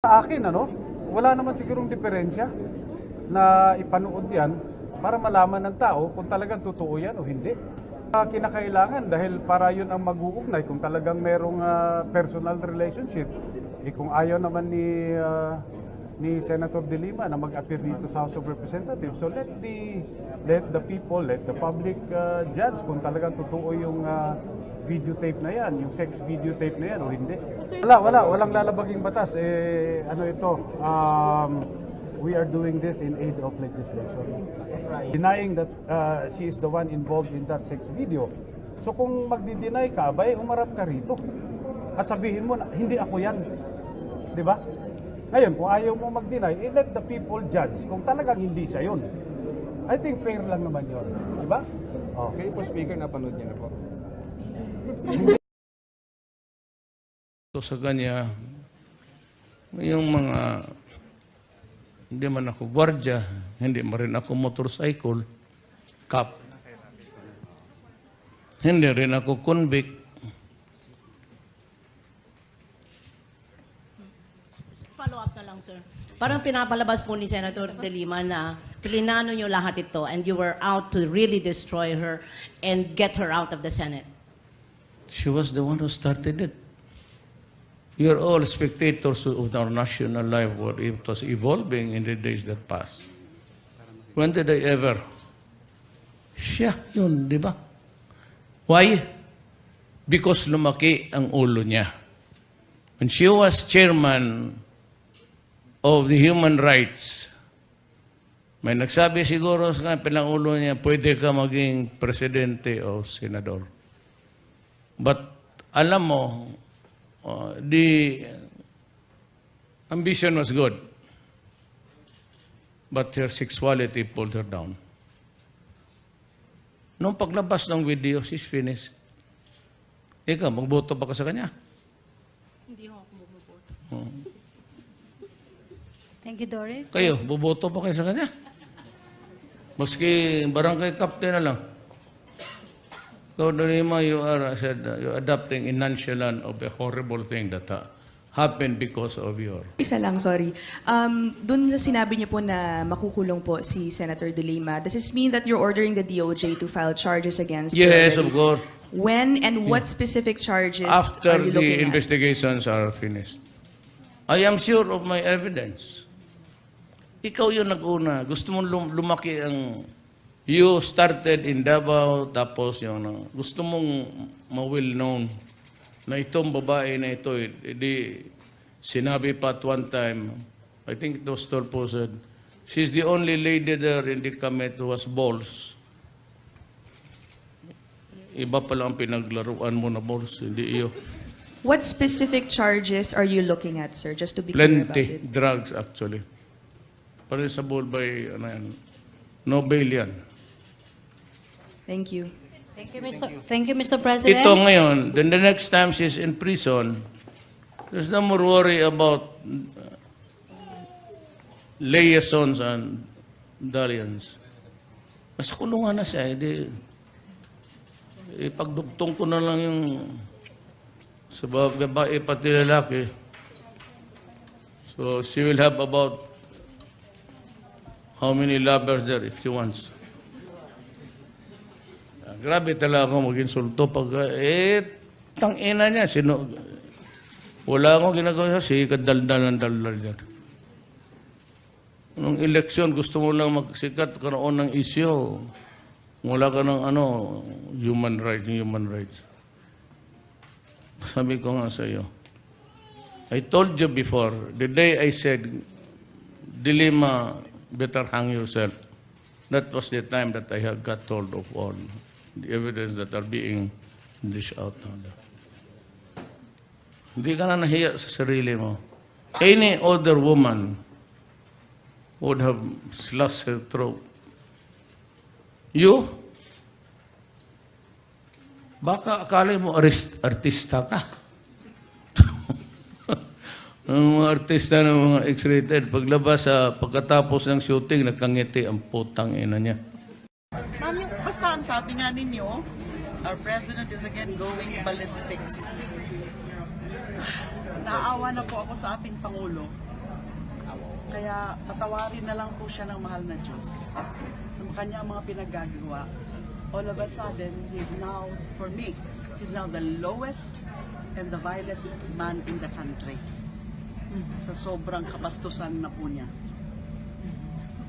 Sa akin, wala naman sigurong diferensya na ipanood yan para malaman ng tao kung talagang totoo yan o hindi. Kinakailangan dahil para yun ang mag-uugnay kung talagang merong personal relationship. Kung ayaw naman ni Senator De Lima na mag-appear dito sa House of Representatives, so let the people, let the public judge kung talagang totoo yung videotape na yan, yung sex videotape na yan o hindi. Walang lalabaging batas. We are doing this in aid of legislation. Denying that she is the one involved in that sex video. So kung magdi-deny ka, abay, umarap ka rito. At sabihin mo na, hindi ako yan. Di ba? Ngayon, kung ayaw mo mag-deny, let the people judge kung talagang hindi siya yun. I think fair lang naman yun. Di ba? Okay po, Speaker, napanood niyo na po. Sa kanya, yung mga, hindi man ako gwardiya, hindi man rin ako motorcycle, cop. Hindi rin ako convict. Follow up na lang, sir. Parang pinapalabas po ni Senator De Lima na plinano nyo lahat ito and you were out to really destroy her and get her out of the Senate. She was the one who started it. You're all spectators of our national life where it was evolving in the days that passed. When did I ever? Siya, yun, di ba? Why? Because lumaki ang ulo niya. When she was chairman of the human rights, may nagsabi siguro sa pilang ulo niya, pwede ka maging presidente o senador. But alam mo, the ambition was good, but her sexuality pulled her down. Nung paglabas ng video, she's finished. Ikaw, magboto pa ka sa kanya? Hindi ako bumoboto. Thank you, Doris. Kayo, buboto pa kayo sa kanya? Maski barangay captain na lang. So, Lima, you're adopting a nonchalant of a horrible thing that happened because of your... Isa lang, sorry. Dun sa sinabi niyo po na makukulong po si Senator De Lima, does this mean that you're ordering the DOJ to file charges against her? Yes, of course. When and what specific charges After are you looking the at? investigations are finished. I am sure of my evidence. Ikaw yung nag-una. Gusto mong lumaki ang... You started in Davao, tapos yung gusto mong ma-well-known na itong babae na ito, sinabi pa at one time, I think it was Torpo said, she's the only lady there in the Comet who has balls. Iba pala ang pinaglaruan mo na balls, hindi iyo. What specific charges are you looking at, sir? Just to be clear about Plenty it. drugs actually. Parisable by no bail yan. Thank you. Thank you, Mr. President. Ito ngayon, then the next time she's in prison, there's no more worry about liaisons and dalliance. Mas kulungan na siya, ipagduktong ko na lang yung sa babae pati lalaki. So she will have about how many lovers there if she wants. Grabe talaga ako mag-insulto pag, tangina niya, wala akong ginagawa siya, kadaldal ng daldal niya. Nung eleksyon, gusto mo lang magsikat, karoon ng isyo. Wala ka ng human rights. Sabi ko nga sa iyo, I told you before, the day I said, De Lima, better hang yourself. That was the time that I have got hold of all the evidence that are being dished out. Hindi ka na nahiya sa sarili mo. Any other woman would have slashed her throat. You? Baka akala mo artista ka. Ang mga artista ng mga X-rated, paglabas sa pagkatapos ng shooting, nakangiti ang putang ina niya. Ma'am, basta ang sabi nga ninyo, our president is again going ballistics. Naawa na po ako sa ating Pangulo. Kaya patawarin na lang po siya ng mahal na Diyos sa kanya mga pinaggagawa. All of a sudden, he's now, for me, he's now the lowest and the vilest man in the country. Sa sobrang kapastusan na po niya.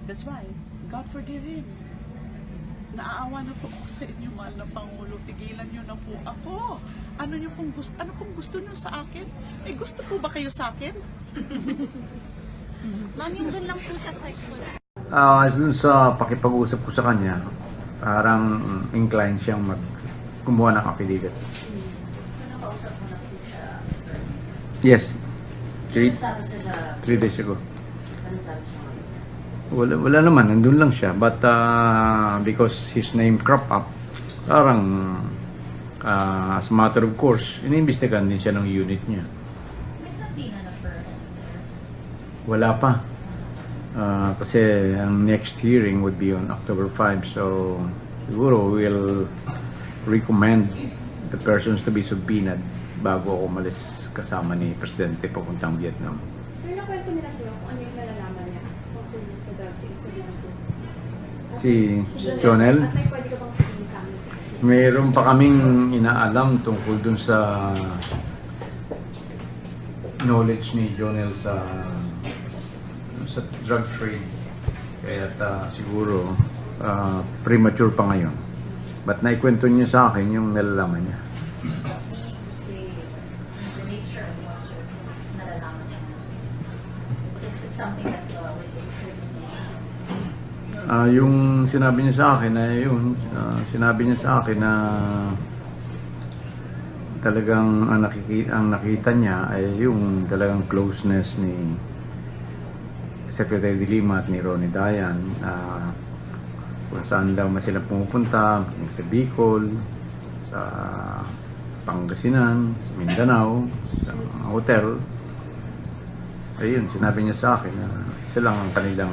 That's why, God forgive him. Naaawa na po ako sa inyo, mahal na Pangulo. Tigilan niyo na po ako. Ano pong gusto niyo sa akin? Eh, gusto po ba kayo sa akin? Ma'am, yung dun lang po sa section. Dun sa pakipag-usap ko sa kanya, parang inclined siyang kumuha ng affidavit. So, nakausap mo na po siya? Yes. Ano status siya sa... 3 days ago. Ano status siya ngayon? Wala naman, nandun lang siya. But because his name crop up, parang as a matter of course, iniimbestigahan din siya ng unit niya. May sabina na per sir? Wala pa. Kasi ang next hearing would be on October 5. So, siguro we'll recommend the persons to be subpoenaed bago ako umalis kasama ni Presidente papuntang Vietnam. Sir, nakwento nila sa'yo kung ano yung nalalaman niya tungkol sa drug Si Jonel, At may pwede ka bang sabihin sa amin? mayroon pa kaming inaalam tungkol dun sa knowledge ni Jonel sa drug trade. Kaya siguro premature pa ngayon. But naikwento niya sa akin yung nalalaman niya. Say, the nature of what sir nalalaman niya. Is it something that will Yung sinabi niya sa akin ay sinabi niya sa akin na talagang ang nakita niya ay yung talagang closeness ni Secretary de Lima at ni Ronnie Dayan, kung saan daw sila pumupunta, sa Bicol, sa Pangasinan, sa Mindanao, sa mga hotel. Ayun, sinabi niya sa akin na isa lang ang kanilang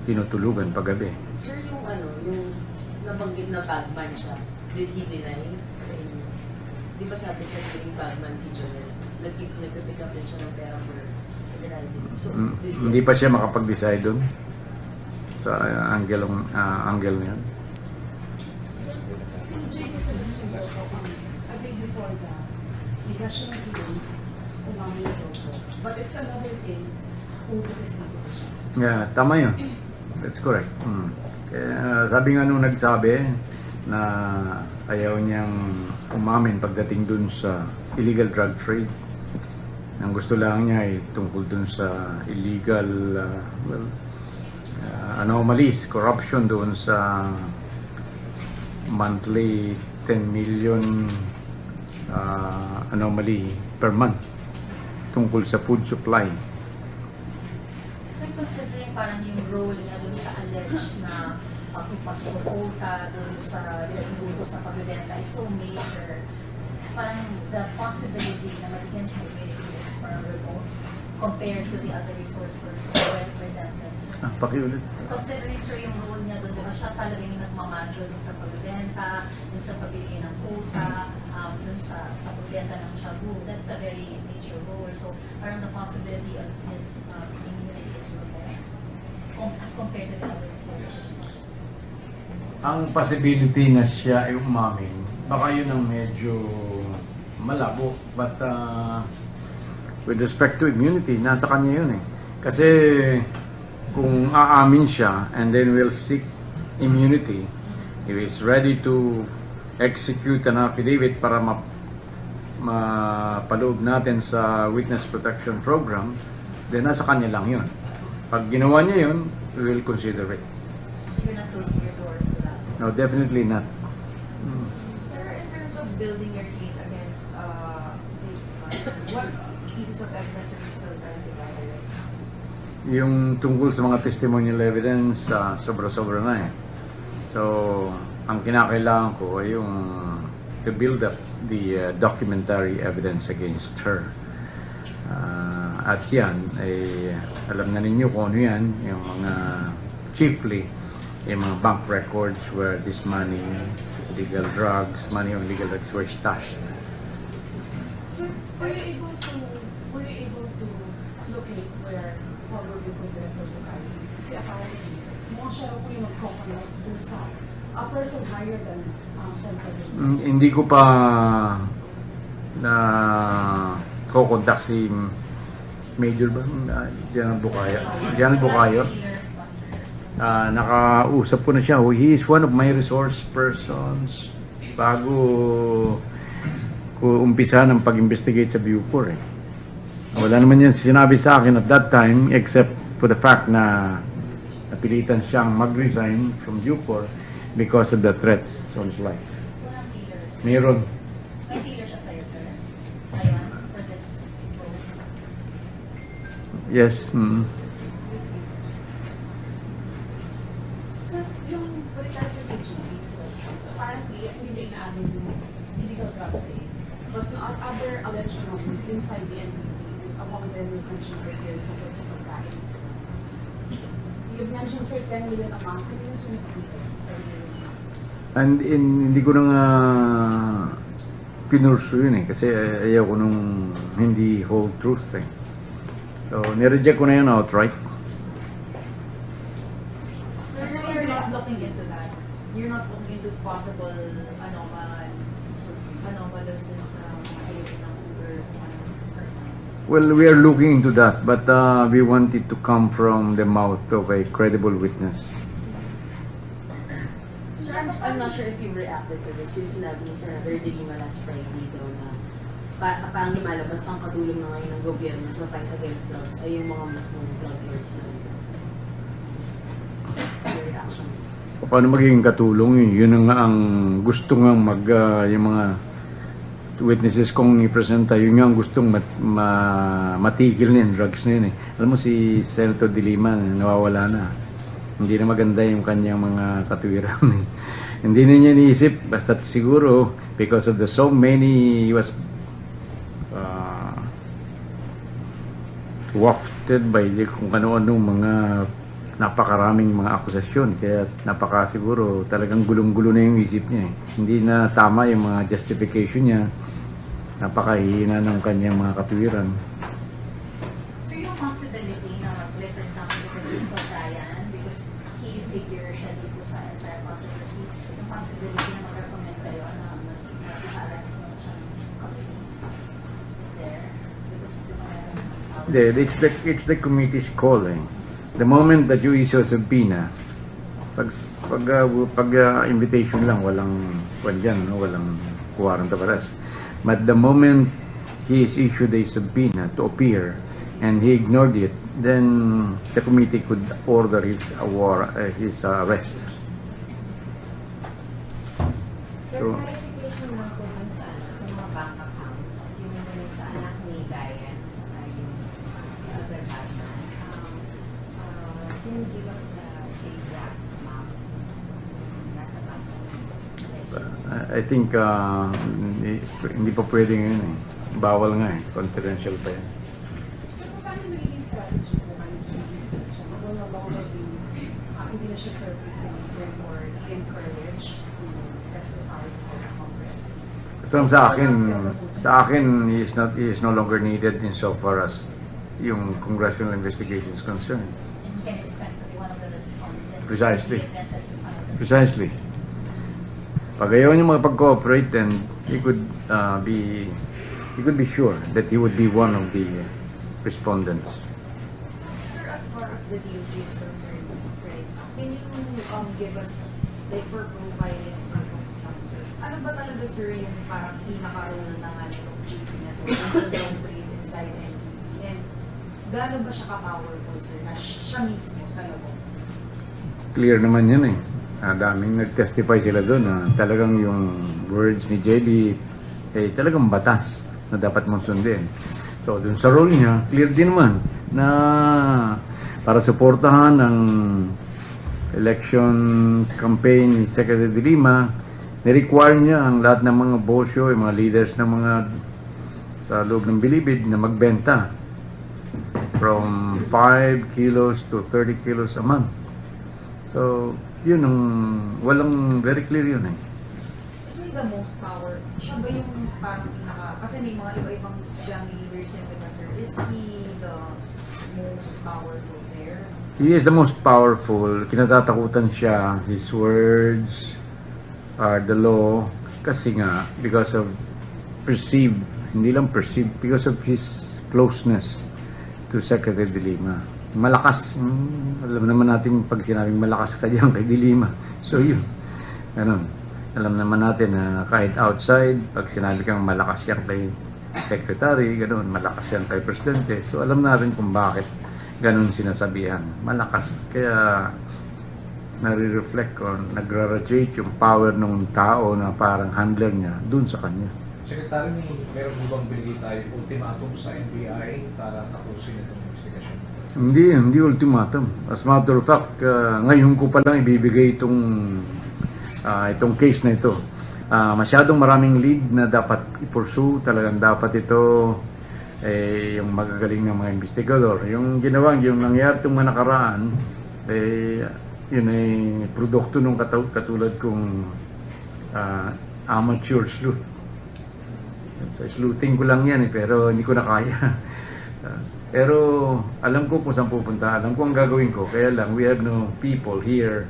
tinutulugan paggabi. Sir, yung nabanggit na bagman siya, did he deny sa inyo? Di ba sabi sa yung bagman si Jonel, nag-pick up din siya ng pera for sa Denaldi? So, Hindi pa siya makapag-decide doon sa angle na yan. CJ kasi I think before the national hearing, umami ito. But it's another thing kung kasama ko siya. Yeah, tama yun. That's correct. Kaya, sabi nga nung nagsabi na ayaw niyang umamin pagdating dun sa illegal drug trade. Ang gusto lang niya ay tungkol dun sa illegal anomalies, corruption doon sa monthly 10 million anomaly per month tungkol sa food supply. So, considering parang yung role niya dun sa alleged na pagpapakota dun sa inuutos sa pagbibenta is so major, parang the possibility na mabigyan siya ng benefits para remote compared to the other resource persons represented. So, Pakiulit. considering sir yung role niya doon, diba siya talaga yung nagmamando dun sa pagbibenta, dun sa pagbibigay ng quota, dun sa pagbibenta ng shabu, that's a very major role. So, parang the possibility of his immunity is real there as compared to the other resource persons. Ang possibility na siya ay umamin, baka yun ang medyo malabo. But with respect to immunity, nasa kanya yun eh. Kasi kung aamin siya and then will seek immunity, if he's ready to execute an affidavit para mapaloob natin sa witness protection program, then nasa kanya lang yun. Pag ginawa niya yun, we will consider it. So, you're not closing your door to that? No, definitely not. Sir, in terms of building your case against what pieces of evidence are you still trying to gather? Yung tungkol sa mga testimonial evidence, sobra-sobra na eh. So, ang kinakailangan ko ay yung to build up the documentary evidence against her. At yan, ay alam na ninyo kung ano yan, yung mga chiefly, yung mga bank records where this money, illegal drugs, money on illegal drugs were stashed. So, were you able to locate where Pablo with Director Bucaris. Kasi apparently, mukhang siya po yung mag-coconut dun sa a person higher than Senator De Lima. Hindi ko pa na kokontak si Major ba? General Bucayo. General Bucayo. Nakausap ko na siya. He is one of my resource persons bago ko umpisa ng pag-investigate sa Bucor. Wala naman yan sinabi sa akin at that time except for the fact na napilitan siyang mag-resign from Bucor because of the threats on his life. Meron. May feeler siya sa'yo, sir? Ngayon, for this role? Yes. So, yung balikan sa PGP, so apparently, hindi inaamin yung illegal drug trade. But yung other alleged wrongs inside the NPP, among them you mentioned right here, tungkol sa pagkain. You've mentioned, sir, 10 million a month. Hindi yung sumikitin. And hindi ko na nga pinursu yun kasi ayaw ko nung hindi whole truth So, nireject ko na yun outright. So you're not looking into that? You're not looking into possible anomalous dun sa ayun ng Uber? Well, we are looking into that, but we want it to come from the mouth of a credible witness. I'm not sure if you reacted to this. Yung sinabi ni Senator De Lima last Friday daw na parang lumalabas ang katulong na ngayon ng gobyerno sa fight against drugs ay yung mga mismong drug lords na your reaction. Paano magiging katulong yun? Yun ang, gusto nga yung mga witnesses kong i-presenta, yun nga ang gustong matigil na yung drugs na yun Alam mo si Senator De Lima nawawala na. Hindi na maganda yung kanyang mga katuwiran Hindi na niya iniisip, basta siguro because of the so many he was wafted by kung ano-ano mga napakaraming mga akusasyon kaya siguro talagang gulong-gulo na yung isip niya Hindi na tama yung mga justification niya. Napakahina ng kanyang mga katuwiran. So yung possibility na mag-let for example because he figure siya dito sa entire controversy, yung possibility na mag-recommend kayo na mag-arrest mo siyang company there because It's the committee's call The moment that you issue a subpoena, pag invitation lang, walang walang warrant of arrest. But the moment he is issued a subpoena to appear and he ignored it, then the committee could order his arrest. So, clarification lang po dun sa mga bank accounts, yung sa anak ni Diane, sa yung other Batman. Can you give us the exact amount nasa bank accounts? I think hindi pa pwede ngayon Bawal nga confidential pa yan. So, paano magiging strategy po kayo sa business siya? Will no longer be, hindi na siya serving or encourage to testify before the Congress? Sa akin, he is no longer needed insofar as yung congressional investigation is concerned. and you can expect to be one of the respondents Precisely. in the event that you find Precisely. Pag ayaw niya makapag-cooperate, then he could be sure that he would be one of the respondents. So, sir, as far as the DOJ is concerned, right, can you give us, like, for profiling purpose lang, sir? Ano ba talaga, sir, yung parang pinaka-role na nga nitong chief na ito, yung downstream society, and gano'n ba siya ka-powerful, sir, na siya mismo sa loob? Clear naman yan daming nag-testify sila doon talagang yung words ni JB talagang batas na dapat mong sundin. So doon sa role niya, clear din naman na para suportahan ang election campaign ni Secretary De Lima, ni-require niya ang lahat ng mga bosyo, yung mga leaders ng mga sa loob ng bilibid na magbenta from 5 kilos to 30 kilos a month. So, yun ang walang very clear yun Is he the most power? Siya ba yung parang pinaka, kasi may mga iba-ibang gang leaders yun, diba, sir? Is he the most most powerful there? He is the most powerful. Kinatatakutan siya. His words are the law. Kasi nga, because of perceived, hindi lang perceived, because of his closeness to Secretary De Lima. Malakas. Alam naman natin pag sinabing malakas ka diyan kay De Lima. So yun. Ganun. Alam naman natin na kahit outside, pag sinabi kang malakas yan kay Secretary, ganun, malakas yan kay Presidente. So alam natin kung bakit ganun sinasabihan. Malakas. Kaya nare-reflect o nagra-radiate yung power ng tao na parang handler niya dun sa kanya. Secretary, meron mo bang binigay tayo ultimatum sa NBI para tapusin itong investigasyon? Hindi ultimatum. As a matter of fact, ngayon ko pa lang ibibigay itong case na ito. Masyadong maraming lead na dapat i-pursue. Talagang dapat ito yung magagaling ng mga investigador. Yung nangyari itong mga nakaraan, yun ay produkto ng katulad kong amateur sleuth. Sa sleuthing ko lang yan pero hindi ko na kaya. Pero alam ko kung saan pupunta, alam ko ang gagawin ko. Kaya lang, we have no people here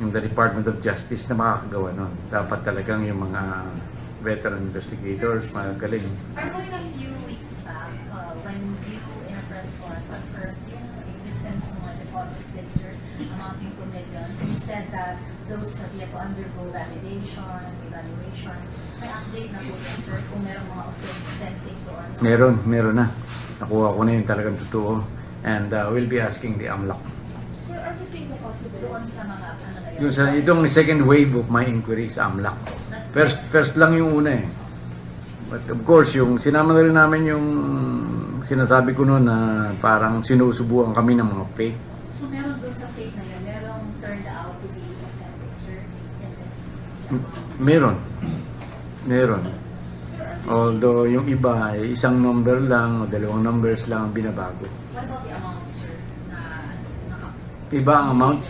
in the Department of Justice na makakagawa nun. Dapat talagang yung mga veteran investigators, mga galing. Are those a few weeks back, when you in a press con confirmed yung existence ng mga deposits that sir amounting to millions, you said that those have yet to undergo validation, evaluation. May update na po sir kung merong mga authentic doon? Meron na. Nakuha ko na yung talagang totoo. And we'll be asking the AMLAC. Sir, are we seeing the possibility? Doon sa mga Yung itong second wave of my inquiry sa AMLAC. First lang yung una eh. But of course, yung sinama na rin namin yung sinasabi ko noon na parang sinusubukan kami ng mga fake. So meron doon sa fake na yun, merong turned out to be authentic, sir? Meron. Although yung iba ay isang number lang o dalawang numbers lang ang binabago. What about the amounts, sir? Iba ang amounts.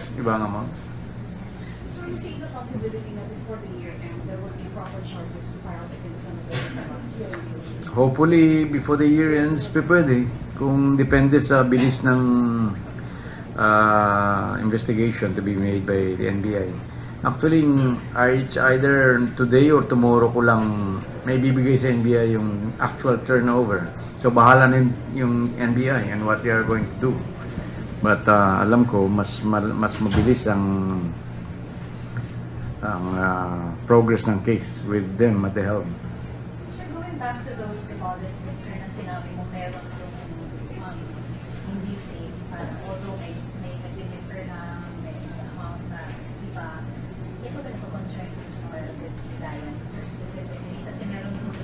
So we see the possibility that before the year end, there will be proper charges filed against some of the Hopefully, before the year ends, pwede. Kung depende sa bilis ng investigation to be made by the NBI. Actually, it's either today or tomorrow ko lang may bibigay sa NBI yung actual turnover. So, bahala na yung NBI and what they are going to do. But alam ko, mas mabilis ang progress ng case with them at the helm. Sir, going back to those deposits, sir, na sinabi mo meron yung hindi fake, although may nag-deliver na may amount na iba, ito ba concern ko sa mga relatives ni Diane, sir, specifically? Kasi meron doon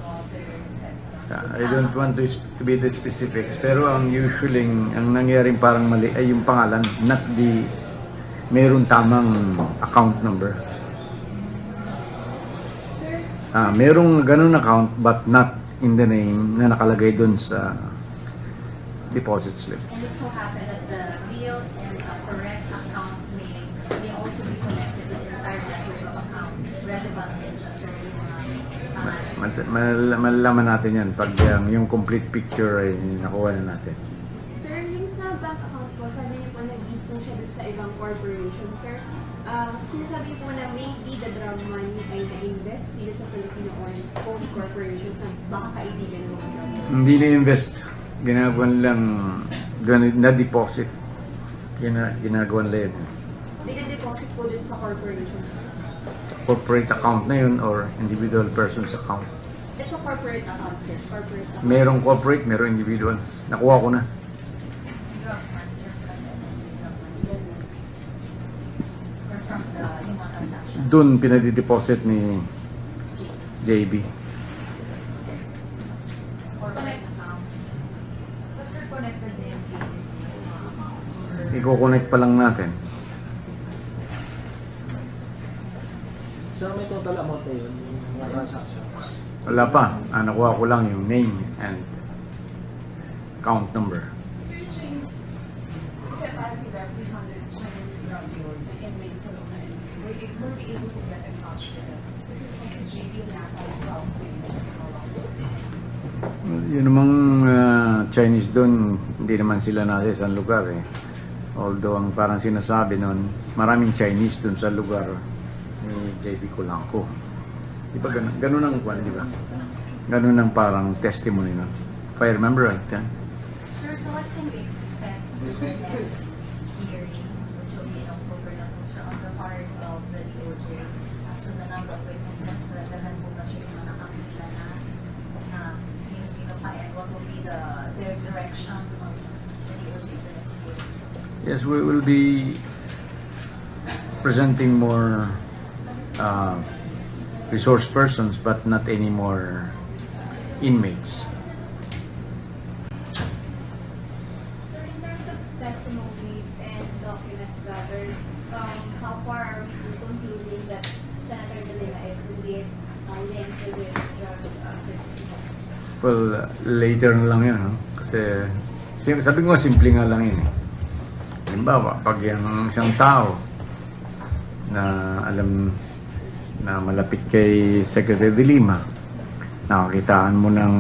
author, etc. I don't want to be the specifics, pero ang usually, ang nangyaring parang mali ay yung pangalan, not the meron tamang account number. Merong ganun account but not in the name na nakalagay dun sa deposit slips. And it so happened that the real and correct account name may also be connected to the entire network of accounts relevant din siya, sir, yung mga Malalaman natin yan pag yung complete picture ay nakuha na natin. Sir, yung sa bank account po, sabi niyo po nag-ipon siya dun sa ibang corporation, sir. Sinasabi po na maybe the drug money ay na-invest dito sa Filipino owned corporations na baka kaibigan ng mga drug money. Hindi na-invest. Ginagawan lang na-deposit. Ginagawan lang. Dina-deposit po dun sa corporations. Corporate account na yun or individual person's account. It's a corporate account, sir. Corporate account. Merong corporate, merong individuals. Nakuha ko na. drug money, sir, or from yung mga transaction. Doon pinadideposit ni JB. Or connect account. So, sir, connected na yung amount. Iko-connect pa lang natin. Sir, may total amount na yun, yung mga transactions? Wala pa. Nakuha ko lang yung name and account number. Sir, Chinese, kasi apparently there are 300 Chinese drug lord na inmates sa loob. Were we able to get in touch with them? Kasi kung si JD na Yun namang Chinese doon, hindi naman sila nasa isang lugar eh. Although ang parang sinasabi noon, maraming Chinese doon sa lugar ni JB Colanco. Di ba ganun ang kwan, di ba? Ganun ang parang testimony nun. If I remember right, yeah? Sir, so what can we expect with the next hearing, which will be in October na po, sir, on the part of the DOJ, as to the number of witnesses na dalan po na sir yung mga nakapila na sino-sino pa, and what will be the direction of the DOJ the next hearing? Yes, we will be presenting more resource persons, but not any more inmates. So in terms of testimonies and documents gathered, how far are we to concluding that Senator De Lima is indeed linked to this drug activity? Well, later na lang yun, no? Kasi sabi ko nga, simple nga lang yun eh. Halimbawa, pag yung isang tao na alam na malapit kay Secretary De Lima, nakakitaan mo ng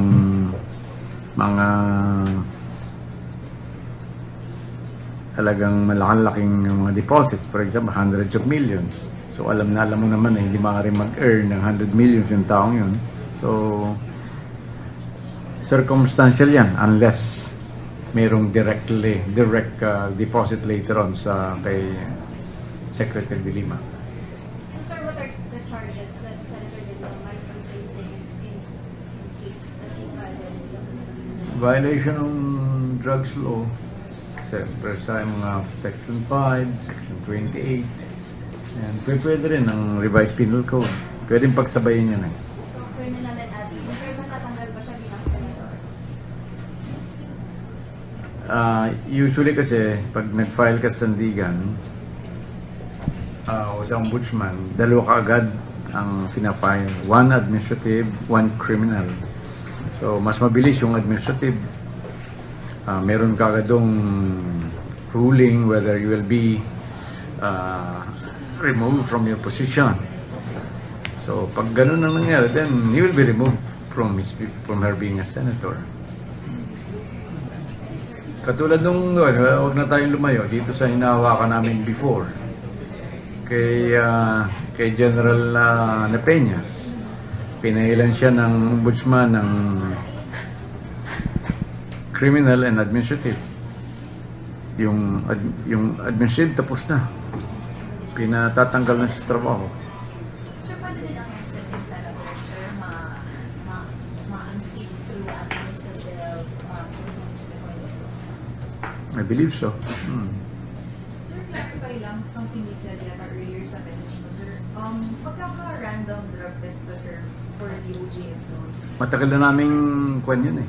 mga talagang malaking mga deposits, for example, hundreds of millions. So alam mo naman na hindi maaari mag-earn ng 100 millions yung taong yun. So circumstantial yan unless mayroong direct deposit later on sa kay Secretary De Lima. So sir, what are the charges that Senator De Lima might be facing in case that he filed any drugs? Violation ng drugs law. Siyempre sa mga Section 5, Section 28. And pwede rin ang revised penal code. Pwedeng pagsabayin yan eh. So criminal and admin, sir, matatanggal ba siya bilang senator? Usually kasi pag nag-file ka sa sandigan o sa ombudsman, dalawa ka agad ang pinafile. One administrative, one criminal. So mas mabilis yung administrative. Meron ka agadong ruling whether you will be removed from your position. So pag ganun ang nangyari, then you will be removed from her being a senator. Katulad nung, huwag na tayong lumayo, dito sa hinahawakan namin before, kay General Nepeñas. Pinahilan siya ng ombudsman ng criminal and administrative. Yung administrative tapos na. Pinatatanggal na sa trabaho. Sir, pwede din ang sitting senator, sir, ma-unseat through administrative proceedings before the close? I believe so. Sir, clarify lang something you said yata earlier sa message mo, sir. Pagkaka-random drug test ba, sir, for DOJ ito? Matagal na naming kwan yun eh.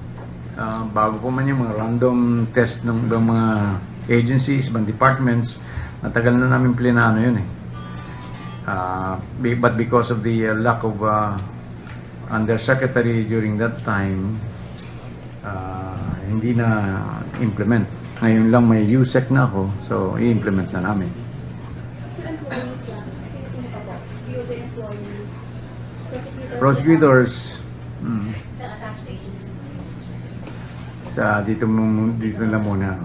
Bago po man yung mga random test ng ibang mga agencies, ibang departments, matagal na namin plinano yun eh. But because of the lack of undersecretary during that time, hindi na implement. Ngayon lang may USEC na ako, so i-implement na namin. Sir, employees lang. Sino pa po? DOJ employees. Prosecutors, The attached agencies. sa dito lang muna.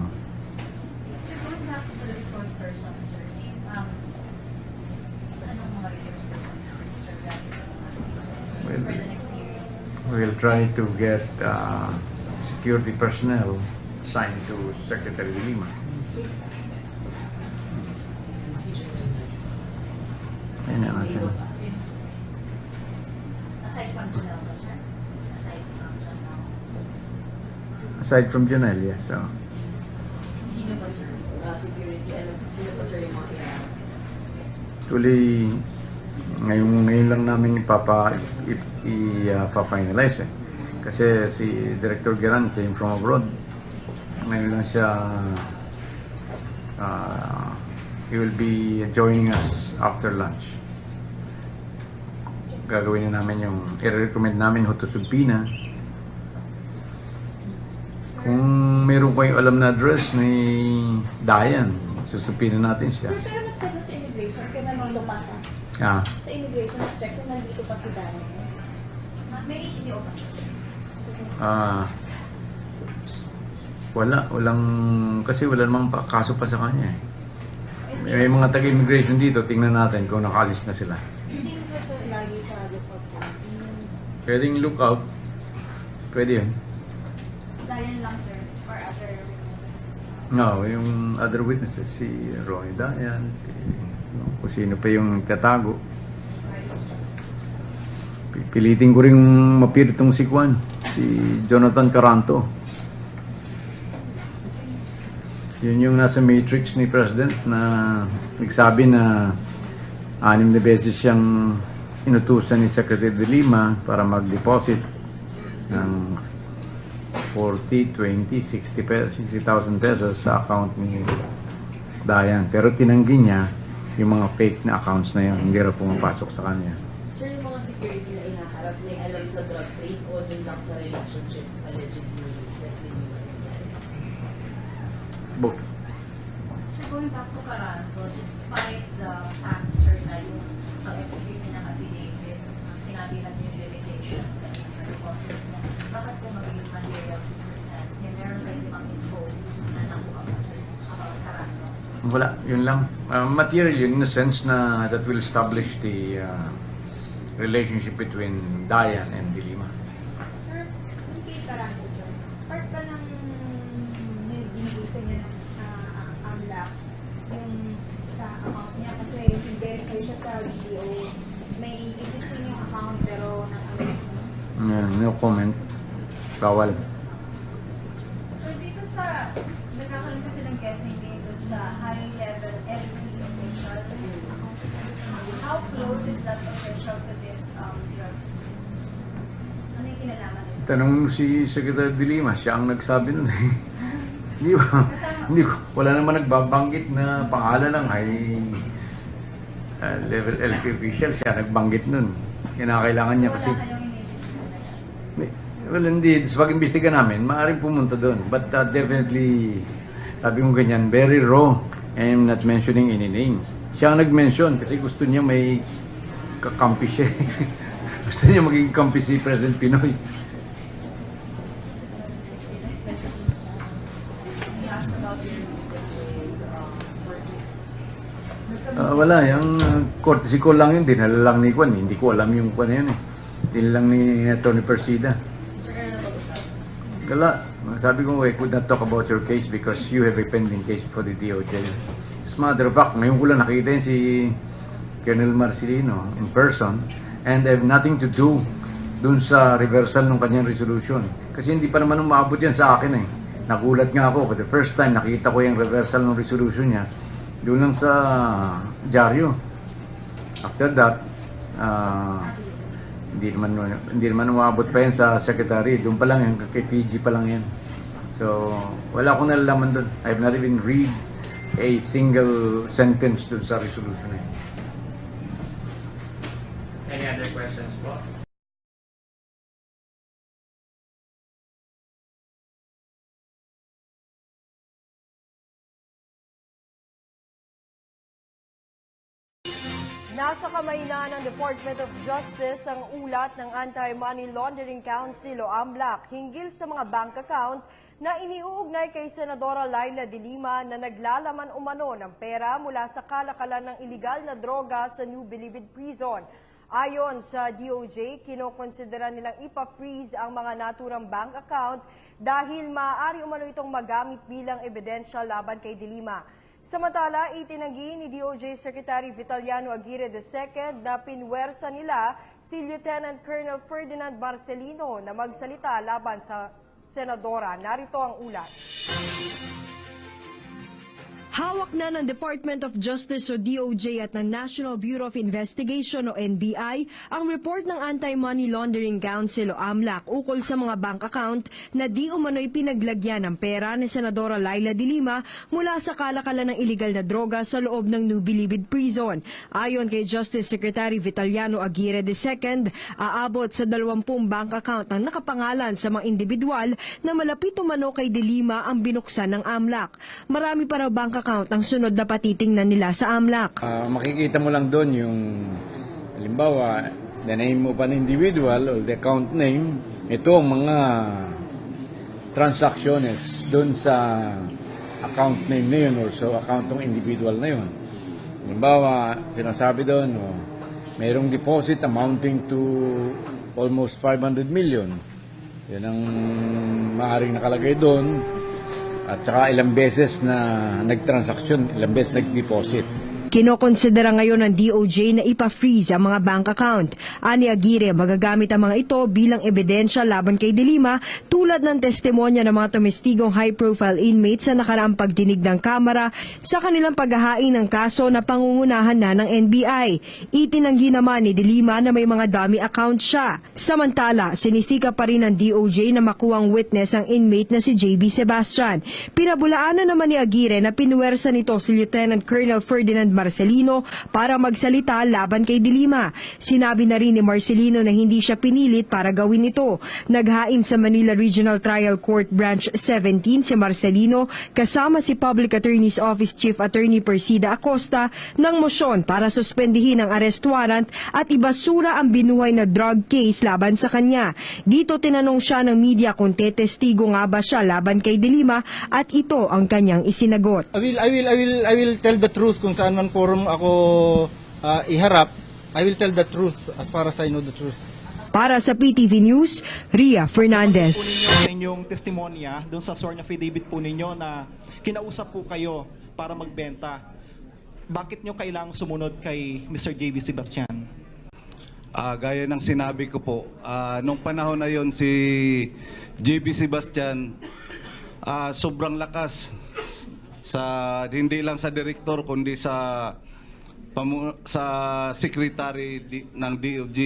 Sir, going back to the resource persons, sir, anong mga resource persons, sir, for the next hearing? We'll try to get security personnel assigned to Secretary De Lima. Ayun na natin. Aside from Janelle, sir? Aside from Janelle, yes. So. Sino ba, sir? Security, sino ba, sir, yung mga kailangan? Actually, ngayon lang namin i-finalize eh. Kasi si Director Geran came from abroad. Ngayon lang siya he will be joining us after lunch. Gagawin na namin yung i-recommend namin ho to subpoena. Kung meron kayong alam na address ni Dayan, susubpoena natin siya. Sir, pero nag-check na sa immigration kung nandito pa siya. Sa immigration, nag-check kung nandito pa si Daniel. May HDO pa, sir. Kasi wala namang kaso pa sa kanya eh. May mga taga-immigration dito, tingnan natin kung nakalis na sila. Hindi mo siya lagi sa lookout. Pwedeng lookout. Pwede yun. Dayan lang, sir, or other witnesses. No, yung other witnesses, si Ronnie Dayan, kung sino pa yung tatago. Pilitin ko rin mapir itong si Juan, si Jonathan Caranto. Yun yung nasa matrix ni President na nagsabi na 6 na beses siyang inutusan ni Secretary de Lima para mag-deposit ng 40, 20, 60,000 pesos sa account ni Dayan. Pero tinanggi niya yung mga fake na accounts na yun. Hindi raw pumapasok sa kanya. Sir, yung mga security na inaharap, may alam sa drug trade o din lang sa relationship allegedly sa criminal? Both. So going back to Caranto, despite the fact, sir, na yung pag-execute niya ng affidavit, sinabi lang yung limitation ng process niya, bakit po magiging material to present? Meron kayo ibang info na nakuha pa, sir, about Caranto? Wala, yun lang. Material yun in the sense na that will establish the relationship between Dayan and De Lima. Sir, yung kay Taranto, sir, part ba ng binigay niya ng AMLAC yung sa account niya? Kasi verify siya sa video, may existing yung account pero ng AMLAC. No comment. Bawal. So dito sa, nagkakaroon kasi ng guessing dito sa high-level every official, how close is that official to this drug? Ano yung kinalaman nito? Tanong mo si Secretary de Lima, siya ang nagsabi nun. Hindi ko, wala naman nagbabanggit na pangalan lang ay level LP official, siya nagbanggit nun. Kinakailangan niya kasi. Wala kayong inibig? Well, hindi. Sa pag-imbestiga namin, maaaring pumunta doon. But definitely, sabi ko ganyan, very raw. I'm not mentioning any names. Siya ang nag-mention kasi gusto niya may kakampi siya. Gusto niya maging kampi si President Pinoy. Wala, yung courtesy call lang yun, dinala lang ni Juan. Hindi ko alam yung Juan yun eh. Dinala lang ni Atty. Persida. Gala, sabi ko, I could not talk about your case because you have a pending case before the DOJ. As a matter of fact, ngayon ko lang nakita yun si Colonel Marcelino in person and I have nothing to do dun sa reversal ng kanyang resolution. Kasi hindi pa naman umabot yan sa akin eh. Nagulat nga ako, for the first time nakita ko yung reversal ng resolution niya doon lang sa dyaryo. After that, hindi naman umabot pa yan sa secretary. Doon pa lang yan, kay PG pa lang yan. So, wala akong nalalaman doon. I have not even read a single sentence doon sa resolution na yun. Any other questions po? Nasa kamay na ng Department of Justice ang ulat ng Anti-Money Laundering Council o AMLAC hinggil sa mga bank account na iniuugnay kay Senadora Laila de Lima na naglalaman umano ng pera mula sa kalakalan ng iligal na droga sa New Bilibid Prison. Ayon sa DOJ, kinokonsidera nilang ipa-freeze ang mga naturang bank account dahil maaari umano itong magamit bilang ebidensya laban kay de Lima. Samantala, itinanggi ni DOJ Secretary Vitaliano Aguirre II na pinwersa nila si Lieutenant Colonel Ferdinand Marcelino na magsalita laban sa Senadora. Narito ang ulat. Hawak na ng Department of Justice o DOJ at ng National Bureau of Investigation o NBI ang report ng Anti-Money Laundering Council o AMLAC ukol sa mga bank account na di umano'y pinaglagyan ng pera ni Senadora Laila de Lima mula sa kalakalan ng iligal na droga sa loob ng New Bilibid Prison. Ayon kay Justice Secretary Vitaliano Aguirre II, aabot sa 20 bank account ang nakapangalan sa mga individual na malapit umano kay de Lima ang binuksan ng AMLAC. Marami pa raw bank account ang sunod na patitingnan nila sa AMLAC. Makikita mo lang doon yung, halimbawa, the name of an individual or the account name, ito ang mga transactions doon sa account name na yun or sa account ng individual na yun. Halimbawa, sinasabi doon, mayroong deposit amounting to almost 500 million. Yan ang maaaring nakalagay doon. At saka ilang beses na nagtransaksyon, ilang beses nagdeposit. Kinokonsidera ngayon ng DOJ na ipa-freeze ang mga bank account. Ani Aguirre, magagamit ang mga ito bilang ebidensya laban kay De Lima tulad ng testimonya ng mga tumestigong high-profile inmates sa nakaraang pagdinig ng Kamara sa kanilang paghahain ng kaso na pangungunahan na ng NBI. Itinanggi naman ni De Lima na may mga dummy account siya. Samantala, sinisika pa rin ng DOJ na makuwang witness ang inmate na si JB Sebastian. Pinabulaanan naman ni Aguirre na pinuwersa nito si Lieutenant Colonel Ferdinand Marcelino para magsalita laban kay De Lima. Sinabi na rin ni Marcelino na hindi siya pinilit para gawin ito. Naghain sa Manila Regional Trial Court Branch 17 si Marcelino kasama si Public Attorney's Office Chief Attorney Persida Acosta ng mosyon para suspendihin ang arrest warrant at ibasura ang binuhay na drug case laban sa kanya. Dito tinanong siya ng media kung tetestigo nga ba siya laban kay De Lima at ito ang kanyang isinagot. I will tell the truth kung saan man forum ako iharap. I will tell the truth as far as I know the truth. Para sa PTV News, Ria Fernandez. Po ninyo sa inyong testimonya doon sa sworn affidavit po ninyo na kinausap po kayo para magbenta. Bakit nyo kailangang sumunod kay Mr. JB Sebastian? Gaya ng sinabi ko po, nung panahon na yon si JB Sebastian sobrang lakas hindi lang sa direktor kundi sa secretary ng DOJ.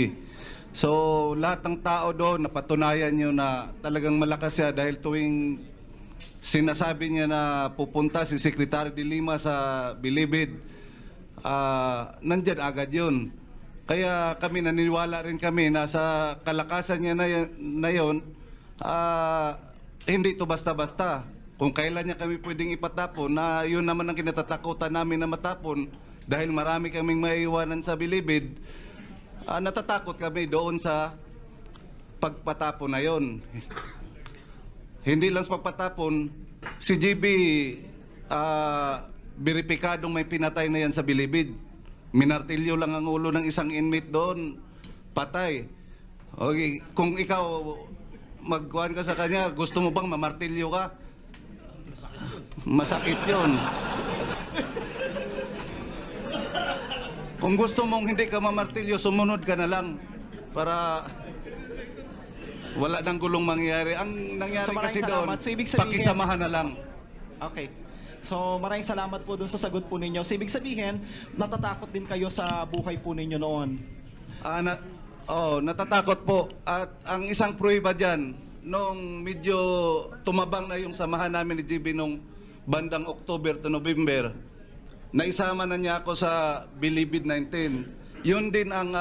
So lahat ng tao doon napatunayan niyo na talagang malakas siya dahil tuwing sinasabi niya na pupunta si Secretary de Lima sa Bilibid, nandyan agad yun. Kaya kami naniniwala rin kami na sa kalakasan niya na yun, hindi ito basta-basta. Kung kailan niya kami pwedeng ipatapon, na yun naman ang kinatatakutan namin na matapon dahil marami kaming maiiwanan sa Bilibid, natatakot kami doon sa pagpatapon na yun. Hindi lang sa pagpatapon, si JB beripikadong may pinatay na yan sa Bilibid. Minartilyo lang ang ulo ng isang inmate doon, patay. Okay, kung ikaw magkuhan ka sa kanya, gusto mo bang mamartilyo ka? Masakit yun. Kung gusto mong hindi ka mamartilyo, sumunod ka na lang para wala nang gulong mangyayari. Ang nangyari kasi doon, pakisamahan na lang. Okay. So maraming salamat po dun sa sagot po ninyo. So ibig sabihin, natatakot din kayo sa buhay po ninyo noon? Natatakot po. At ang isang prueba dyan, nung medyo tumabang na yung samahan namin ni JB nung bandang October to November, naisama na niya ako sa Bilibid 19. Yun din ang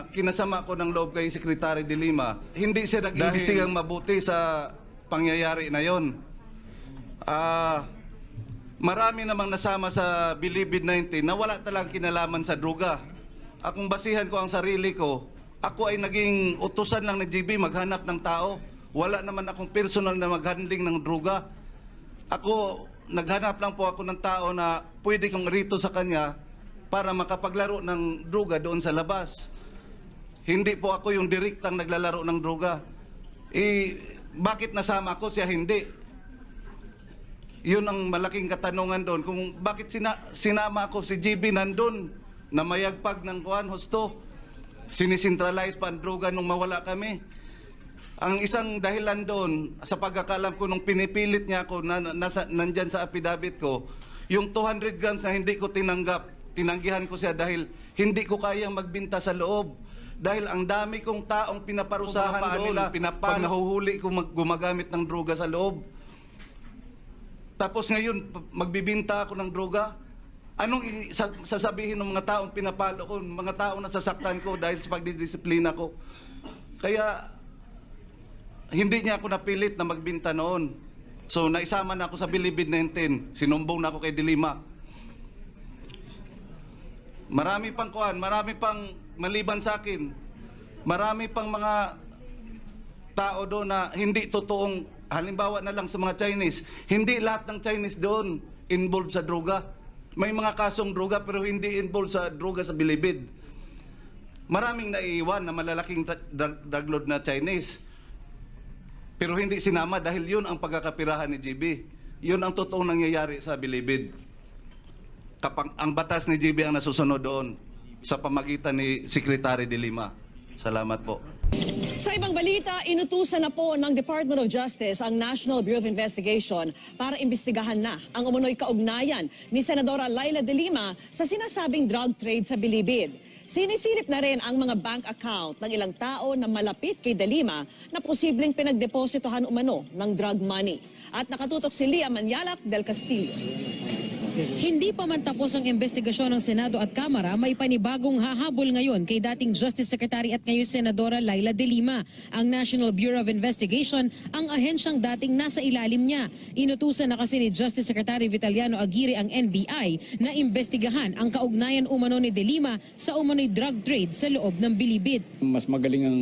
kinasama ko ng loob kay Secretary de Lima. Hindi siya nag-imbestigang mabuti sa pangyayari na yun. Marami namang nasama sa Bilibid 19 na wala talagang kinalaman sa droga. Akong basihan ko ang sarili ko, ako ay naging utusan lang ni JB maghanap ng tao. Wala naman akong personal na maghandling ng droga. Ako, naghanap lang po ako ng tao na pwede kong rito sa kanya para makapaglaro ng droga doon sa labas. Hindi po ako yung direktang naglalaro ng droga. Bakit nasama ko siya hindi? Yun ang malaking katanungan doon. Kung bakit sinama ko si JB nandun na mayagpag ng husto. Sinisentralize pa ang droga nung mawala kami. Ang isang dahilan doon, sa pagkakalam ko nung pinipilit niya ako nandyan sa affidavit ko, yung 200 grams na hindi ko tinanggap, tinanggihan ko siya dahil hindi ko kayang magbinta sa loob. Dahil ang dami kong taong pinaparusahan doon, pag nahuhuli ko gumagamit ng droga sa loob. Tapos ngayon, magbibinta ako ng droga. Anong sasabihin ng mga taong pinapalo ko, mga taong nasasaktan ko dahil sa pagdidisiplina ko? Kaya hindi niya ako napilit na magbinta noon. So naisama na ako sa Bilibid 19. Sinumbong na ako kay De Lima. Marami pang maliban sa akin. Marami pang mga tao doon na hindi totoong, halimbawa na lang sa mga Chinese, hindi lahat ng Chinese doon involved sa droga. May mga kasong droga pero hindi involved sa droga sa Bilibid. Maraming naiiwan na malalaking drug lord na Chinese. Pero hindi sinama dahil yun ang pagkakapirahan ni GB. Yun ang totoong nangyayari sa Bilibid. Ang batas ni GB ang nasusunod doon sa pamagitan ni Secretary de Lima. Salamat po. Sa ibang balita, inutusan na po ng Department of Justice ang National Bureau of Investigation para imbestigahan na ang umunoy kaugnayan ni Senadora Laila de Lima sa sinasabing drug trade sa Bilibid. Sinisilip na rin ang mga bank account ng ilang tao na malapit kay de Lima na posibleng pinagdepositohan umano ng drug money. At nakatutok si Lia Manyalak del Castillo. Hindi pa man tapos ang investigasyon ng Senado at Kamara, may panibagong hahabol ngayon kay dating Justice Secretary at ngayon Senadora Laila de Lima. Ang National Bureau of Investigation ang ahensyang dating nasa ilalim niya. Inutusan na kasi ni Justice Secretary Vitaliano Aguirre ang NBI na imbestigahan ang kaugnayan umano ni de Lima sa umano'y drug trade sa loob ng Bilibid. Mas magaling ang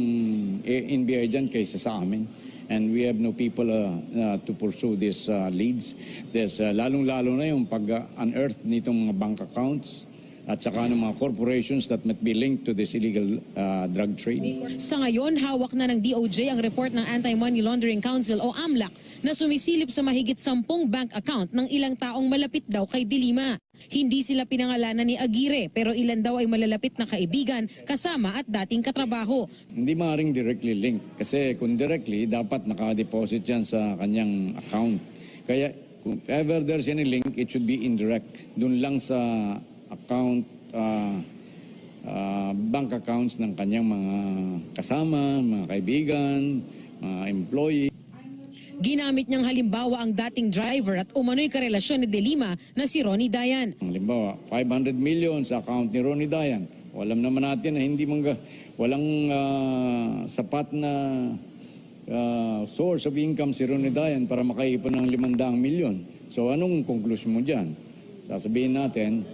NBI dyan kaysa sa amin. And we have no people to pursue these leads. There's lalong-lalo na yung pag-unearth nitong mga bank accounts at saka ng mga corporations that might be linked to this illegal drug trade. Sa ngayon, hawak na ng DOJ ang report ng Anti-Money Laundering Council o AMLAC na sumisilip sa mahigit 10 bank account ng ilang taong malapit daw kay de Lima. Hindi sila pinangalanan ni Aguirre pero ilan daw ay malalapit na kaibigan kasama at dating katrabaho. Hindi maaaring directly linked kasi kung directly dapat nakadeposit yan sa kanyang account. Kaya kung ever there's any link, it should be indirect. Doon lang sa account, bank accounts ng kanyang mga kasama, mga kaibigan, mga employee. Ginamit niyang halimbawa ang dating driver at umano'y karelasyon ni de Lima na si Ronnie Dayan. Halimbawa, 500 million sa account ni Ronnie Dayan. Alam naman natin na walang sapat na source of income si Ronnie Dayan para makaipon ng 500 million. So anong konklusyon mo dyan? Sasabihin natin,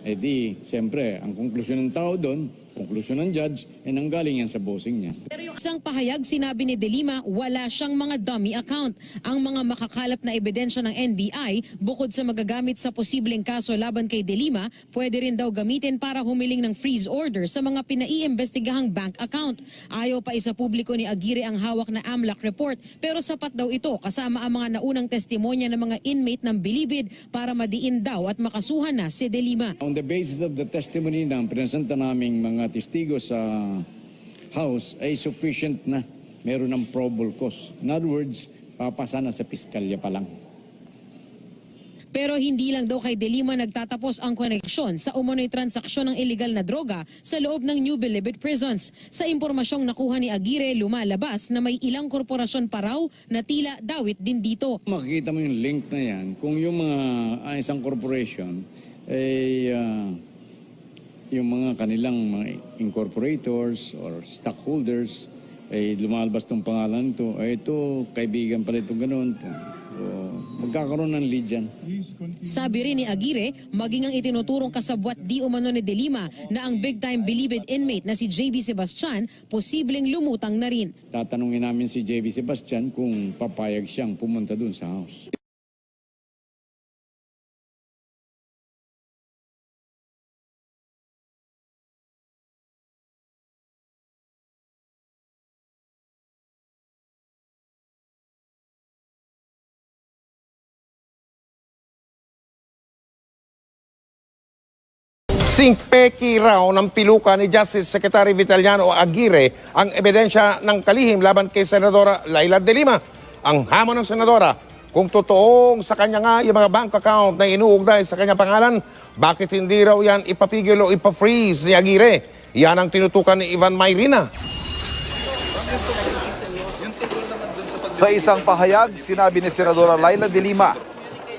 siyempre, ang konklusyon ng tao doon, konklusyon ng judge, nanggaling yan sa bossing niya. Pero yung isang pahayag, sinabi ni de Lima, wala siyang mga dummy account. Ang mga makakalap na ebidensya ng NBI, bukod sa magagamit sa posibleng kaso laban kay de Lima, pwede rin daw gamitin para humiling ng freeze order sa mga pinaiimbestigahang bank account. Ayaw pa isa publiko ni Aguirre ang hawak na AMLAC report, pero sapat daw ito kasama ang mga naunang testimonya ng mga inmate ng Bilibid para madiin daw at makasuhan na si de Lima. On the basis of the testimony ng presenta naming mga testigo sa House ay sufficient na meron ng probable cause. In other words, papasa na sa piskalya pa lang. Pero hindi lang daw kay de Lima nagtatapos ang koneksyon sa umano'y transaksyon ng illegal na droga sa loob ng New Bilibid prisons. Sa impormasyong nakuha ni Aguirre, lumalabas na may ilang korporasyon pa raw na tila dawit din dito. Makikita mo yung link na yan kung yung mga isang corporation ay yung mga kanilang mga incorporators or stockholders ay lumalabas tong pangalan ito, ay ito, kaibigan pala ito ganun. So, magkakaroon ng lead dyan. Sabi rin ni Aguirre, maging ang itinuturong kasabwat di umano ni de Lima na ang big-time Bilibid inmate na si JB Sebastian, posibleng lumutang na rin. Tatanungin namin si JB Sebastian kung papayag siyang pumunta dun sa house. Singpeki raw ng piluka ni Justice Secretary Vitaliano Aguirre ang ebidensya ng kalihim laban kay Senadora Laila de Lima. Ang hamon ng Senadora, kung totoong sa kanya nga yung mga bank account na inuugnay sa kanya pangalan, bakit hindi raw yan ipapigil o ipafreeze ni Aguirre? Yan ang tinutukan ni Ivan Mayrina. Sa isang pahayag, sinabi ni Senadora Laila de Lima,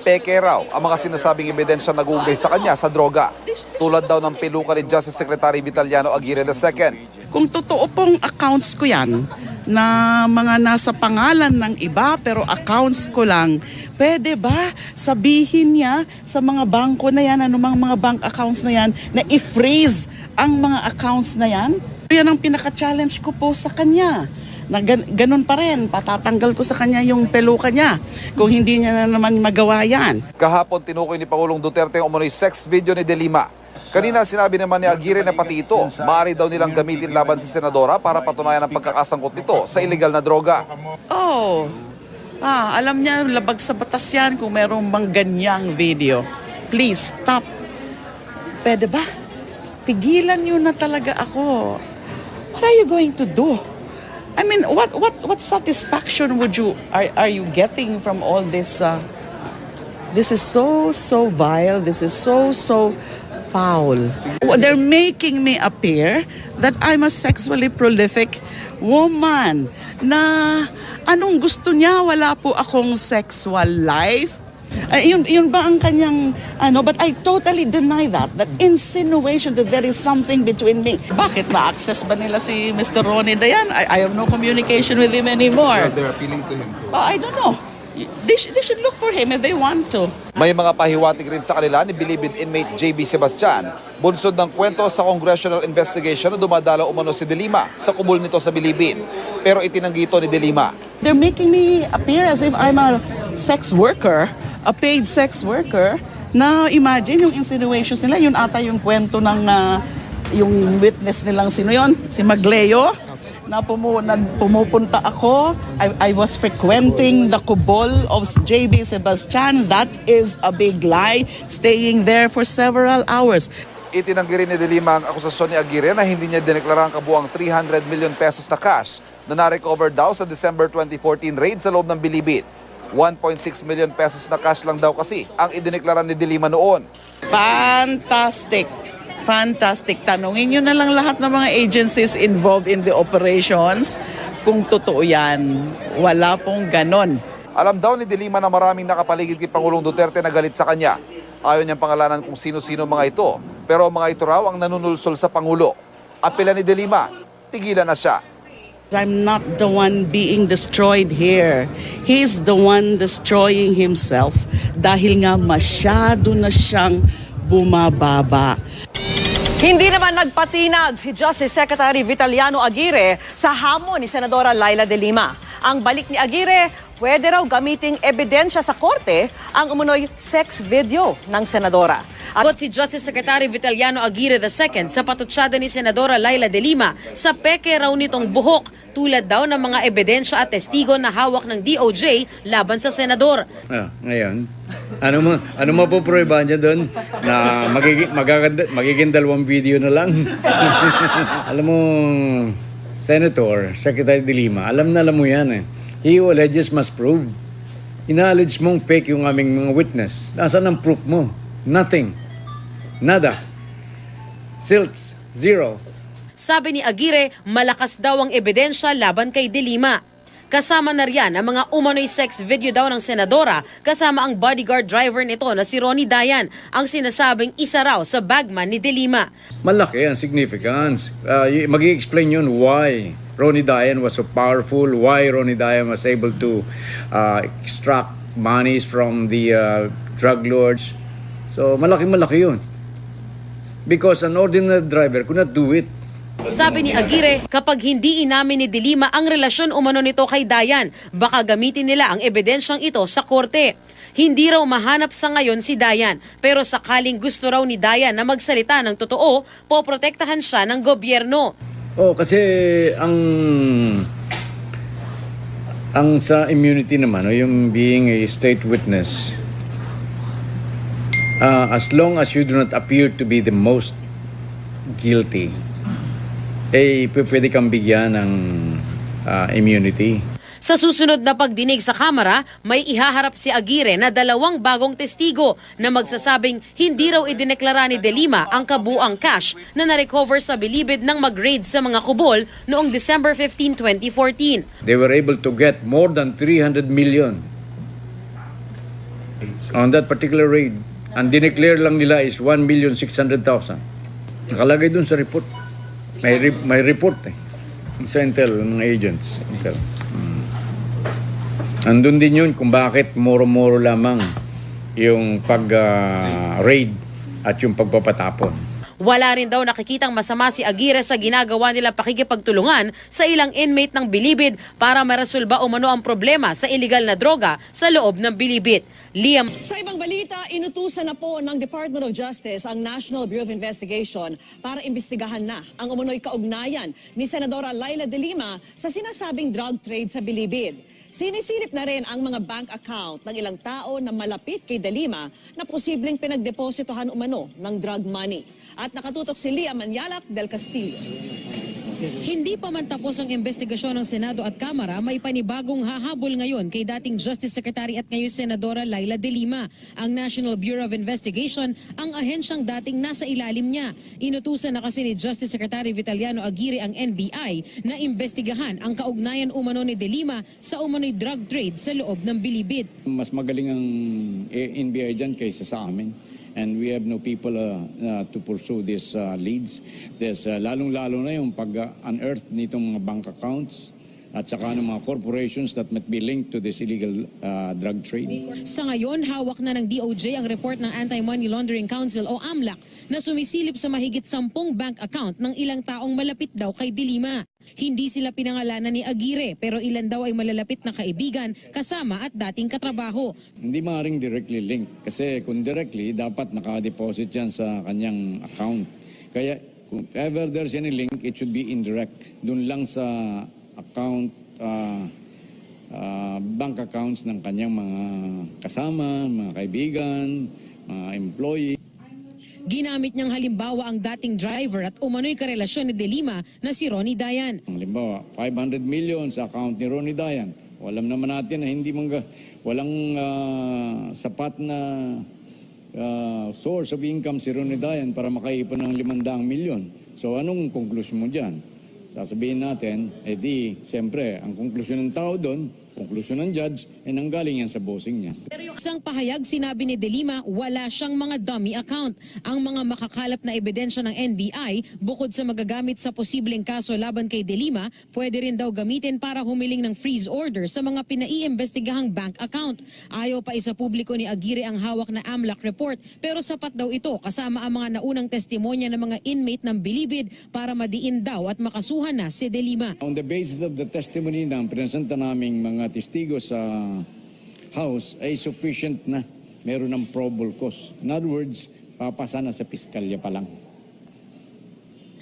peke raw ang mga sinasabing ebidensya nag-uugnay sa kanya sa droga. Tulad daw ng piluka ni Justice Secretary Vitaliano Aguirre II. Kung totoo pong accounts ko yan, na mga nasa pangalan ng iba pero accounts ko lang, pwede ba sabihin niya sa mga bangko na yan, anumang mga bank accounts na yan, na i-freeze ang mga accounts na yan? Yan ang pinaka-challenge ko po sa kanya. Na ganun pa rin, patatanggal ko sa kanya yung peluka niya kung hindi niya na naman magawa yan. Kahapon tinukoy ni Pangulong Duterte ang umunoy sex video ni De Lima. Kanina sinabi naman ni Aguirre na pati ito, maaari daw nilang gamitin laban sa senadora para patunayan ang pagkakasangkot nito sa illegal na droga. Alam niya, labag sa batas yan kung merong bang ganyang video. Please, stop. Pwede ba? Tigilan niyo na talaga ako. What are you going to do? I mean, what satisfaction are you getting from all this? This is so vile. This is so foul. They're making me appear that I'm a sexually prolific woman. Na anong gusto niya? Wala po akong sexual life. Yun ba ang kanyang but I totally deny that insinuation that there is something between me. Bakit na-access ba nila si Mr. Ronnie Dayan? I have no communication with him anymore. They're appealing to him too. I don't know. They should look for him if they want to. May mga pahiwatig rin sa kanila ni Bilibid inmate JB Sebastian, bunsod ng kwento sa congressional investigation na dumadalaw umano si De Lima sa kubol nito sa Bilibid. Pero itinanggi ito ni De Lima. They're making me appear as if I'm a sex worker, a paid sex worker. Na imagine yung insinuations nila, yun ata yung kwento ng yung witness nilang sino yun? Si Magleo. Na pumupunta ako. I was frequenting the kubol of JB Sebastian. That is a big lie. Staying there for several hours. Itinanggi rin ni De Lima ang akusasyon ni Aguirre na hindi niya dineklara ang kabuang 300 million pesos na cash na na-recover daw sa December 2014 raid sa loob ng Bilibid. 1.6 million pesos na cash lang daw kasi ang idineklara ni De Lima noon. Fantastic. Tanungin nyo na lang lahat ng mga agencies involved in the operations kung totoo yan. Wala pong ganon. Alam daw ni De Lima na maraming nakapaligid kay Pangulong Duterte na galit sa kanya. Ayaw niyang pangalanan kung sino-sino mga ito. Pero mga ito raw ang nanunulsol sa Pangulo. Apela ni De Lima, tigilan na siya. I'm not the one being destroyed here. He's the one destroying himself dahil nga masyado na siyang bumababa. Hindi naman nagpatinag si Justice Secretary Vitaliano Aguirre sa hamon ni Senadora Laila de Lima. Ang balik ni Aguirre, pwede raw gamiting ebidensya sa korte ang umunoy sex video ng senadora. Agot si Justice Secretary Vitaliano Aguirre II sa patutsada ni Senadora Laila de Lima sa peke raw nitong buhok tulad daw ng mga ebidensya at testigo na hawak ng DOJ laban sa senador. Ngayon, ano mapuprueba niya doon na magiging dalawang video na lang? Alam mo, Senator, Secretary de Lima, alam mo yan eh. He who alleges must prove. Ina-allege mong fake yung aming mga witness. Nasaan ang proof mo? Nothing. Nada. Silts. Zero. Sabi ni Aguirre, malakas daw ang ebidensya laban kay De Lima. Kasama na riyan ang mga umano'y sex video daw ng senadora kasama ang bodyguard driver nito na si Ronnie Dayan, ang sinasabing isa raw sa bagman ni De Lima. Malaki ang significance. Mag-i-explain yun why Ronnie Dayan was so powerful, why Ronnie Dayan was able to extract monies from the drug lords. So malaki yun. Because an ordinary driver could not do it. Sabi ni Aguirre, kapag hindi inamin ni De Lima ang relasyon umano nito kay Dayan, baka gamitin nila ang ebidensyang ito sa korte. Hindi raw mahanap sa ngayon si Dayan, pero sakaling gusto raw ni Dayan na magsalita ng totoo, poprotektahan siya ng gobyerno. Kasi ang sa immunity naman, yung being a state witness, as long as you do not appear to be the most guilty, pwede kang bigyan ng immunity. Sa susunod na pagdinig sa Kamara, may ihaharap si Aguirre na dalawang bagong testigo na magsasabing hindi raw idineklara ni De Lima ang kabuang cash na na-recover sa bilibid ng mag-raid sa mga kubol noong December 15, 2014. They were able to get more than 300 million on that particular raid. Ang dineclare lang nila is 1,600,000. Nakalagay dun sa report. May report sa Intel, ng agents. Intel. Andun din yun kung bakit moro-moro lamang yung pag-raid at yung pagpapatapon. Wala rin daw nakikitang masama si Aguirre sa ginagawa nilang pakikipagtulungan sa ilang inmate ng Bilibid para maresolba umano ang problema sa iligal na droga sa loob ng Bilibid. Liam. Sa ibang balita, inutusan na po ng Department of Justice ang National Bureau of Investigation para imbestigahan na ang umunoy kaugnayan ni Senadora Laila de Lima sa sinasabing drug trade sa Bilibid. Sinisilip na rin ang mga bank account ng ilang tao na malapit kay De Lima na posibleng pinagdepositohan umano ng drug money. At nakatutok si Liam Manyalak del Castillo. Hindi pa man tapos ang investigasyon ng Senado at Kamara, may panibagong hahabol ngayon kay dating Justice Secretary at ngayon Senadora Laila de Lima. Ang National Bureau of Investigation ang ahensyang dating nasa ilalim niya. Inutusan na kasi ni Justice Secretary Vitaliano Aguirre ang NBI na imbestigahan ang kaugnayan umano ni de Lima sa umano'y drug trade sa loob ng Bilibid. Mas magaling ang NBI dyan kaysa sa amin. And we have no people to pursue these leads. There's lalong-lalo na yung pag-unearth nitong mga bank accounts at saka ng mga corporations that might be linked to this illegal drug trade. Sa ngayon, hawak na ng DOJ ang report ng Anti-Money Laundering Council o AMLAC na sumisilip sa mahigit 10 bank account ng ilang taong malapit daw kay de Lima. Hindi sila pinangalanan ni Aguirre pero ilan daw ay malalapit na kaibigan kasama at dating katrabaho. Hindi maaaring directly linked kasi kung directly dapat naka-deposit yan sa kanyang account. Kaya kung ever there's any link, it should be indirect. Doon lang sa account, bank accounts ng kanyang mga kasama, mga kaibigan, mga employee. Ginamit niyang halimbawa ang dating driver at umano'y karelasyon ni de Lima na si Ronnie Dayan. Halimbawa, 500 million sa account ni Ronnie Dayan. Alam naman natin na walang sapat na source of income si Ronnie Dayan para makaipon ng 500 milyon. So anong konklusyon mo dyan? Sasabihin natin, siyempre, ang konklusyon ng tao doon, konklusyon ng judge, nanggaling yan sa bossing niya. Pero yung isang pahayag, sinabi ni de Lima, wala siyang mga dummy account. Ang mga makakalap na ebidensya ng NBI, bukod sa magagamit sa posibleng kaso laban kay de Lima, pwede rin daw gamitin para humiling ng freeze order sa mga pinaiimbestigahang bank account. Ayaw pa isa publiko ni Aguirre ang hawak na AMLAC report, pero sapat daw ito kasama ang mga naunang testimonya ng mga inmate ng Bilibid para madiin daw at makasuhan na si de Lima. On the basis of the testimony ng presenta naming mga testigo sa House ay sufficient na meron ng probable cause. In other words, papasa na sa piskalya pa lang.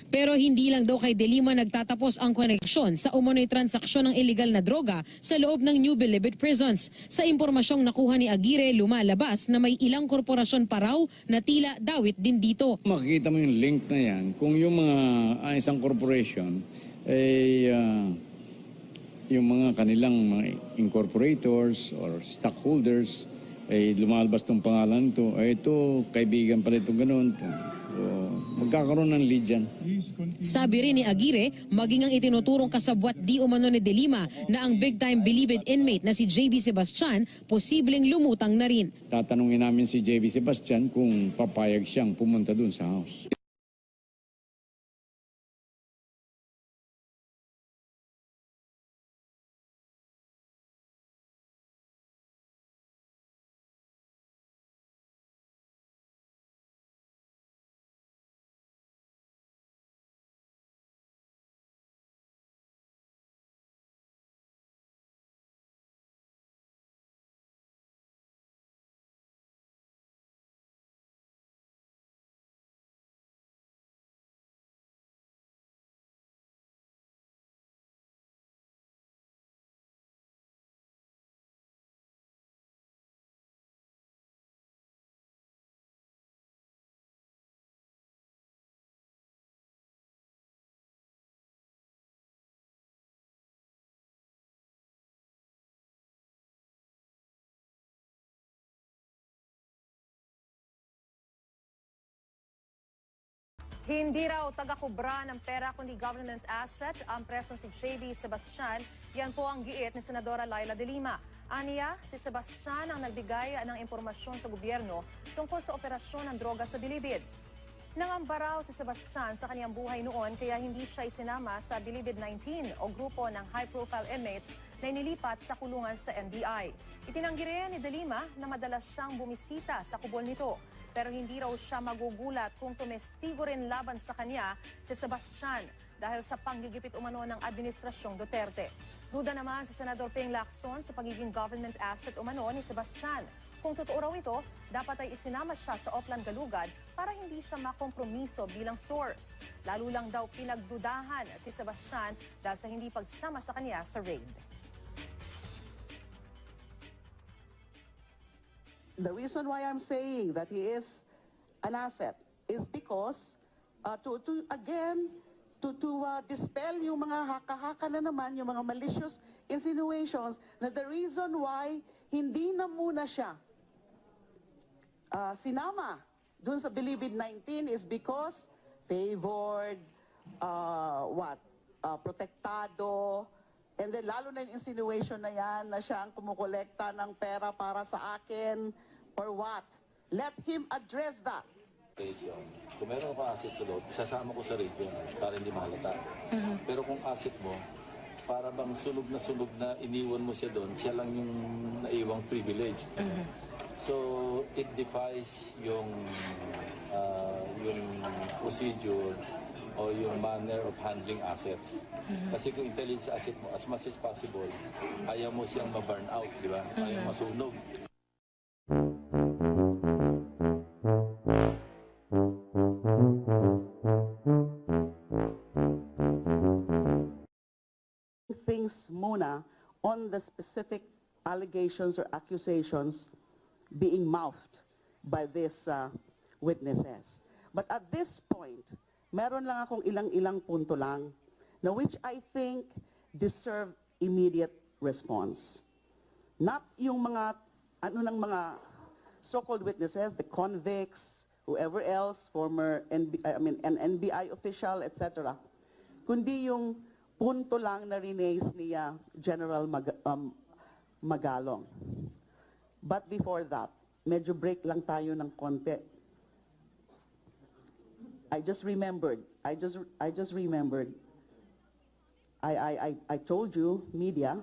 Pero hindi lang daw kay de Lima nagtatapos ang koneksyon sa umano'y transaksyon ng illegal na droga sa loob ng New Bilibid prisons. Sa impormasyong nakuha ni Aguirre, lumalabas na may ilang korporasyon pa raw na tila dawit din dito. Makikita mo yung link na yan kung yung mga isang corporation ay yung mga kanilang mga incorporators or stockholders ay lumalabas tong pangalan ito, ay ito, kaibigan pala itong ganun. So, magkakaroon ng lead dyan. Sabi rin ni Aguirre, maging ang itinuturong kasabwat di umano ni de Lima na ang big-time Bilibid inmate na si JB Sebastian, posibleng lumutang na rin. Tatanungin namin si JB Sebastian kung papayag siyang pumunta dun sa house. Hindi raw taga-kubra ng pera kundi government asset ang presong si JB Sebastian. Yan po ang giit ni Senadora Laila de Lima. Aniya, si Sebastian ang nagbigay ng impormasyon sa gobyerno tungkol sa operasyon ng droga sa Bilibid. Nangamba raw si Sebastian sa kanyang buhay noon kaya hindi siya isinama sa Bilibid 19 o grupo ng high-profile inmates na inilipat sa kulungan sa NBI. Itinanggi rin ni De Lima na madalas siyang bumisita sa kubol nito. Pero hindi raw siya magugulat kung tumestigo rin laban sa kanya si Sebastian dahil sa panggigipit umano ng Administrasyong Duterte. Duda naman si Senador Ping Lacson sa pagiging government asset umano ni Sebastian. Kung totoo raw ito, dapat ay isinama siya sa Oplan Galugad para hindi siya makompromiso bilang source. Lalo lang daw pinagdudahan si Sebastian dahil sa hindi pagsama sa kanya sa raid. The reason why I'm saying that he is an asset is because to dispel yung mga haka-haka na naman, yung mga malicious insinuations na the reason why hindi na muna siya sinama dun sa Believe It 19 is because favored, protektado, and then lalo na yung insinuation na yan na siya ang kumukolekta ng pera para sa akin or what. Let him address that. Kung meron ka asset sa loob, isasama ko sa radio para hindi mahalata. Pero kung asset mo, para bang sunog na iniwan mo siya doon, siya lang yung naiwang privilege. So, it defies yung procedure o yung manner of handling assets. Kasi kung intelligence asset mo, as much as possible, ayaw mo siyang ma-burn out, di ba? Ayaw masunog. Things muna on the specific allegations or accusations being mouthed by these witnesses. But at this point, meron lang akong ilang-ilang punto lang na which I think deserve immediate response. Not yung mga, mga so-called witnesses, the convicts, whoever else, former an NBI official, etc. Kundi yung punto lang na rinaise niya General Magalong. But before that, medyo break lang tayo ng konti. I just remembered. I told you, media,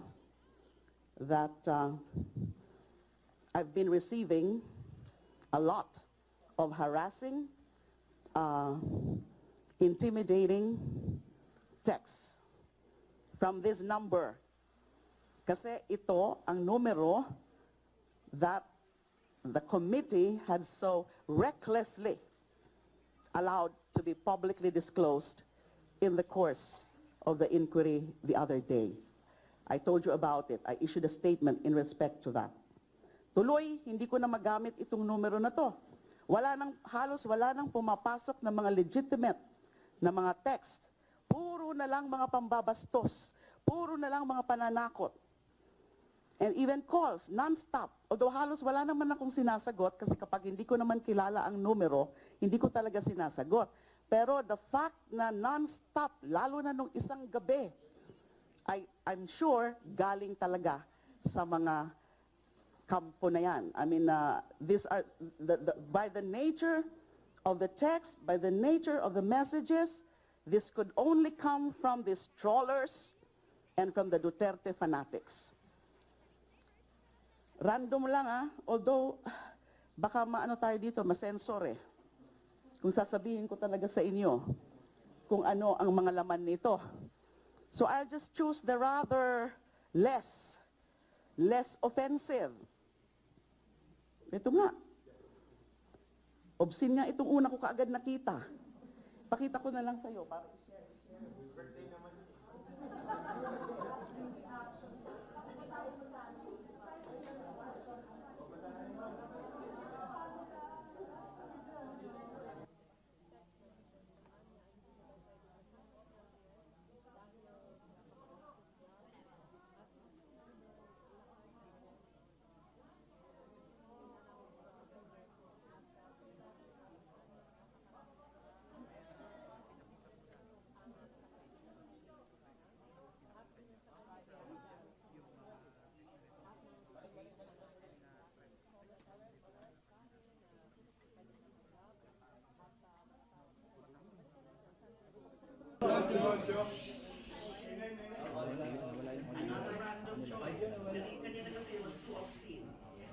that I've been receiving a lot of harassing, intimidating texts from this number. Kasi ito ang numero that the committee had so recklessly allowed to be publicly disclosed in the course of the inquiry the other day. I told you about it. I issued a statement in respect to that. Tuloy, hindi ko na magamit itong numero na to. Halos wala nang pumapasok na mga legitimate na mga text. Puro na lang mga pambabastos. Puro na lang mga pananakot. And even calls, non-stop. Although halos wala naman akong sinasagot kasi kapag hindi ko naman kilala ang numero, hindi ko talaga sinasagot. Pero the fact na non-stop, lalo na nung isang gabi, I'm sure galing talaga sa mga kampo na yan. I mean, these are, by the nature of the text, by the nature of the messages, this could only come from these trawlers and from the Duterte fanatics. Random lang although baka maano tayo dito, masensor kung sasabihin ko talaga sa inyo kung ano ang mga laman nito. So I'll just choose the rather less offensive. Ito nga. Obscene nga itong una ko kaagad nakita. Pakita ko na lang sa'yo para i-share. Birthday naman.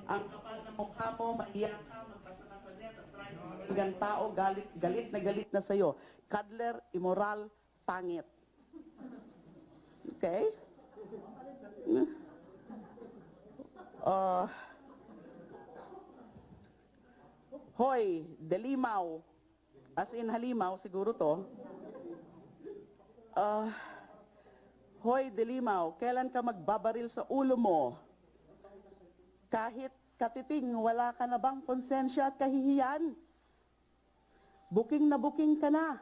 Ang kapal na mukha mo, maiyak ka, magbasa ka sa net, at try mga tao, galit na sa'yo. Cuddler, immoral, pangit. Okay? Hoy, delimaw. As in halimaw, siguro to. Hoy, delimaw, kailan ka magbabaril sa ulo mo? Kahit katiting, wala ka na bang konsensya at kahihiyan? Booking na booking ka na.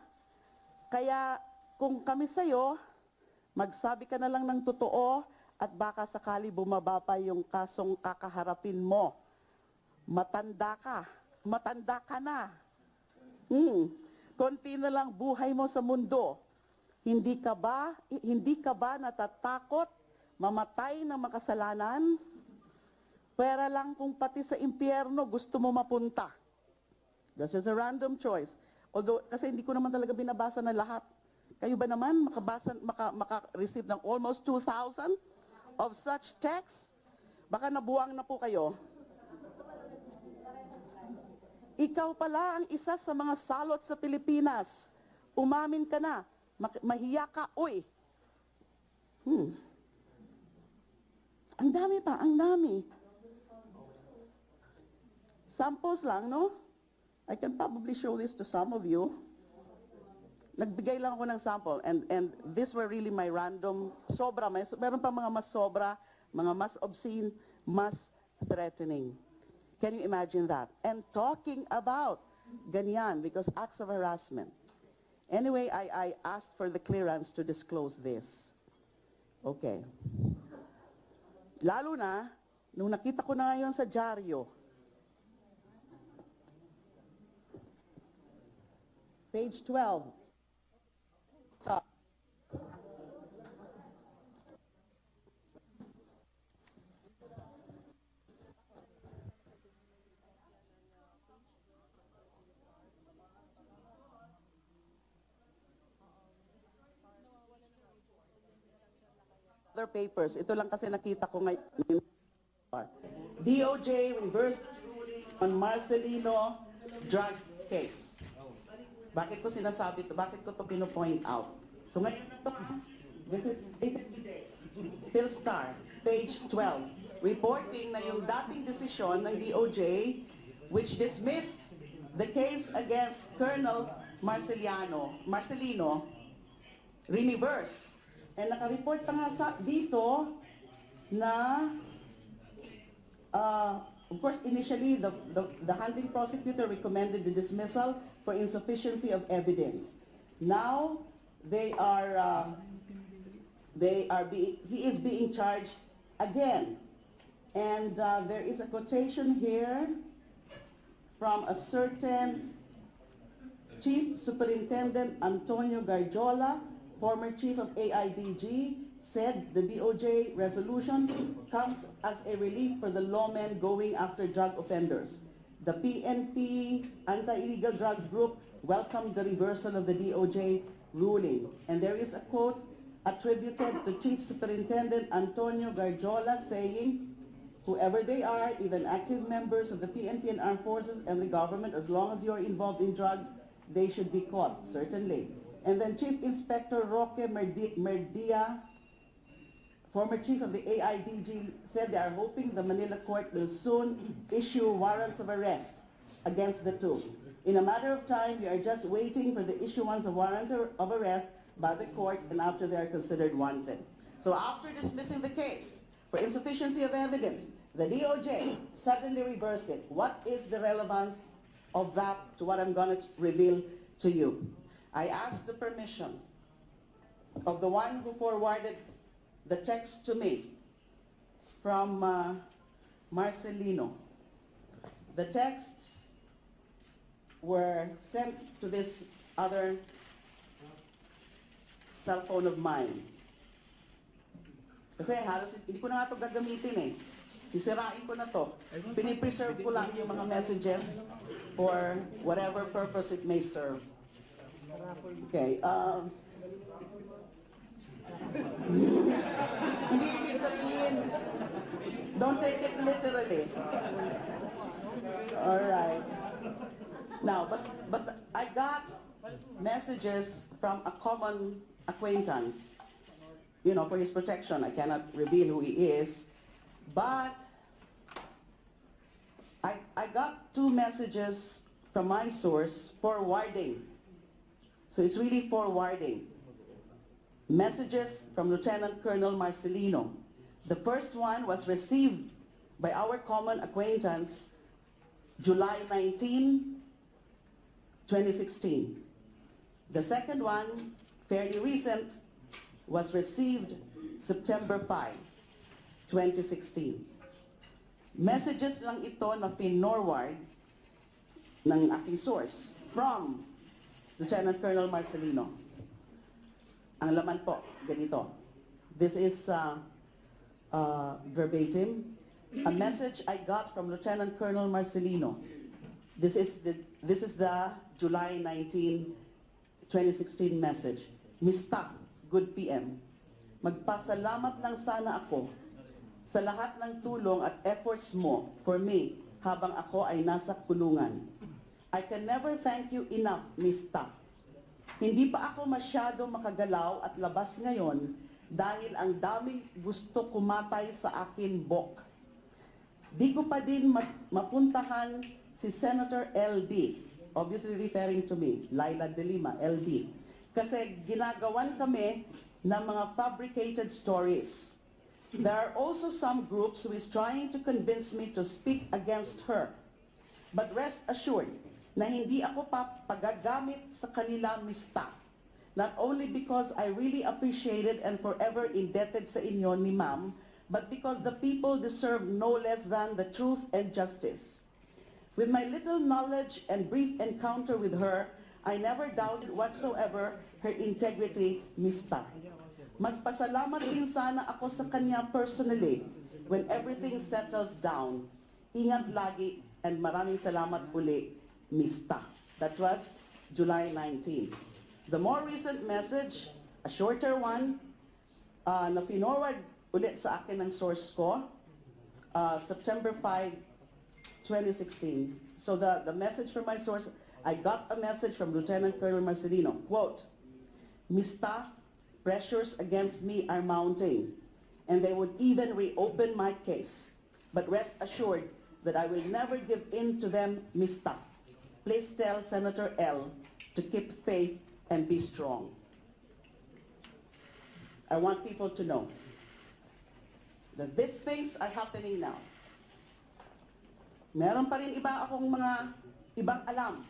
Kaya kung kami sa'yo, magsabi ka na lang ng totoo at baka sakali bumaba pa yung kasong kakaharapin mo. Matanda ka na. Konti na lang buhay mo sa mundo. Hindi ka ba natatakot mamatay ng makasalanan? Pwera lang kung pati sa impyerno gusto mo mapunta. That's just a random choice. Although, kasi hindi ko naman talaga binabasa na lahat. Kayo ba naman maka-receive ng almost 2,000 of such texts? Baka nabuwang na po kayo. Ikaw pala ang isa sa mga salot sa Pilipinas. Umamin ka na. Mahiya ka, uy. Ang dami pa, ang dami. Samples lang, no? I can probably show this to some of you. Nagbigay lang ako ng sample, and these were really my random, sobra, meron pa mga mas sobra, mga mas obscene, mas threatening. Can you imagine that? And talking about ganyan, because acts of harassment. Anyway, I asked for the clearance to disclose this. Okay. Lalo na, nung nakita ko na ngayon sa dyaryo, page 12. Other papers. Ito lang kasi nakita ko ngayon. DOJ reversed ruling on Marcelino drug case. Bakit ko sinasabi ito? Bakit ko ito pino-point out? So ngayon na ito, this is Philstar, page 12, reporting na yung dating desisyon ng DOJ which dismissed the case against Colonel Marcelino, reverse. And naka-report pa nga dito na of course, initially, the handling prosecutor recommended the dismissal for insufficiency of evidence. Now, he is being charged again. And there is a quotation here from a certain Chief Superintendent Antonio Garjola, former chief of AIDG, said the DOJ resolution comes as a relief for the lawmen going after drug offenders. The PNP Anti-Illegal Drugs Group welcomed the reversal of the DOJ ruling. And there is a quote attributed to Chief Superintendent Antonio Garjola saying, whoever they are, even active members of the PNP and armed forces and the government, as long as you're involved in drugs, they should be caught, certainly. And then Chief Inspector Roque Merdia, former chief of the AIDG, said they are hoping the Manila court will soon issue warrants of arrest against the two. In a matter of time, we are just waiting for the issuance of warrants of arrest by the court, and after they are considered wanted. So after dismissing the case for insufficiency of evidence, the DOJ suddenly reversed it. What is the relevance of that to what I'm going to reveal to you? I asked the permission of the one who forwarded the text to me from Marcelino. The texts were sent to this other cell phone of mine. Kasi halos hindi ko na nga ito gagamitin eh. Sisirain ko na to. Pinipreserve ko lang yung mga messages for whatever purpose it may serve. Okay. Hindi ibig sabihin, Don't take it literally. All right. Now, but I got messages from a common acquaintance. You know, for his protection, I cannot reveal who he is. But I got 2 messages from my source forwarding. So it's really forwarding. Messages from Lieutenant Colonel Marcelino. The first one was received by our common acquaintance July 19, 2016. The second one, fairly recent, was received September 5, 2016. Messages lang ito na pinorward ng aking source from Lieutenant Colonel Marcelino. Ang laman po, ganito. This is verbatim. A message I got from Lieutenant Colonel Marcelino. This is the July 19, 2016 message. Mista, good PM. Magpasalamat lang sana ako sa lahat ng tulong at efforts mo for me habang ako ay nasa kulungan. I can never thank you enough, Mista. Hindi pa ako masyado makagalaw at labas ngayon dahil ang daming gusto kumatay sa akin, Bok. Di ko pa din mapuntahan si Senator LD, obviously referring to me, Laila de Lima, LD. Kasi ginagawan kami ng mga fabricated stories. There are also some groups who is trying to convince me to speak against her. But rest assured na hindi ako pagagamit sa kanila, Mista. Not only because I really appreciated and forever indebted sa inyo ni Ma'am, but because the people deserve no less than the truth and justice. With my little knowledge and brief encounter with her, I never doubted whatsoever her integrity, Mista. Magpasalamat din sana ako sa kanya personally when everything settles down. Ingat lagi and maraming salamat uli, Mista. That was July 19. The more recent message, a shorter one, na pinorward ulit sa akin ng source ko, September 5, 2016. So the message from my source, I got a message from Lieutenant Colonel Marcelino, quote, Mista, pressures against me are mounting, and they would even reopen my case. But rest assured that I will never give in to them, Mista. Please tell Senator L to keep faith and be strong. I want people to know that these things are happening now. Meron pa rin iba akong mga ibang alam.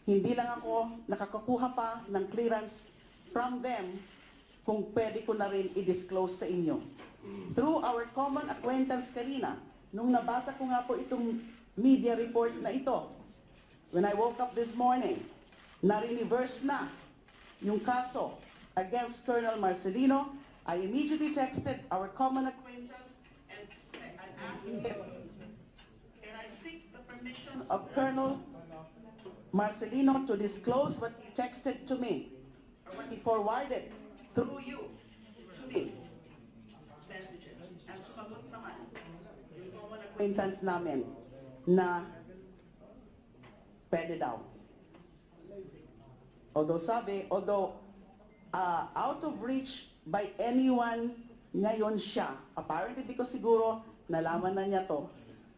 Hindi lang ako nakakakuha pa ng clearance from them kung pwede ko na rin i-disclose sa inyo. Through our common acquaintance kanina, nung nabasa ko nga po itong media report na ito, when I woke up this morning, na-reverse na yung kaso against Colonel Marcelino, I immediately texted our common acquaintance and asked him, can I seek the permission of Colonel Marcelino to disclose what he texted to me, or what he forwarded through you to me? Messages. And sumagot naman yung common acquaintance namin na pwede daw. Although out of reach by anyone ngayon siya, apparently because siguro nalaman na niya to,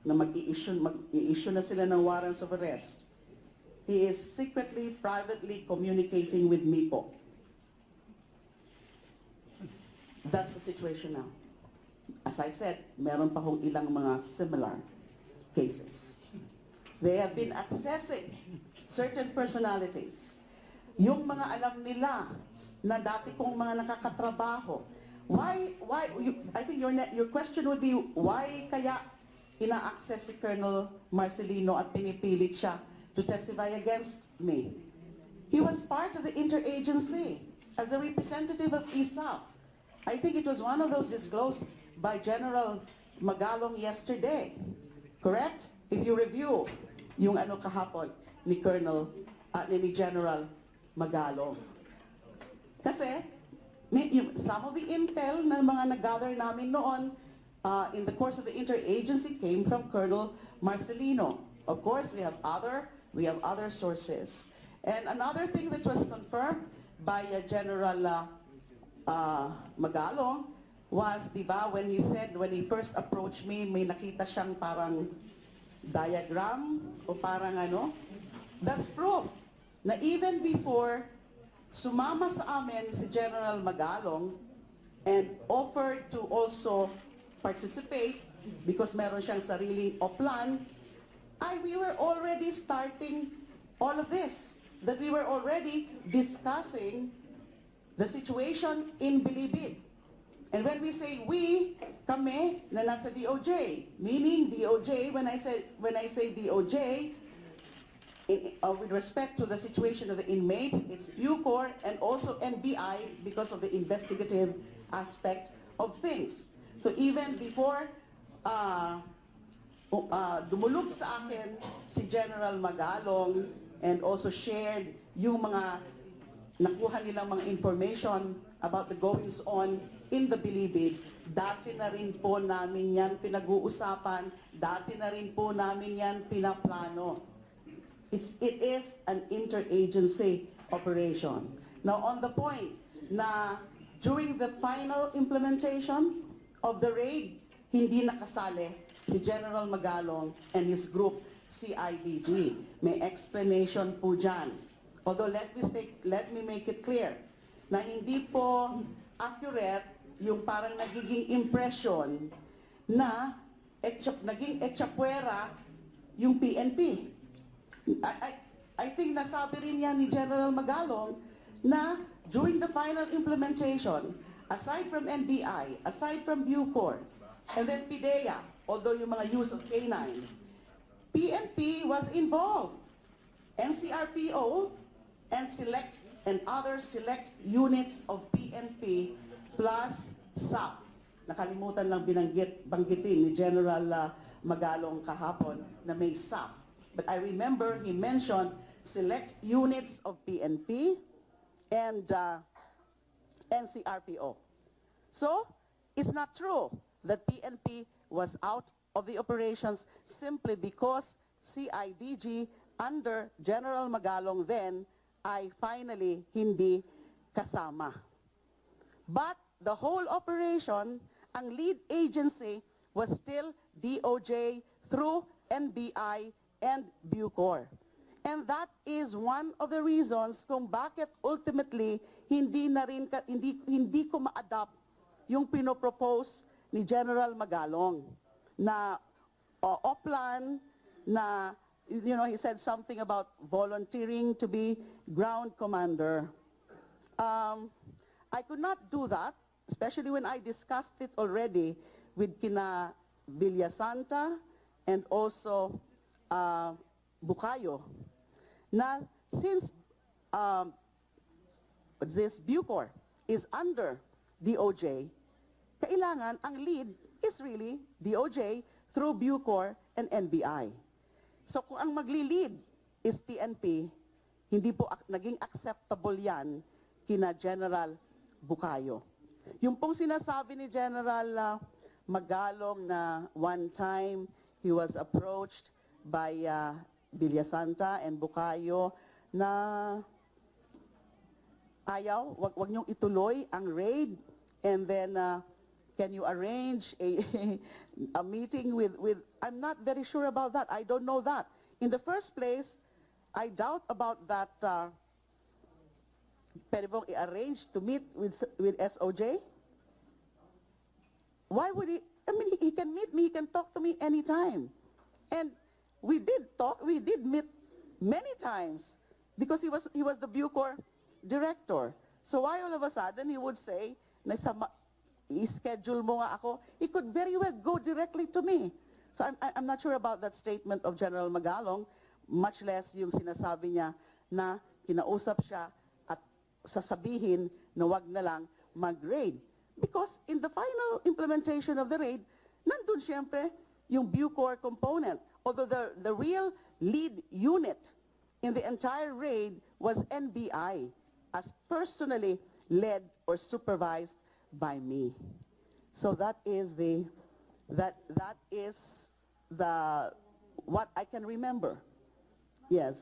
na mag-i-issue na sila ng warrants of arrest, he is secretly, privately communicating with me po. That's the situation now. As I said, meron pa hong ilang mga similar cases. They have been accessing certain personalities. Yung mga alam nila na dati kong mga nakakatrabaho. I think your question would be, why kaya ina-access si Colonel Marcelino at pinipilit siya to testify against me? He was part of the interagency as a representative of ISAF. I think it was one of those disclosed by General Magalong yesterday. Correct? If you review yung ano kahapon ni ni General Magalong. Kasi some of the intel na mga nag-gather namin noon in the course of the interagency came from Colonel Marcelino. Of course, we have other sources. And another thing that was confirmed by General Magalong was, di ba, when he first approached me, may nakita siyang parang diagram o parang ano. That's proof na even before sumama sa amin si General Magalong and offered to also participate because meron siyang sariling oplan, we were already starting all of this, that we were already discussing the situation in Bilibid. And when we say we, kami na nasa DOJ, meaning DOJ, when I say DOJ, with respect to the situation of the inmates, it's Bucor and also NBI because of the investigative aspect of things. So even before dumulog sa akin si General Magalong and also shared yung mga nakuha nilang mga information about the goings on in the Bilibid, dati na rin po namin yan pinag-uusapan, dati na rin po namin yan pinaplano. It is an interagency operation. Now on the point na during the final implementation of the raid, hindi nakasali si General Magalong and his group CIDG. May explanation po dyan. Although let me make it clear na hindi po accurate yung parang nagiging impression na naging etchapwera yung PNP. I think nasabi rin yan ni General Magalong na during the final implementation, aside from NBI, aside from Bucor, and then PIDEA, although yung mga use of K9, PNP was involved. NCRPO and other select units of PNP plus SAP. Nakalimutan lang banggitin ni General Magalong kahapon na may SAP. But I remember he mentioned select units of PNP and NCRPO. So, it's not true that PNP was out of the operations simply because CIDG under General Magalong then ay finally hindi kasama. But the whole operation, ang lead agency was still DOJ through NBI and Bucor. And that is one of the reasons kung bakit ultimately hindi ko ma-adopt yung pinopropose ni General Magalong na oplan na, you know, he said something about volunteering to be ground commander. I could not do that, especially when I discussed it already with kina Villasanta and also Bukayo. Na since this Bucor is under DOJ, kailangan ang lead is really DOJ through Bucor and NBI. So kung ang magli-lead is TNP, hindi po naging acceptable yan kina General Bukayo. Yung pong sinasabi ni General Magalong na one time he was approached by Villasanta and Bukayo na ayaw, wag niyong ituloy ang raid and then can you arrange a meeting with, I'm not very sure about that. I don't know that. In the first place, I doubt about that. Pwede bang i-arrange to meet with SOJ? Why would he? I mean, he can meet me, he can talk to me anytime. And we did talk, we did meet many times because he was the Bucor director. So why all of a sudden he would say, i-schedule mo nga ako, he could very well go directly to me. So I'm not sure about that statement of General Magalong, much less yung sinasabi niya na kinausap siya at sasabihin na wag na lang mag-raid. Because in the final implementation of the raid, nandun siyempre yung Bucor component. Although the real lead unit in the entire raid was NBI, as personally led or supervised by me. So that is the That is what I can remember. Yes.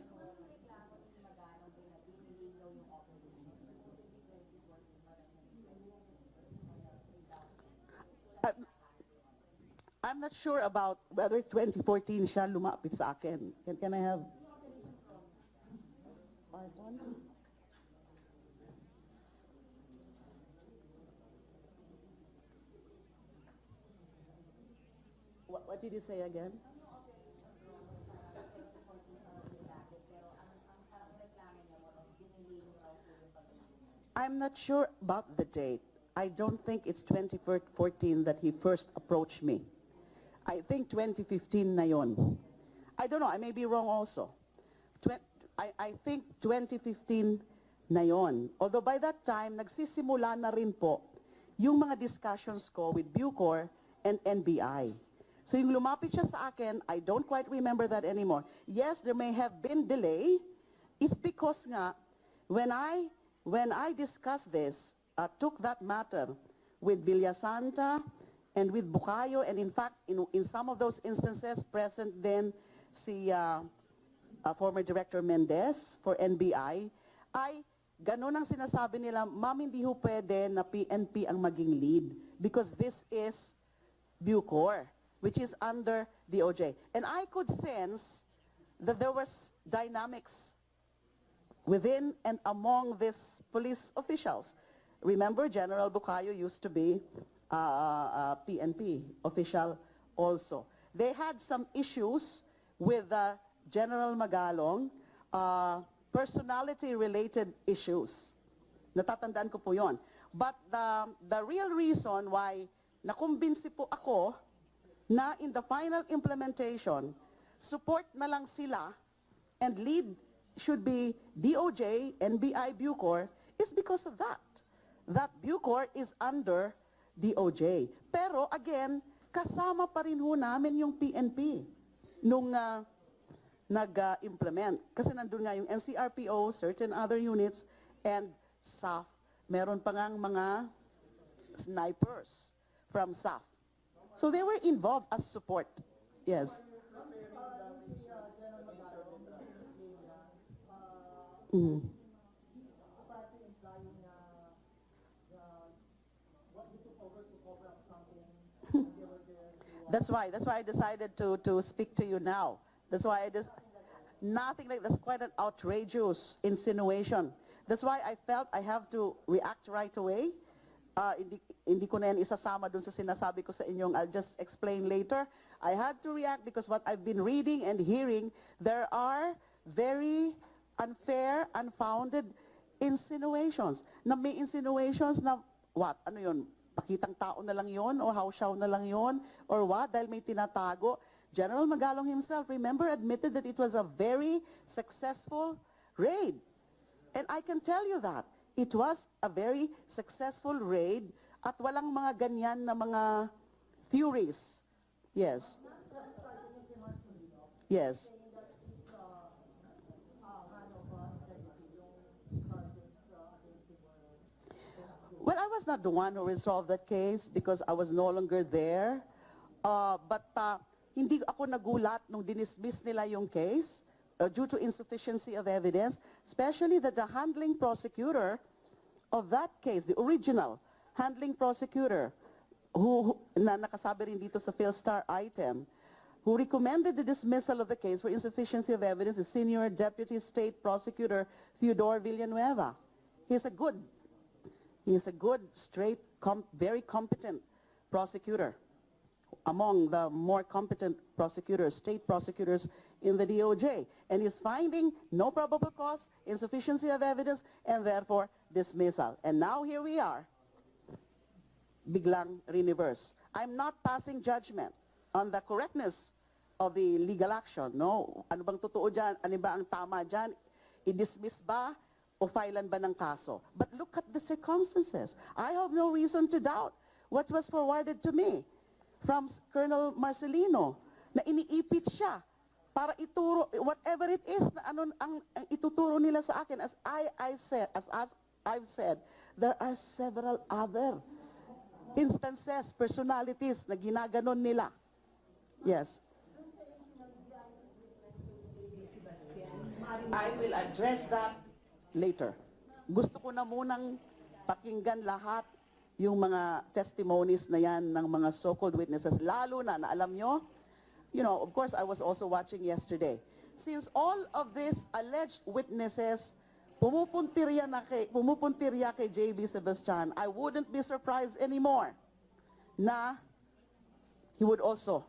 I'm not sure about whether 2014 siya lumapit sa akin. Can I have part one? What did you say again? I'm not sure about the date. I don't think it's 2014 that he first approached me. I think 2015 na yon. I don't know, I may be wrong also. I think 2015 na yon. Although by that time, nagsisimula na rin po yung mga discussions ko with Bucor and NBI. So yung lumapit siya sa akin, I don't quite remember that anymore. Yes, there may have been delay. It's because nga, when I discussed this, took that matter with Villasanta and with Bucayo, and in fact, in some of those instances, present then si former Director Mendez for NBI, ay ganun ang sinasabi nila, ma'am, hindi ho pwede na PNP ang maging lead because this is Bucor, which is under DOJ. And I could sense that there was dynamics within and among these police officials. Remember, General Bucayo used to be a PNP official also. They had some issues with General Magalong, personality-related issues. Natatandaan ko po yon. But the real reason why nakumbinsi po ako na in the final implementation, support na lang sila and lead should be DOJ, NBI, Bucor, is because of that. That Bucor is under DOJ. Pero again, kasama pa rin ho namin yung PNP nung nag-implement. Kasi nandun nga yung NCRPO, certain other units, and SAF. Meron pa ngang mga snipers from SAF. So they were involved as support. Yes. Mm. That's why I decided to speak to you now. That's why nothing like that's quite an outrageous insinuation. That's why I felt I have to react right away. Hindi ko na yan isasama dun sa sinasabi ko sa inyong, I'll just explain later. I had to react because what I've been reading and hearing, there are very unfair, unfounded insinuations. Na may insinuations na, what? Ano yun? Pakitang tao na lang yon o hausyaw na lang yon or what? Dahil may tinatago. General Magalong himself, remember, admitted that it was a very successful raid. And I can tell you that. It was a very successful raid at walang mga ganyan na mga theories. Yes. Yes. Well, I was not the one who resolved that case because I was no longer there. But hindi ako nagulat nung dinismiss nila yung case due to insufficiency of evidence, especially that the handling prosecutor of that case, the original handling prosecutor, who na nakasabi rin dito sa PhilStar item, who recommended the dismissal of the case for insufficiency of evidence, the senior deputy state prosecutor Theodore Villanueva. He's a good, straight, very competent prosecutor among the more competent prosecutors, state prosecutors in the DOJ. And he's finding no probable cause, insufficiency of evidence, and therefore dismissal. And now here we are, biglang reverse. I'm not passing judgment on the correctness of the legal action, no? Ano bang totoo dyan? Ano ba ang tama dyan? I-dismiss ba o filean ba ng kaso? But look at the circumstances. I have no reason to doubt what was forwarded to me from Colonel Marcelino, na iniipit siya para ituro, whatever it is, na ano ang ituturo nila sa akin. As I've said, there are several other instances, personalities na ginaganon nila. Yes. I will address that later. Gusto ko na munang pakinggan lahat yung mga testimonies na yan ng mga so-called witnesses, lalo na alam nyo, you know, of course, I was also watching yesterday. Since all of these alleged witnesses pumupuntirya kay JB Sebastian, I wouldn't be surprised anymore na he would also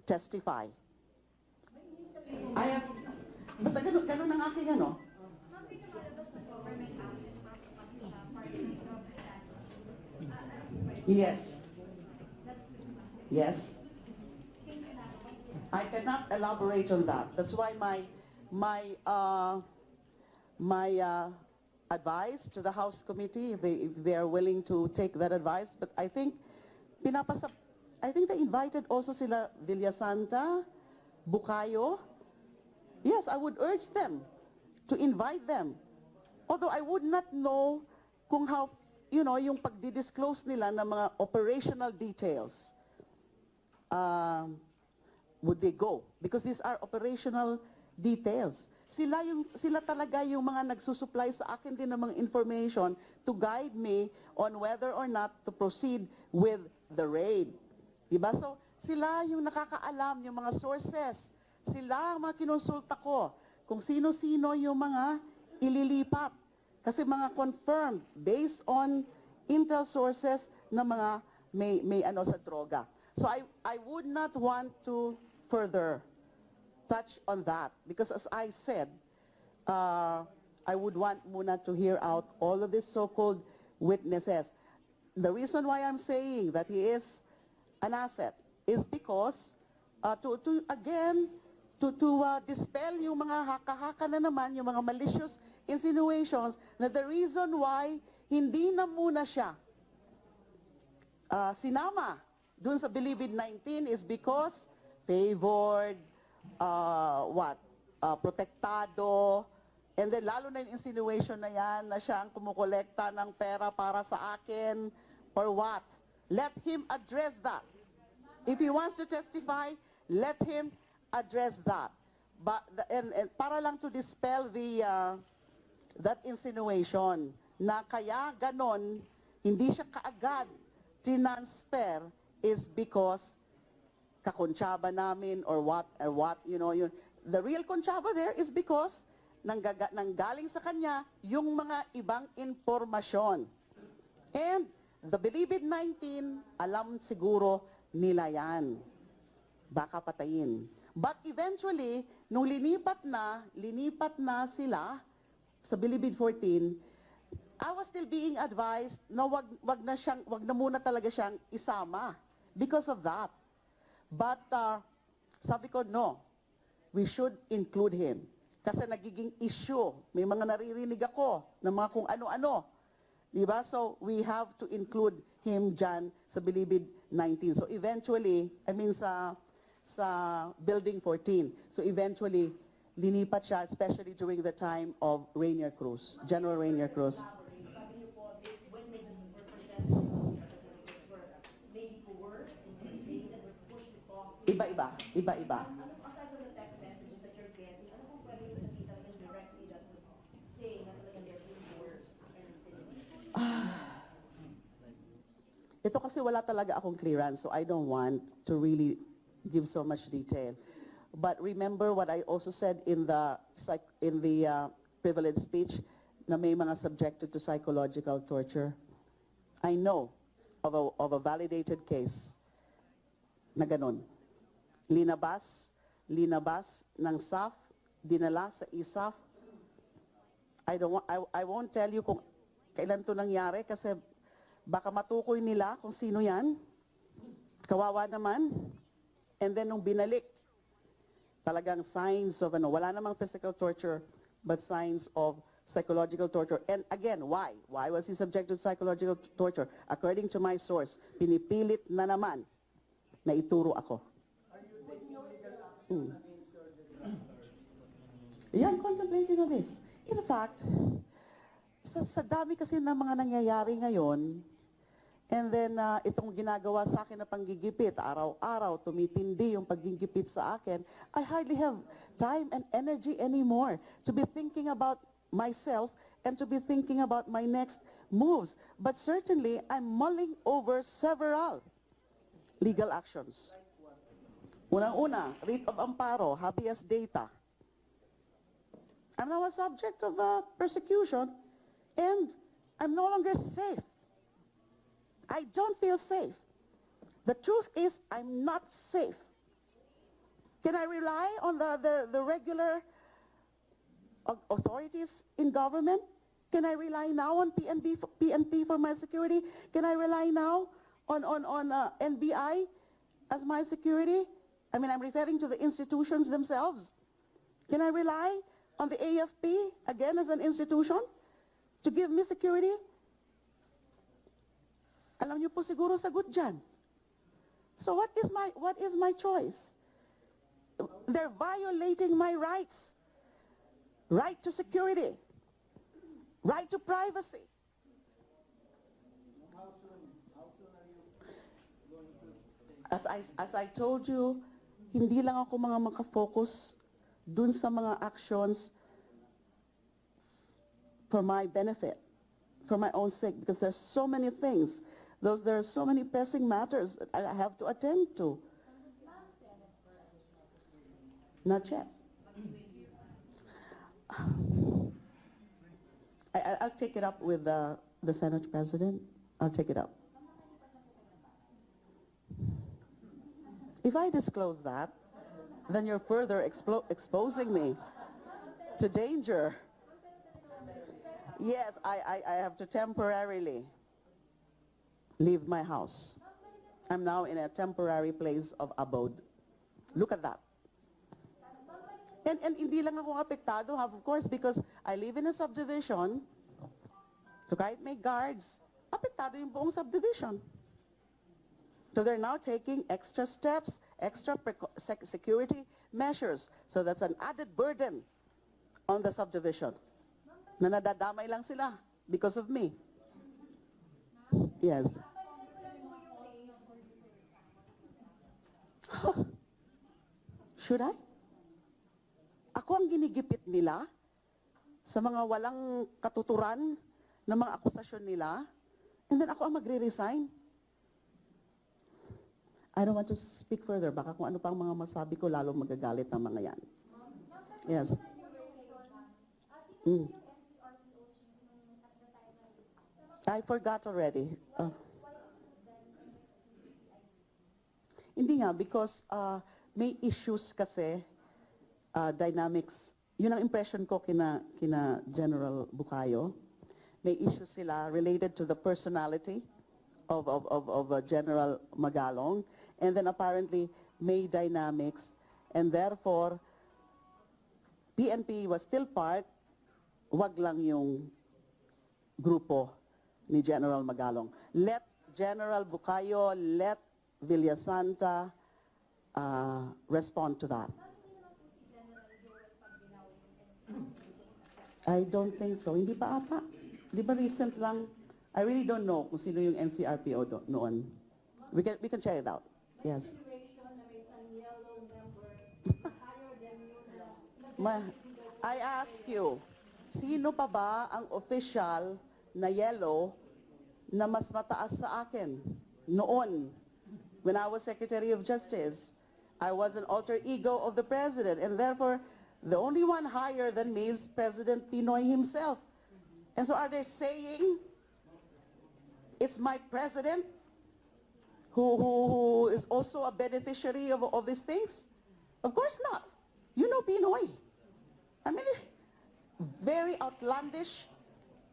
testify. I have, basta ganun ang aking ano. Yes. Yes. I cannot elaborate on that. That's why my advice to the House Committee, if they are willing to take that advice, but I think they invited also sila Villasanta, Bukayo. Yes, I would urge them to invite them. Although I would not know kung how, you know, yung pagdi-disclose nila ng mga operational details. Would they go? Because these are operational details. Sila talaga yung mga nagsusupply sa akin din ng mga information to guide me on whether or not to proceed with the raid. Diba? So, sila yung nakakaalam, yung mga sources. Sila ang mga kinonsulta ko kung sino-sino yung mga ililipat. Kasi mga confirmed based on intel sources na mga may ano sa droga. So I would not want to further touch on that because as I said, I would want muna to hear out all of these so-called witnesses. The reason why I'm saying that he is an asset is because to dispel yung mga haka-haka na naman, yung mga malicious insinuations na the reason why hindi na muna siya sinama dun sa Believe It 19 is because favored, protektado, and then lalo na yung insinuation na yan na siya ang kumukolekta ng pera para sa akin, or what. Let him address that. If he wants to testify, let him address that. But and para lang to dispel that insinuation na kaya ganon, hindi siya kaagad transfer is because kakontsaba namin or what, you know, yun. The real kontsaba there is because nanggaling sa kanya yung mga ibang impormasyon. And the Believe It 19, alam siguro nila yan. Baka patayin. But eventually, nung linipat na sila sa Believe It 14, I was still being advised na wag na muna talaga siyang isama because of that. But sabi ko, no, we should include him. Kasi nagiging issue. May mga naririnig ako ng mga kung ano-ano. Diba? So we have to include him dyan sa Believe It 19. So eventually, I mean sa Building 14. So eventually, linipat siya, especially during the time of Rainier Cruz, General Rainier Cruz. Iba-iba. Aside from the text messages that you're getting, ano kung pwede yung sabihin talaga directly that would say na talaga they're being coerced? Ito kasi wala talaga akong clearance, so I don't want to really give so much detail. But remember what I also said in the privilege speech na may mga subjected to psychological torture. I know of a validated case na ganun. Linabas ng SAF, dinala sa ISAF. I won't tell you kung kailan to nangyari kasi baka matukoy nila kung sino yan. Kawawa naman. And then nung binalik, talagang signs of wala namang physical torture, but signs of psychological torture. And again, why? Why was he subjected to psychological torture? According to my source, pinipilit na naman na ituro ako. Yeah, I'm contemplating on this. In fact, sa dami kasi ng mga nangyayari ngayon, And then, itong ginagawa sa akin na panggigipit, araw-araw, tumitindi yung paggigipit sa akin, I hardly have time and energy anymore to be thinking about myself and to be thinking about my next moves. But certainly, I'm mulling over several legal actions. Unang-una, writ of amparo, habeas data. I'm now a subject of persecution, and I'm no longer safe. I don't feel safe. The truth is, I'm not safe. Can I rely on the regular authorities in government? Can I rely now on PNP for my security? Can I rely now on NBI as my security? I mean, I'm referring to the institutions themselves. Can I rely on the AFP, again, as an institution, to give me security? Alam niyo po siguro sagot dyan. So what is my choice? They're violating my rights. Right to security. Right to privacy. As I told you, hindi lang ako mga makafocus dun sa mga actions for my benefit, for my own sake, because there's so many things. There are so many pressing matters that I have to attend to. Not yet. I'll take it up with the Senate President. I'll take it up. If I disclose that, then you're further exposing me to danger. Yes, I have to temporarily leave my house. I'm now in a temporary place of abode. Look at that. And hindi lang ako apektado, of course, because I live in a subdivision. So kahit may guards, apektado yung buong subdivision. So they're now taking extra steps, extra security measures. So that's an added burden on the subdivision. Na nadadamay lang sila because of me. Yes. Should I? Ako ang ginigipit nila sa mga walang katuturan ng mga akusasyon nila, and then ako ang magre-resign. I don't want to speak further. Baka kung ano pang mga masabi ko, lalo magagalit ng mga yan. Yes. I forgot already. Hindi nga, because may issues kasi, dynamics. Yun ang impression ko kina General Bucayo. May issues sila related to the personality of General Magalong. And then apparently may dynamics. And therefore, PNP was still part, wag lang yung grupo ni General Magalong. Let General Bucayo, let Villasanta respond to that. I don't think so. Hindi pa ata. Di ba recent lang? I really don't know kung sino yung NCRPO noon. We can check it out. Yes. I ask you, sino pa ba ang official na yellow na mas mataas sa akin noon when I was Secretary of Justice? I was an alter ego of the President, and therefore the only one higher than me is President Pinoy himself. And so are they saying it's my president who is also a beneficiary of these things? Of course not. You know Pinoy. I mean, very outlandish,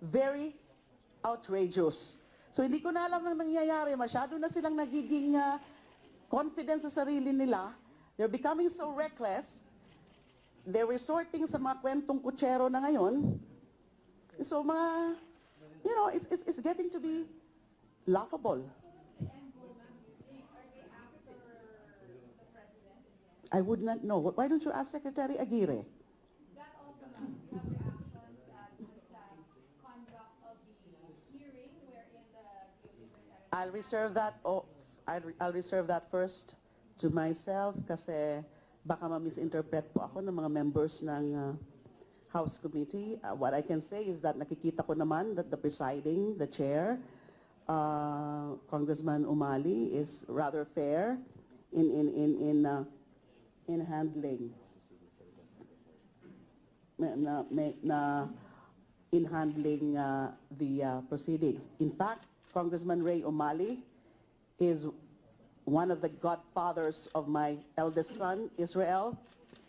very outrageous. So hindi ko na alam ang nangyayari. Masyado na silang nagiging confident sa sarili nila. They're becoming so reckless. They're resorting sa mga kwentong kutsero na ngayon. So mga, you know, it's getting to be laughable. I would not know. Why don't you ask Secretary Aguirre? I'll reserve that. Oh, I'll reserve that first to myself kasi baka ma-misinterpret po ako ng mga members ng House Committee. What I can say is that nakikita ko naman that the presiding, the chair, Congressman Umali is rather fair in handling in handling the proceedings. In fact, Congressman Ray Umali is one of the godfathers of my eldest son, Israel,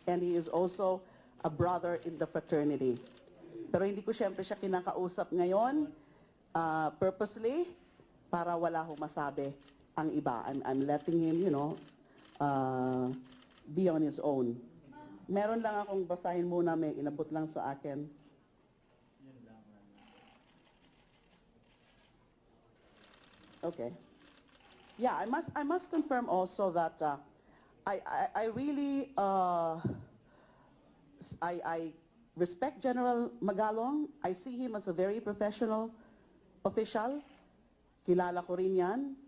and he is also a brother in the fraternity. Pero hindi ko siyempre siya kinakausap ngayon purposely para wala hong masabi ang iba. I'm letting him, you know, be on his own. Meron lang akong basahin muna, may inabot lang sa akin. Okay. Yeah, I must confirm also that I really I respect General Magalong. I see him as a very professional official. Kilala ko rin yan.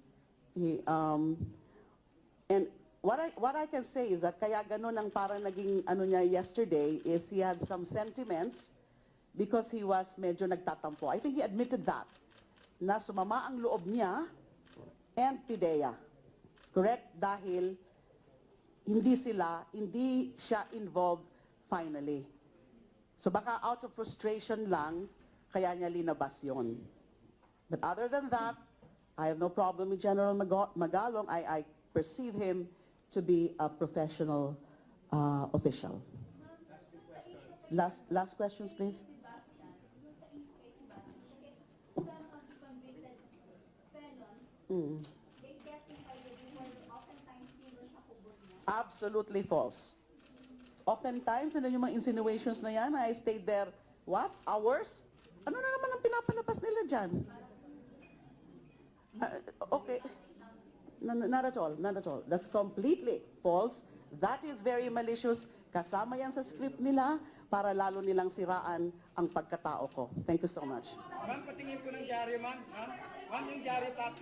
And what I can say is that kaya ganun ang parang naging ano niya yesterday is he had some sentiments because he was medyo nagtatampo. I think he admitted that na sumama ang loob niya and PIDEA. Correct? Dahil hindi siya involved finally. So baka out of frustration lang, kaya niya linabas yun. But other than that, I have no problem with General Magalong. I perceive him to be a professional official. Last questions, please. Absolutely false. Oftentimes, and yung mga insinuations na yan, I stayed there, what? Hours? Ano na naman ang pinapalabas nila dyan? Okay. Not at all, not at all. That's completely false. That is very malicious. Kasama yan sa script nila para lalo nilang siraan ang pagkatao ko. Thank you so much. Ma'am, patingin ko ng dyaryo, ma'am. Ma'am, yung dyaryo, tap.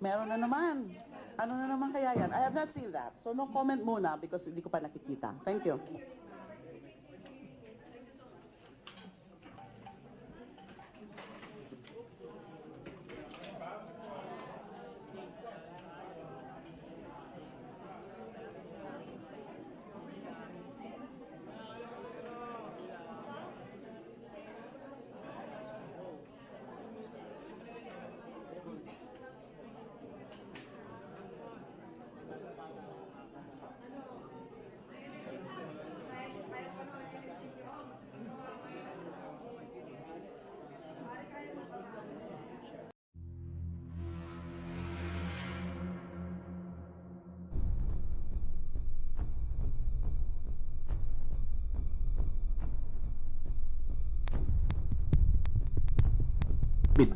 Meron na naman. Ano na naman kaya yan? I have not seen that. So no comment muna because hindi ko pa nakikita. Thank you.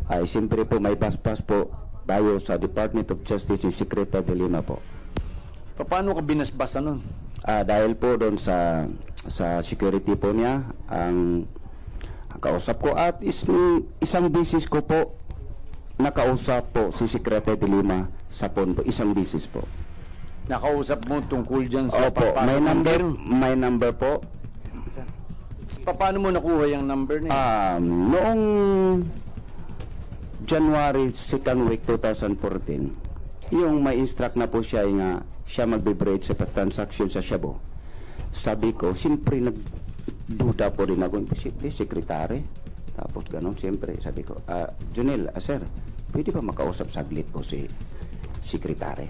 Ay siyempre po may paspas po tayo sa Department of Justice si Secretary de Lima po. Paano ka binasbasa nun? Dahil po doon sa security po niya ang kausap ko at isang bisis ko po nakausap po si Secretary de Lima sa phone po, isang bisis po. Nakausap mo tungkol dyan sa Opo, may number po. Paano mo nakuha yung number niya? Noong January 2nd week 2014, yung may instruct na po siya nga siya magbe-break sa transaction sa Shabu. Sabi ko, siyempre nagduda po rin ako, imposible, sekretary. Tapos gano'n, siyempre, sabi ko, Junel, sir, pwede ba makausap saglit po si sekretary?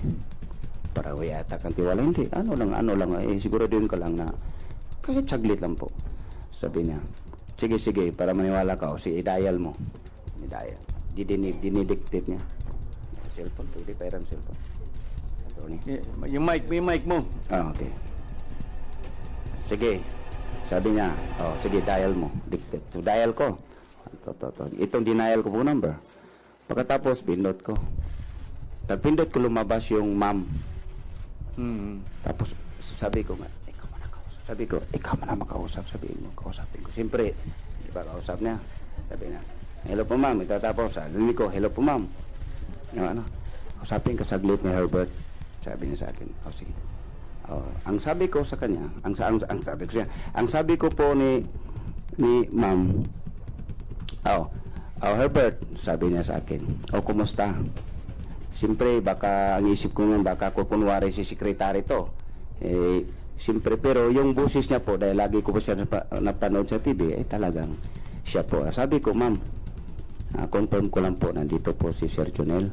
Para wayata kang tiwala, hindi, ano lang, siguro din ka lang na, kahit saglit lang po. Sabi niya, sige, para maniwala ka, i-dial mo. I-dial. Dinidictate niya. Cellphone, pwede pa yung cellphone. Yung mic mo. Okay. Sige. Sabi niya, sige, dial mo. Dictate. So, dial ko. Itong denial ko po number. Pagkatapos, pindot ko. Pagpindot ko, lumabas yung ma'am. Tapos, sabi ko nga, ikaw mo na makausap. Sabi mo, kausapin ko. Siyempre, di ba kausap niya? Sabi niya, hello po ma'am, itatapos. Sabi ko, hello po ma'am. Ano, usapin ka saglit ni Herbert. Sabi niya sa akin, sige. Ang sabi ko sa kanya, ang sabi ko po ni ma'am, Herbert, sabi niya sa akin, kumusta? Siyempre, baka ang isip ko nga, baka ko kunwari si sekretary to. Siyempre, pero yung boses niya po, dahil lagi ko po siya napanood sa TV, talagang siya po. Sabi ko, ma'am, confirm ko lang po, nandito po si Sir Jonel.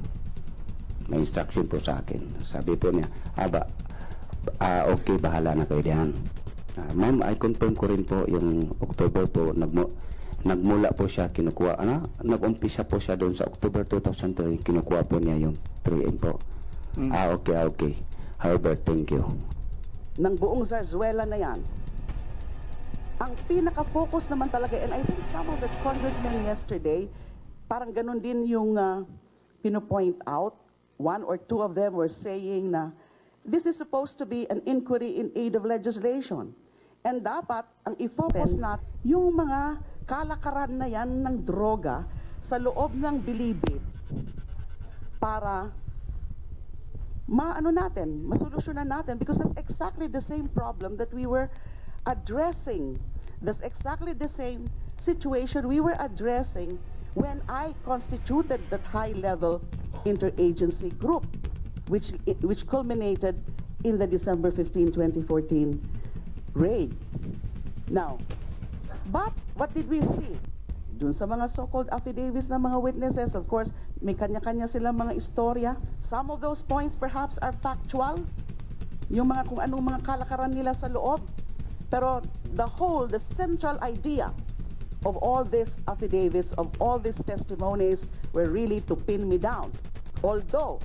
May instruction po sa akin. Sabi po niya, okay, bahala na kayo diyan. Ma'am, I confirm ko rin po yung October po, nagmula po siya, kinukuha, nag-umpisa po siya doon sa October 2003, kinukuha po niya yung 3M po. Okay. Herbert, thank you. Ng buong Zarzuela na yan, ang pinaka-focus naman talaga, and I think some of the congressmen yesterday, parang ganun din yung pino-point out. One or two of them were saying na this is supposed to be an inquiry in aid of legislation. And dapat, ang i-focus natin, yung mga kalakaran na yan ng droga sa loob ng bilibid para masolusyonan natin, because that's exactly the same problem that we were addressing. That's exactly the same situation we were addressing when I constituted that high-level interagency group, which culminated in the December 15, 2014 raid. Now, but what did we see? Dun sa mga so-called affidavits ng mga witnesses, of course, may kanya-kanya silang mga istorya. Some of those points perhaps are factual. Yung mga kung anong mga kalakaran nila sa loob. Pero the central idea of all these affidavits, of all these testimonies, were really to pin me down. Although,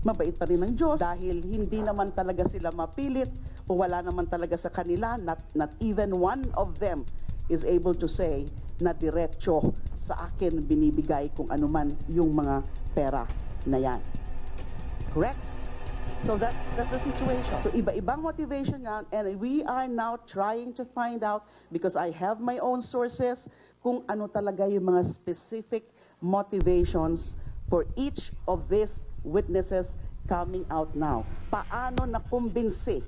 mabait pa rin ng Diyos dahil hindi naman talaga sila mapilit o wala naman talaga sa kanila, not even one of them is able to say na diretso sa akin binibigay kung anuman yung mga pera na yan. Correct? So that's the situation. So iba-ibang motivation yan, and we are now trying to find out, because I have my own sources, kung ano talaga yung mga specific motivations for each of these witnesses coming out now. Paano nakumbinsi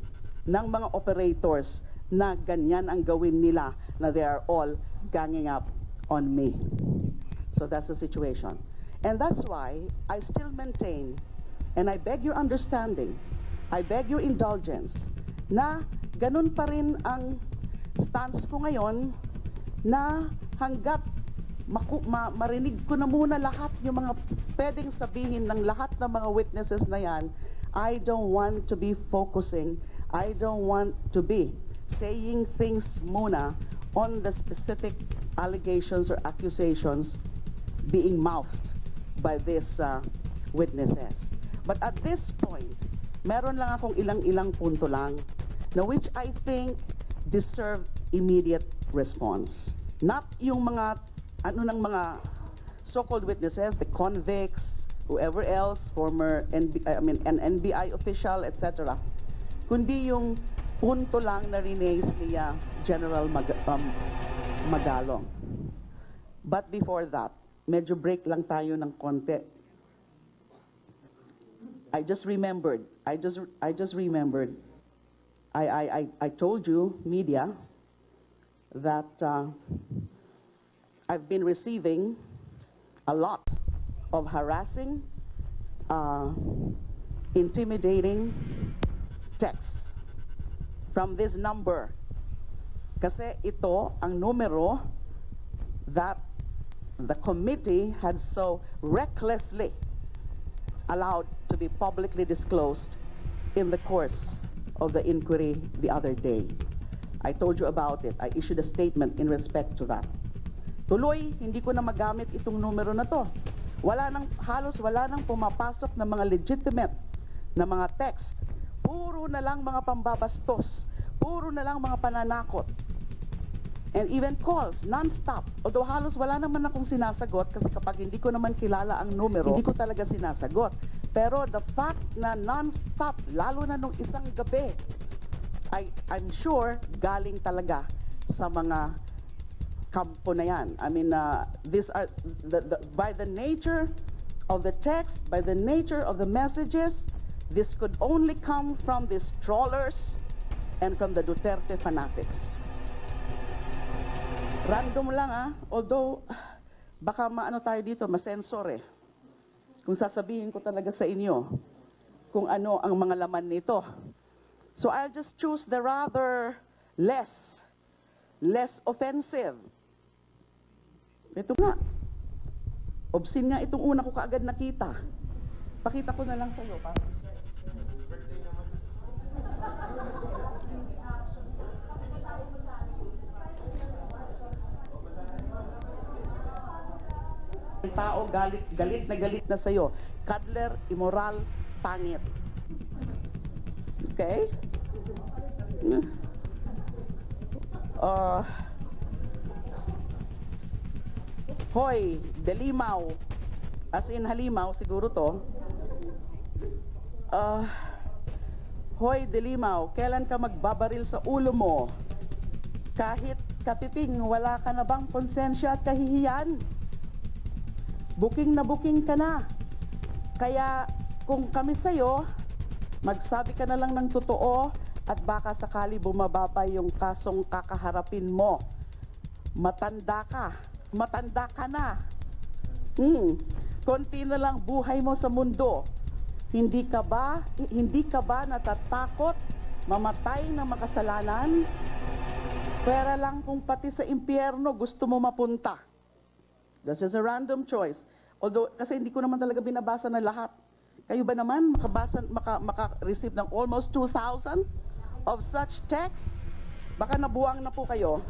ng mga operators na ganyan ang gawin nila, na they are all ganging up on me. So that's the situation. And that's why I still maintain, and I beg your understanding, I beg your indulgence, na ganun pa rin ang stance ko ngayon, na hanggat marinig ko na muna lahat yung mga pwedeng sabihin ng lahat ng mga witnesses na yan, I don't want to be focusing, I don't want to be saying things muna on the specific allegations or accusations being mouthed by these witnesses. But at this point, meron lang akong ilang-ilang punto lang na which I think deserve immediate response. Not yung mga mga so-called witnesses, the convicts, whoever else, former NBI official, etc. Kundi yung punto lang na rinaise niya General Magalong. But before that, medyo break lang tayo ng konti. I just remembered. I told you, media, that I've been receiving a lot of harassing, intimidating texts from this number. Kasi ito ang numero that the committee had so recklessly allowed to be publicly disclosed in the course of the inquiry the other day. I told you about it. I issued a statement in respect to that. Tuloy, hindi ko na magamit itong numero na to. Halos wala nang pumapasok na mga legitimate na mga text. Puro na lang mga pambabastos. Puro na lang mga pananakot. And even calls, non-stop. Although halos wala naman akong sinasagot kasi kapag hindi ko naman kilala ang numero, hindi ko talaga sinasagot. Pero the fact na non-stop, lalo na nung isang gabi, I'm sure galing talaga sa mga kampo na yan. I mean, these are, by the nature of the text, by the nature of the messages, this could only come from these trawlers and from the Duterte fanatics. Random lang although baka maano tayo dito, masensor kung sasabihin ko talaga sa inyo kung ano ang mga laman nito. So I'll just choose the rather less offensive. Ito nga. Obscene nga itong una ko kaagad nakita. Pakita ko na lang sa iyo para ang tao galit na sa iyo. Cuddler, immoral, pangit. Okay? Hoy, delimaw. As in halimaw, siguro to. Hoy, delimaw, kailan ka magbabaril sa ulo mo? Kahit katiting, wala ka na bang konsensya at kahihiyan? Booking na booking ka na. Kaya kung kami sa'yo, magsabi ka na lang ng totoo at baka sakali bumaba pa yung kasong kakaharapin mo. Matanda ka na. Konti na lang buhay mo sa mundo. Hindi ka ba natatakot mamatay ng makasalanan? Pera lang kung pati sa impyerno gusto mo mapunta. That's just a random choice. Although, kasi hindi ko naman talaga binabasa na lahat. Kayo ba naman maka-receive ng almost 2,000 of such texts? Baka nabuwang na po kayo.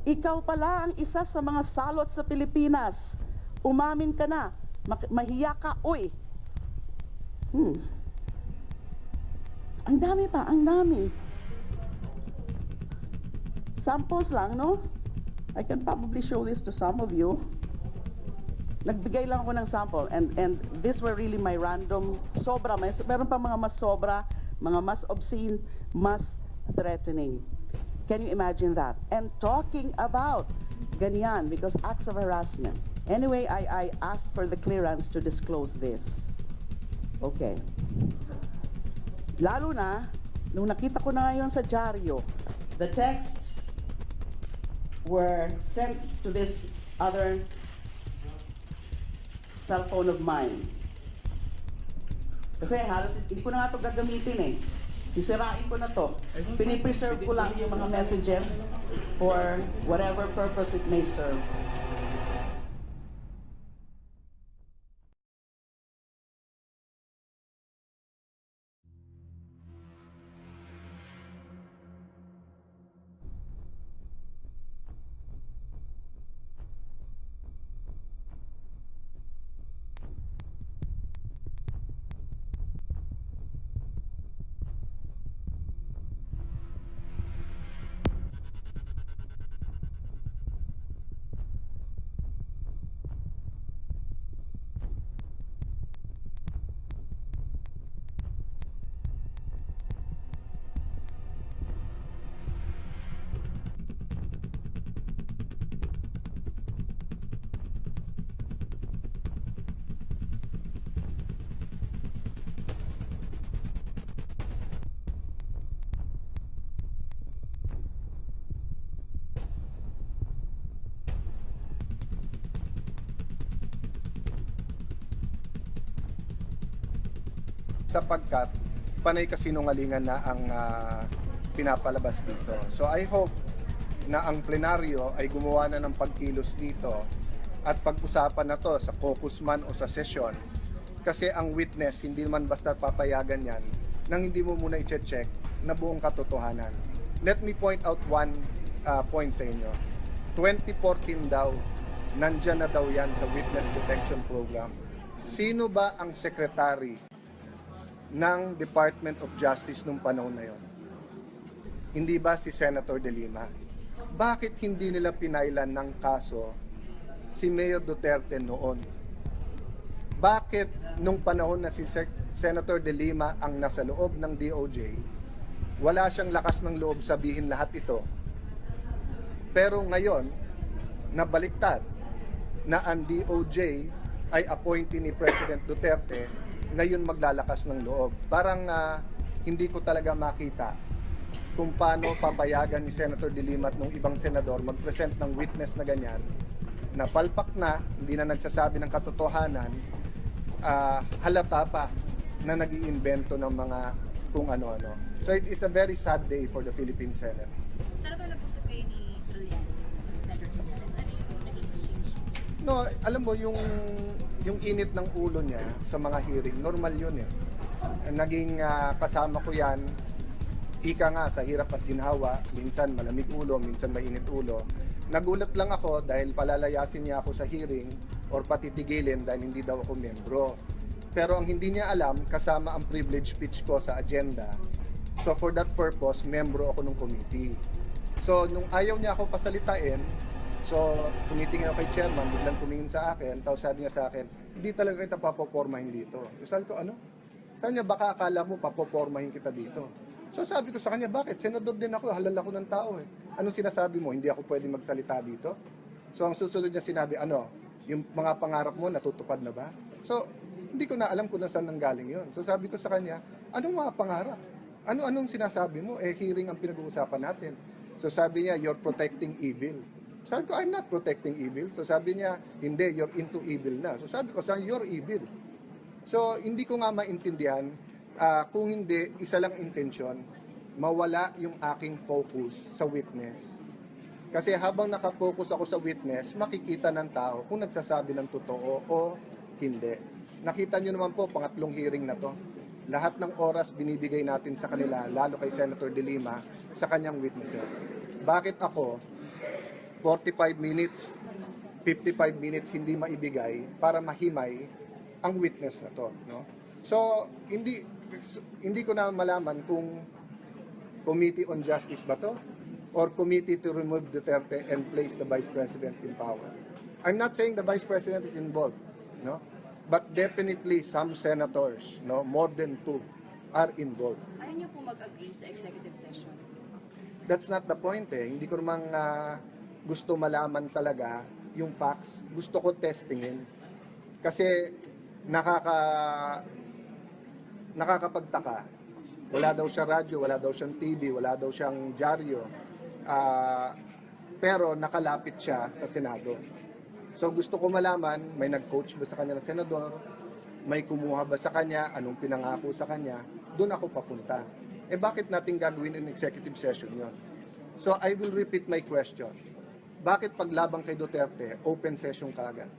Ikaw pala ang isa sa mga salot sa Pilipinas. Umamin ka na. Mahiya ka, uy. Ang dami pa, ang dami. Samples lang, no? I can probably show this to some of you. Nagbigay lang ako ng sample and these were really my random sobra. Meron pa mga mas sobra, mga mas obscene, mas threatening. Can you imagine that? And talking about ganyan because acts of harassment. Anyway, I asked for the clearance to disclose this. Okay. Lalo na, nung nakita ko na ngayon sa dyaryo, the texts were sent to this other cell phone of mine. Kasi halos hindi ko na nga ito gagamitin Sisirain ko na to. Pinipreserve ko lang yung mga messages for whatever purpose it may serve. Sapagkat panay kasinungalingan na ang pinapalabas dito. So I hope na ang plenaryo ay gumawa na ng pagkilos dito at pag-usapan na to sa caucus man o sa sesyon, kasi ang witness hindi man basta papayagan yan nang hindi mo muna i-check na buong katotohanan. Let me point out one point sa inyo. 2014 daw, nandyan na daw yan sa Witness Protection Program. Sino ba ang secretary ng Department of Justice nung panahon na yon? Hindi ba si Senator De Lima? Bakit hindi nila pinailan ng kaso si Mayor Duterte noon? Bakit nung panahon na si Senator De Lima ang nasa loob ng DOJ, wala siyang lakas ng loob sabihin lahat ito Pero ngayon, nabaliktad na ang DOJ ay appointee ni President Duterte, ngayon maglalakas ng loob. Parang hindi ko talaga makita kung paano papayagan ni Senator De Lima at ng ibang senador mag-present ng witness na ganyan, na palpak na, hindi na nagsasabi ng katotohanan, halata pa na nag-iimbento ng mga kung ano-ano. So it's a very sad day for the Philippine Senate. Senator, nag-usap kayo ni Trillanes, Senator Trillanes, ano yung naging exchange? No, alam mo, yung init ng ulo niya sa mga hearing, normal yun eh. Naging kasama ko yan, ika nga sa hirap at ginhawa, minsan malamig ulo, minsan mainit ulo. Nagulat lang ako dahil palalayasin niya ako sa hearing or patitigilin dahil hindi daw ako membro. Pero ang hindi niya alam, kasama ang privilege speech ko sa agenda. So for that purpose, membro ako ng committee. So nung ayaw niya ako pasalitain, so tumitingin ako kay chairman, biglang tumingin sa akin, tapos sabi niya sa akin, hindi talaga kita papopormahin dito. Sabi ko, ano? Sabi niya, baka akala mo papopormahin kita dito. So sabi ko sa kanya, bakit? Senador din ako, halal ako ng tao eh. Anong sinasabi mo? Hindi ako pwede magsalita dito? So ang susunod niya sinabi, yung mga pangarap mo natutupad na ba? So hindi ko na alam kung saan nanggaling yun. So sabi ko sa kanya, anong mga pangarap? Anong sinasabi mo? Hearing ang pinag-uusapan natin. So sabi niya, you're protecting evil. Sabi ko, I'm not protecting evil. So sabi niya, hindi, you're into evil na. So sabi ko, you're evil. So hindi ko nga maintindihan, kung hindi, isa lang intensyon, mawala yung aking focus sa witness. Kasi habang nakafocus ako sa witness, makikita ng tao kung nagsasabi ng totoo o hindi. Nakita nyo naman po, pangatlong hearing na to. Lahat ng oras binibigay natin sa kanila, lalo kay Senator De Lima, sa kanyang witnesses. Bakit ako, 45 minutes, 55 minutes hindi maibigay para mahimay ang witness na to, no? So, hindi ko na malaman kung Committee on Justice ba to or Committee to remove Duterte and place the Vice President in power. I'm not saying the Vice President is involved, no? But definitely some senators, no, more than 2 are involved. Ayaw niyo po mag-agree sa executive session? That's not the point eh. Hindi ko naman gusto malaman talaga yung facts. Gusto ko testingin. Kasi nakakapagtaka. Wala daw siya radyo, wala daw siyang TV, wala daw siyang dyaryo. Pero nakalapit siya sa Senado. So gusto ko malaman, may nag-coach ba sa kanya ng senador? May kumuha ba sa kanya? Anong pinangako sa kanya? Doon ako papunta. Bakit natin gagawin in executive session yon? So I will repeat my question. Bakit paglabang kay Duterte, open session kaagad?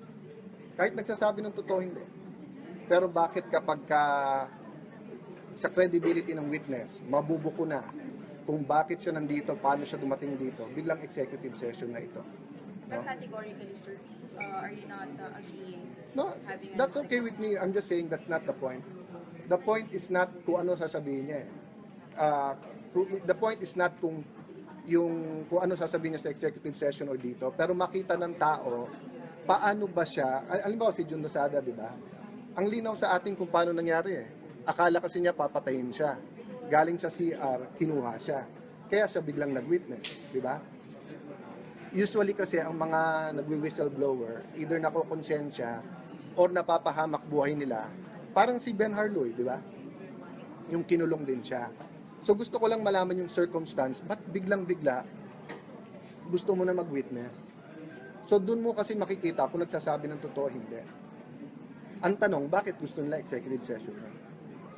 Kahit nagsasabi ng totoo, hindi. Pero bakit kapag sa credibility ng witness, mabubuko na kung bakit siya nandito, paano siya dumating dito, biglang executive session na ito. But categorically, sir, are you not agreeing? No, that's okay with me. I'm just saying that's not the point. The point is not kung ano sasabihin niya. The point is not kung ano sasabihin niya sa executive session or dito, pero makita ng tao paano ba siya, alam mo si Jun Lozada, di ba? Ang linaw sa atin kung paano nangyari eh. Akala kasi niya papatayin siya. Galing sa CR, kinuha siya. Kaya siya biglang nag-witness, di ba? Usually kasi ang mga nagwi-whistleblower, either nakokonsensya or napapahamak buhay nila. Parang si Ben Harloy, di ba? Yung kinulong din siya. So gusto ko lang malaman yung circumstance, ba't biglang-bigla gusto mo na mag-witness? So doon mo kasi makikita kung nagsasabi ng totoo, hindi. Ang tanong, bakit gusto nila executive session?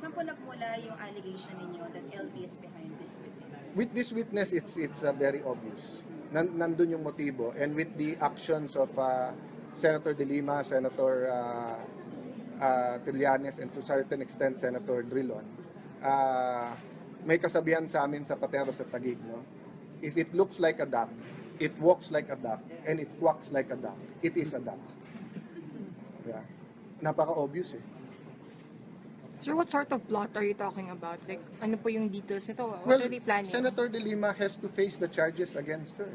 Saan po nagmula yung allegation ninyo that LP is behind this witness? With this witness, it's very obvious. Nandun yung motibo. And with the actions of Senator De Lima, Senator Trillanes, and to a certain extent, Senator Drilon, may kasabihan sa amin sa Pateros at Taguig, no? If it looks like a duck, it walks like a duck, and it quacks like a duck, it is a duck. Yeah. Napaka-obvious eh. Sir, what sort of plot are you talking about? Like, ano po yung details nito? What Well, are they planning? Senator De Lima has to face the charges against her.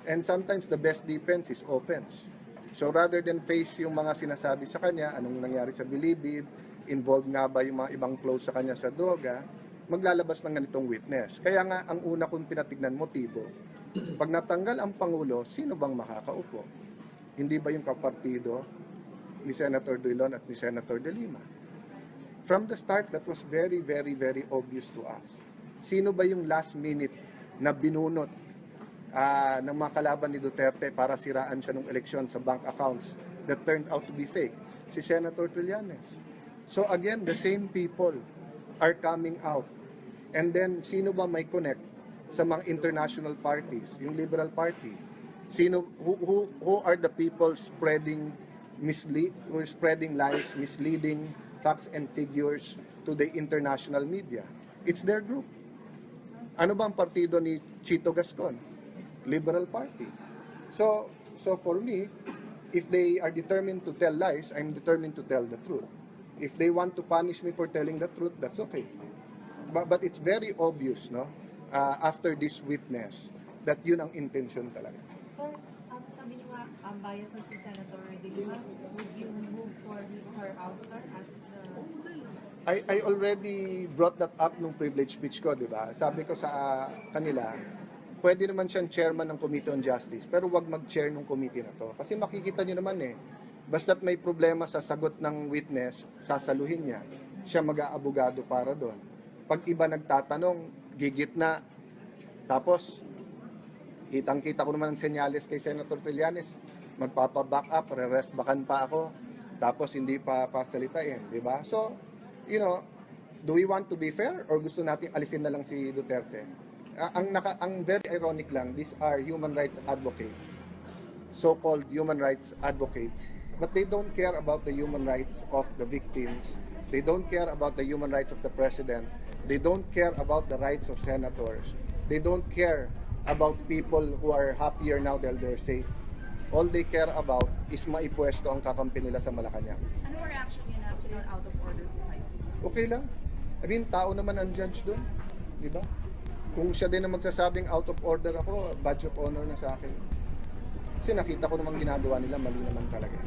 And sometimes the best defense is offense. So rather than face yung mga sinasabi sa kanya, anong nangyari sa Bilibid, involved nga ba yung mga ibang close sa kanya sa droga, maglalabas ng ganitong witness. Kaya nga, ang una kong pinatignan motibo, Pag natanggal ang Pangulo, sino bang makakaupo? Hindi ba yung kapartido ni Senator Drilon at ni Senator De Lima? From the start, that was very, very, very obvious to us. Sino ba yung last minute na binunot ng mga kalaban ni Duterte para siraan siya ng eleksyon sa bank accounts that turned out to be fake? Si Senator Trillanes. So again, the same people are coming out. And then, sino ba may connect sa mga international parties? Yung Liberal Party. Who are the people spreading lies, misleading facts and figures to the international media? It's their group. Ano ba ang partido ni Chito Gascon? Liberal Party. So for me, if they are determined to tell lies, I'm determined to tell the truth. If they want to punish me for telling the truth, that's okay. But it's very obvious, no? After this witness, that yun ang intention talaga. Sir, sabi niyo nga, bias na si Senator De Lima, would you move for her ouster as I already brought that up nung privilege speech ko, di ba? Sabi ko sa kanila, pwede naman siyang chairman ng Committee on Justice, pero wag mag-chair ng committee na to. Kasi makikita niyo naman basta't may problema sa sagot ng witness, sasaluhin niya. Siya mag-aabogado para doon. Pag iba nagtatanong, gigit na. Tapos, kitang-kita ko naman ang senyales kay Senator Trillanes, magpapa-back up, re-rest backan pa ako, tapos hindi pa pasalitain, di ba? So, do we want to be fair or gusto nating alisin na lang si Duterte? Ang very ironic lang, these are human rights advocates, so-called human rights advocates, but they don't care about the human rights of the victims. They don't care about the human rights of the president. They don't care about the rights of senators. They don't care about people who are happier now that they're safe. All they care about is maipwesto ang kakampi nila sa Malacanang. Ano reaction niyo na out of order po kayo? Okay lang. I mean, tao naman ang judge doon. Di ba? Kung siya din na magsasabing out of order ako, badge of honor na sa akin. Kasi nakita ko namang ginagawa nila, mali naman talaga.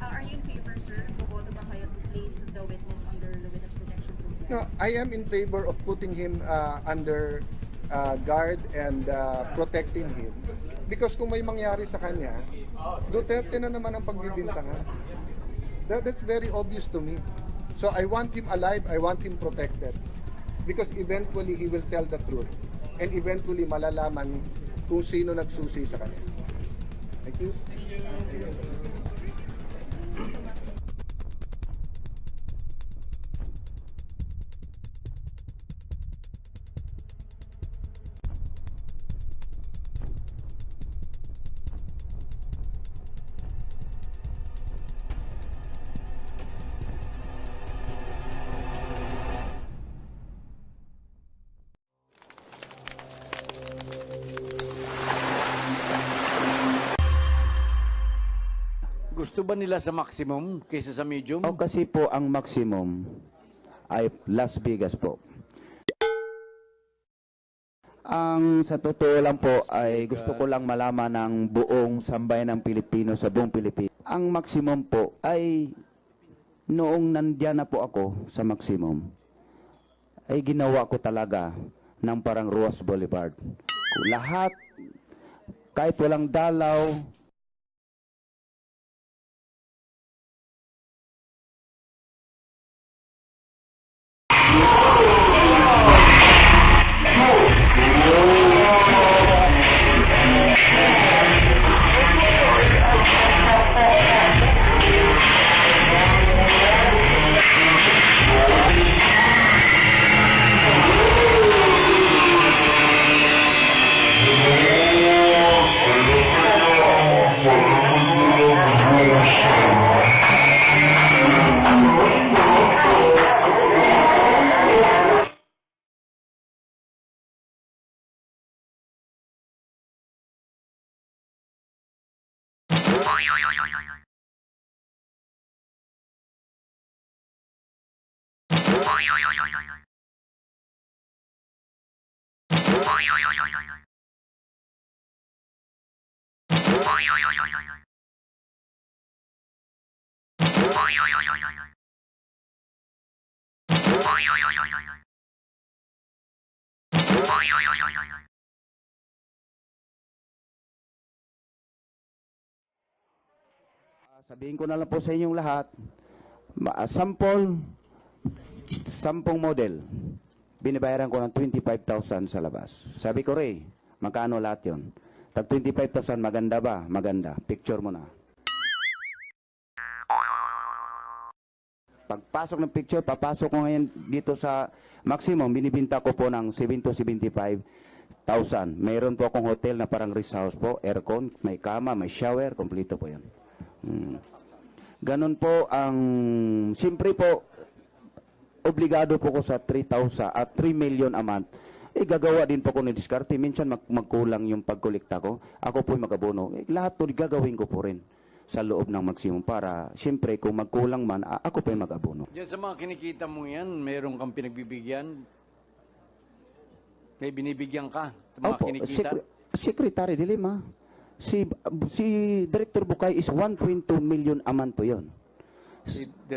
Are you in favor, sir? Boboto ba kayo to place the witness under the witness protection program? No, I am in favor of putting him under guard and protecting him. Because kung may mangyari sa kanya, Duterte na naman ang pagbibintangan. That's very obvious to me. So I want him alive, I want him protected. Because eventually he will tell the truth. And eventually malalaman kung sino nagsusi sa kanya. Thank you. Gusto ba nila sa maximum kaysa sa medium? Kasi po ang maximum ay Las Vegas po. Ang sa totoo lang po ay gusto ko lang malaman ng buong sambayan ng Pilipino sa buong Pilipinas. Ang maximum po ay noong nandiyan na po ako sa maximum ay ginawa ko talaga ng parang Ruas Boulevard. Lahat, kahit walang dalaw, Sabihin ko na lang po sa inyong lahat, sampung model, binibayaran ko ng 25,000 sa labas. Sabi ko, Ray, magkano lahat yun? Tag 25,000, maganda ba? Maganda. Picture mo na. Pagpasok ng picture, papasok ko ngayon dito sa maximum, binibinta ko po ng 7 to 75,000. Mayroon po akong hotel na parang rest house po, aircon, may kama, may shower, kompleto po yan. Ganon po ang, siyempre po, obligado po ko sa 3,000 at 3 million a month. Gagawa din po ko ng diskarte. Minsan magkulang yung pagkolekta ko. Ako po magabono. Lahat po gagawin ko po rin sa loob ng maximum para, siyempre, kung magkulang man, ako po mag-abono. Diyan sa mga kinikita mo yan, meron kang pinagbibigyan? May binibigyan ka sa mga kinikita? Secretary de Lima. Si Director Bukay is 1.2 million a month po yun.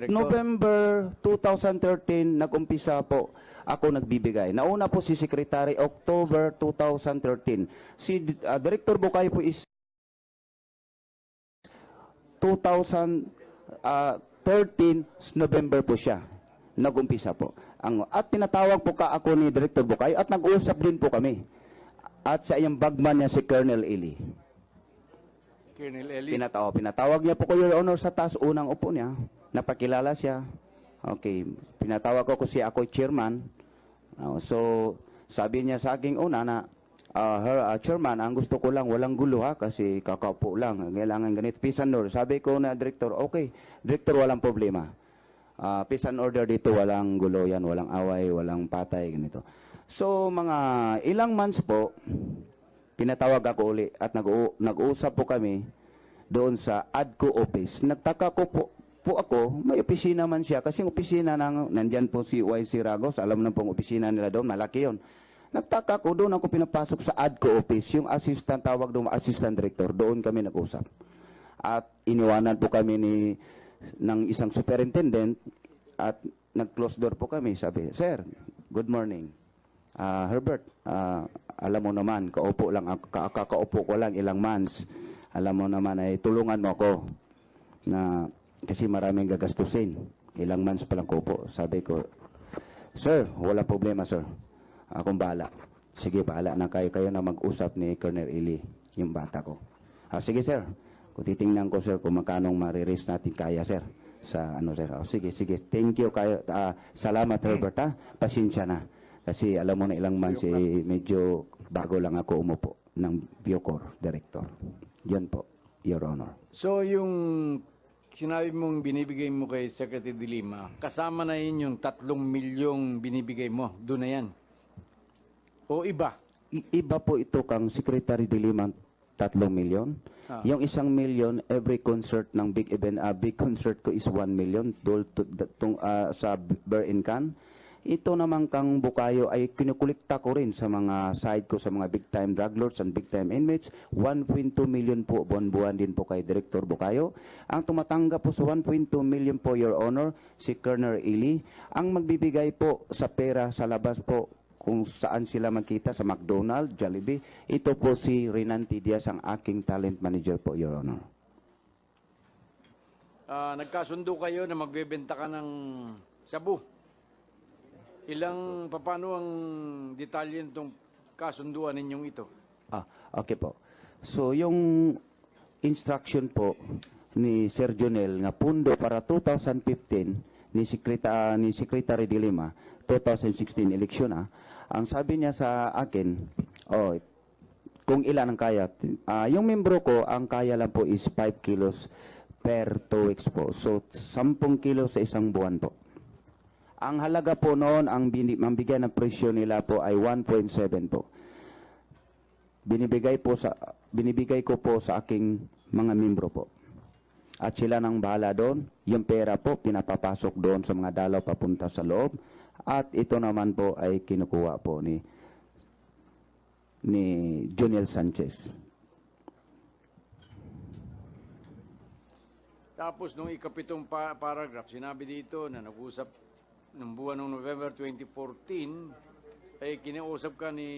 November 2013, nag-umpisa po ako nagbibigay. Nauna po si Secretary October 2013. Si Director Bukay po is 2013 November po siya. Nag-umpisa po. At tinatawag po ka ako ni Director Bukay at nag-uusap din po kami. At sa iyang bagman niya si Colonel Eli. Colonel Eli? Pinatawag niya po ko, Your Honor, sa taas. Unang upo niya. Napakilala siya. Okay. Pinatawag ko siya, ako chairman. So, sabi niya sa aking una na, Chairman, ang gusto ko lang, walang gulo ha, kasi kakaupo lang. Kailangan ganito. Peace and order. Sabi ko na, Director, okay. Director, walang problema. Peace and order dito, walang gulo yan, walang away, walang patay, ganito. So, mga ilang months po, pinatawag ako uli at nag-uusap po kami doon sa ADCO office. Nagtaka ko po ako, may opisina man siya, kasi opisina nandyan po si YC Ragos, alam na pong opisina nila doon, malaki yun. Nagtaka ko, doon ako pinapasok sa ADCO office, yung assistant, tawag doon, assistant director, doon kami nag-usap. At iniwanan po kami ng isang superintendent at nag-close door po kami. Sabi, Sir, good morning. Herbert, alam mo naman, kakaupo ko lang ilang months. Alam mo naman ay tulungan mo ako na kasi maraming gagastusin. Ilang months pa lang kaupo. Sabi ko, Sir, wala problema, sir. Akong bahala. Sige, bahala na kayo na mag-usap ni Colonel Eli, yung bata ko. Sige, sir. Kung titingnan ko, sir, kung magkanong mariris natin kaya, sir. Sa ano, sir. Sige. Thank you kayo. Salamat, Herbert, ha. Pasensya na. Kasi alam mo na ilang months, medyo bago lang ako umupo ng Bucor Director. Yan po, Your Honor. So yung sinabi mong binibigay mo kay Secretary de Lima, kasama na yun yung 3 milyong binibigay mo, doon na yan? O iba? Iba po ito kang Secretary de Lima, 3 milyon. Yung 1 milyon, every concert ng big event, big concert ko is 1 million sa Bear in Can. Ito naman kang Bukayo ay kinukulikta ko rin sa mga side ko sa mga big time drug lords and big time inmates. 1.2 million po buwan-buwan din po kay Director Bukayo. Ang tumatanggap po sa 1.2 million po, Your Honor, si Colonel Eli. Ang magbibigay po sa pera sa labas po kung saan sila magkita sa McDonald's, Jollibee, ito po si Renanti Diaz, ang aking talent manager po, Your Honor. Nagkasundo kayo na magbebenta ka ng shabu. Paano ang detalye nitong kasunduan ninyong ito? Okay po. So, yung instruction po ni Sir Jonel nga pundo para 2015 ni Secretary de Lima, 2016 eleksyon ang sabi niya sa akin, kung ilan ang kaya. Yung membro ko, ang kaya lang po is 5 kilos per 2 weeks po. So, 10 kilos sa isang buwan po. Ang halaga po noon, ang bigyan ng presyo nila po ay 1.7 po. Binibigay ko po sa aking mga membro po. At sila nang bahala doon. Yung pera po, pinapapasok doon sa mga dalaw papunta sa loob. At ito naman po ay kinukuha po ni Juniel Sanchez. Tapos, nung ikapitong paragraph, sinabi dito na nag-usap ng buwan ng November 2014, ay kinausap ka ni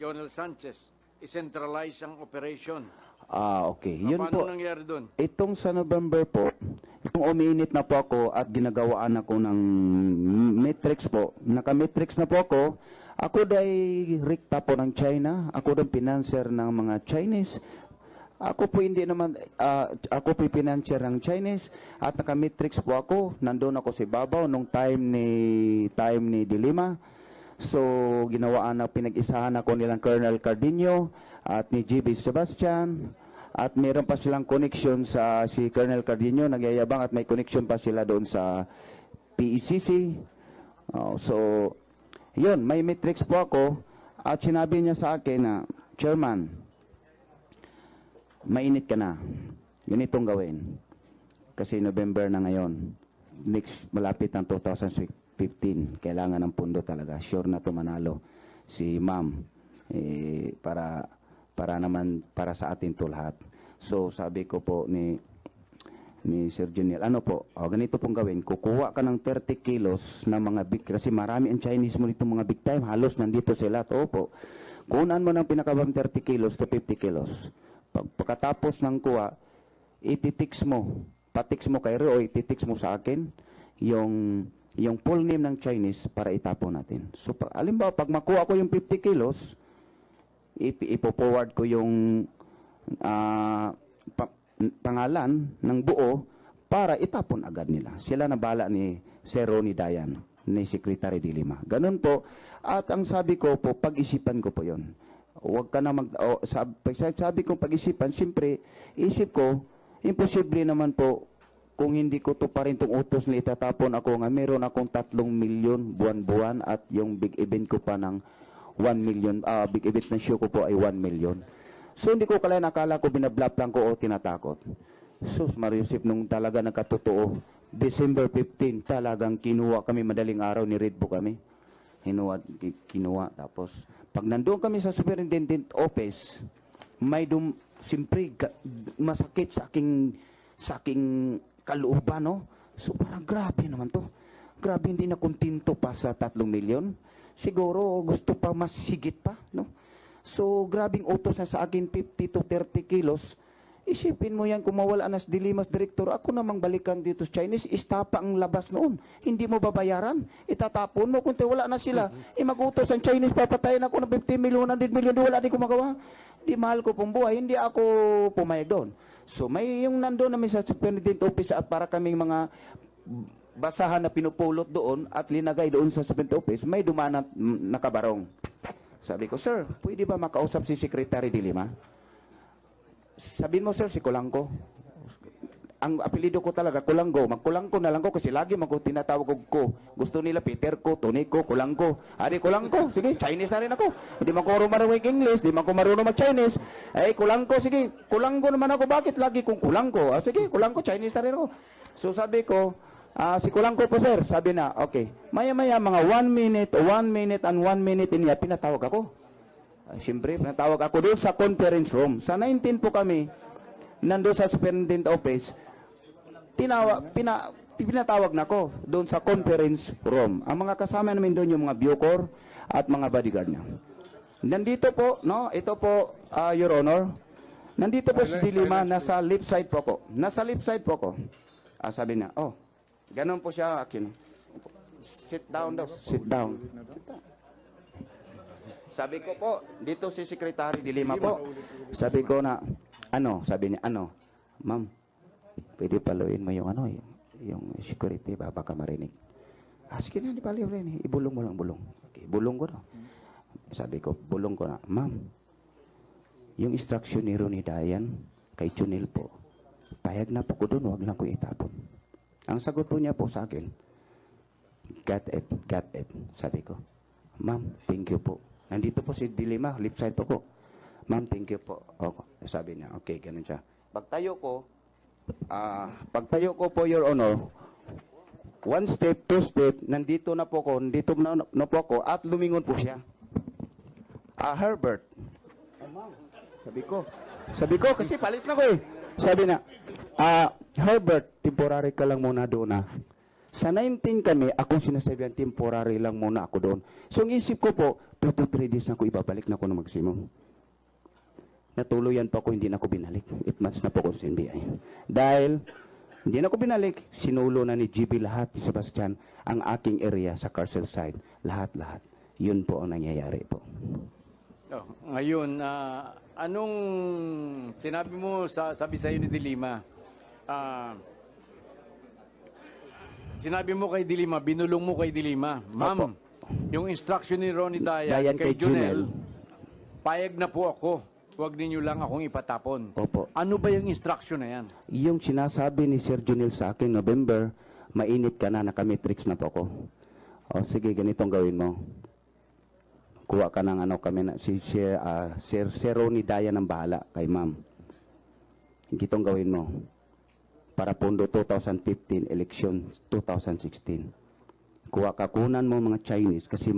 Jonel Sanchez, i-centralize ang operation. Okay. Yun Paano po. nangyari doon? Itong sa November po, itong umiinit na po ako at ginagawaan ako ng matrix po. Naka-matrix na po ako. Ako dahi rikta po ng China. Ako dahi pinanser ng mga Chinese. Ako po hindi naman, ako po pinanser ng Chinese at naka-matrix po ako. Nandun ako sa Babaw nung time ni Lima. So, ginawaan na pinag-isahan ako nilang Colonel Cardinho at ni GB Sebastian. At meron pa silang connection sa si Colonel Cardinho, nagyayabang at may connection pa sila doon sa PECC. So, yun, may matrix po ako at sinabi niya sa akin na, Chairman, mainit ka na. Ganitong gawin. Kasi November na ngayon. Next, malapit ng 2015. Kailangan ng pundo talaga. Sure na to manalo si ma'am. Para naman, para sa atin to lahat. So, sabi ko po ni Sir Juniel, ano po, ganito pong gawin. Kukuha ka ng 30 kilos na mga big, kasi marami ang Chinese mo nito mga big time. Halos nandito sila. Opo. Kunan mo ng pinakabang 30 kilos to 50 kilos. Pagkatapos ng kuha, ititix mo. Patix mo kay Roy, ititix mo sa akin yung full name ng Chinese para itapon natin. So, alimbawa, pag makuha ko yung 50 kilos, ipo-forward ko yung pangalan ng buo para itapon agad nila. Sila na bala ni Sir Ronnie Dayan, ni Secretary de Lima. Ganun po. At ang sabi ko po, pag-isipan ko po yon. Huwag ka na sabi ko pag-isipan, siyempre, isip ko, imposible naman po kung hindi ko to pa rin itong utos na itatapon ako nga meron akong 3 milyon buwan-buwan at yung big event ko pa ng 1 million, big event na show ko po ay 1 million. So hindi ko kalayan, akala ko binablap lang ko o tinatakot. Sus, Mariusip, nung talaga nagkatotoo, December 15, talagang kinuha kami, madaling araw, ni-read po kami. Kinuha. Tapos, pag nandoon kami sa Superintendent Office, may siyempre, masakit sa aking kalooban, no? So, parang grabe naman to. Grabe, hindi na kontento pa sa 3 milyon. Siguro, gusto pa mas higit pa, no? So, grabing utos na sa akin, 50 to 30 kilos. Isipin mo yan, kung mawala na si Dilimas Director, ako namang balikan dito sa Chinese, istapa ang labas noon. Hindi mo babayaran. Itatapon mo, kung wala na sila. Mag-utos ang Chinese, papatayin ako ng 50 million, 100 million, wala din ko magawa. Di mahal ko pong buhay, hindi ako pumayag doon. So, may yung nandoon namin sa Superintendent Office at para kaming mga basahan na pinupulot doon at linagay doon sa Superintendent Office, may dumaan na nakabarong. Sabi ko, sir, pwede ba makausap si Secretary de Lima? Sabihin mo, sir, si Kulangko. Ang apelido ko talaga, Kulangko. Magkulangko na lang ko kasi lagi tinatawag ko. Gusto nila Peter ko, Tony ko, Kulangko. Adi, Kulangko. Sige, Chinese na rin ako. Hindi man ko marunong English, hindi man ko marunong mag-Chinese. Kulangko, sige. Kulangko naman ako. Bakit lagi kong Kulangko? Sige, Kulangko, Chinese na rin ako. So sabi ko, si Kulangko po, sir. Sabi na, okay. Maya-maya, mga 1 minute and 1 minute niya, pinatawag ako. Siyempre, pinatawag ako doon sa conference room. Sa 19 po kami, nandun sa Superintendent Office, pinatawag na ako doon sa conference room. Ang mga kasama namin doon yung mga Bucor at mga bodyguard niya. Nandito po, no, ito po, Your Honor, nandito po si Dilima, nasa left side po ako. Nasa left side po ako. Sabi niya, ganun po siya, akin. Sit down daw, sit down. Sabi ko po, dito si Secretary de Lima po. Sabi ko na, sabi niya, ma'am, pwede paluin mo yung yung security, baka marinig. Sige na, di paluin, ibulong mo lang, bulong. Okay, bulong ko na. Sabi ko, bulong ko na, ma'am, yung instruction ni Ronnie Dayan, kay Chunil po, payag na po ko doon, wag lang ko itapon. Ang sagot po niya po sa akin, got it, sabi ko, ma'am, thank you po. Nandito po si Dilima, left side po ko. Ma'am, thank you po. Sabi niya, okay, ganun siya. Pagtayo ko po, Your Honor, 1 step, 2 step, nandito na po ko, at lumingon po siya. Herbert. Sabi ko, kasi palit na ko eh. Sabi na, Herbert, temporary ka lang muna doon . Sa 19 kami, akong sinasabihan, temporary lang muna ako doon. So, ang isip ko po, 2 to 3 days na ako, ibabalik na ako ng Maximum. natuluyan po ako, hindi na ako binalik. 8 months na po ako sa NBI. Dahil hindi na ako binalik, sinulo na ni GB lahat, ni Sebastian, ang aking area sa Carcel side. Lahat-lahat. Yun po ang nangyayari po. Oh, ngayon, anong sinabi mo, sabi sa'yo ni Dilima, sinabi mo kay Dilima, binulong mo kay Dilima, ma'am, yung instruction ni Ronnie Dayan kay Junel, payag na po ako. Huwag ninyo lang akong ipatapon. Opo. Ano ba yung instruction na yan? Yung sinasabi ni Sir Junel sa akin, November, mainit ka na, naka-matrix na po ako. O sige, ganitong gawin mo. Kuha ka ng ano kami, Sir Ronnie Dayan ang bahala kay ma'am. Ganitong gawin mo. Para pondo 2015, election 2016. Kuha ka, kunan mo mga Chinese kasi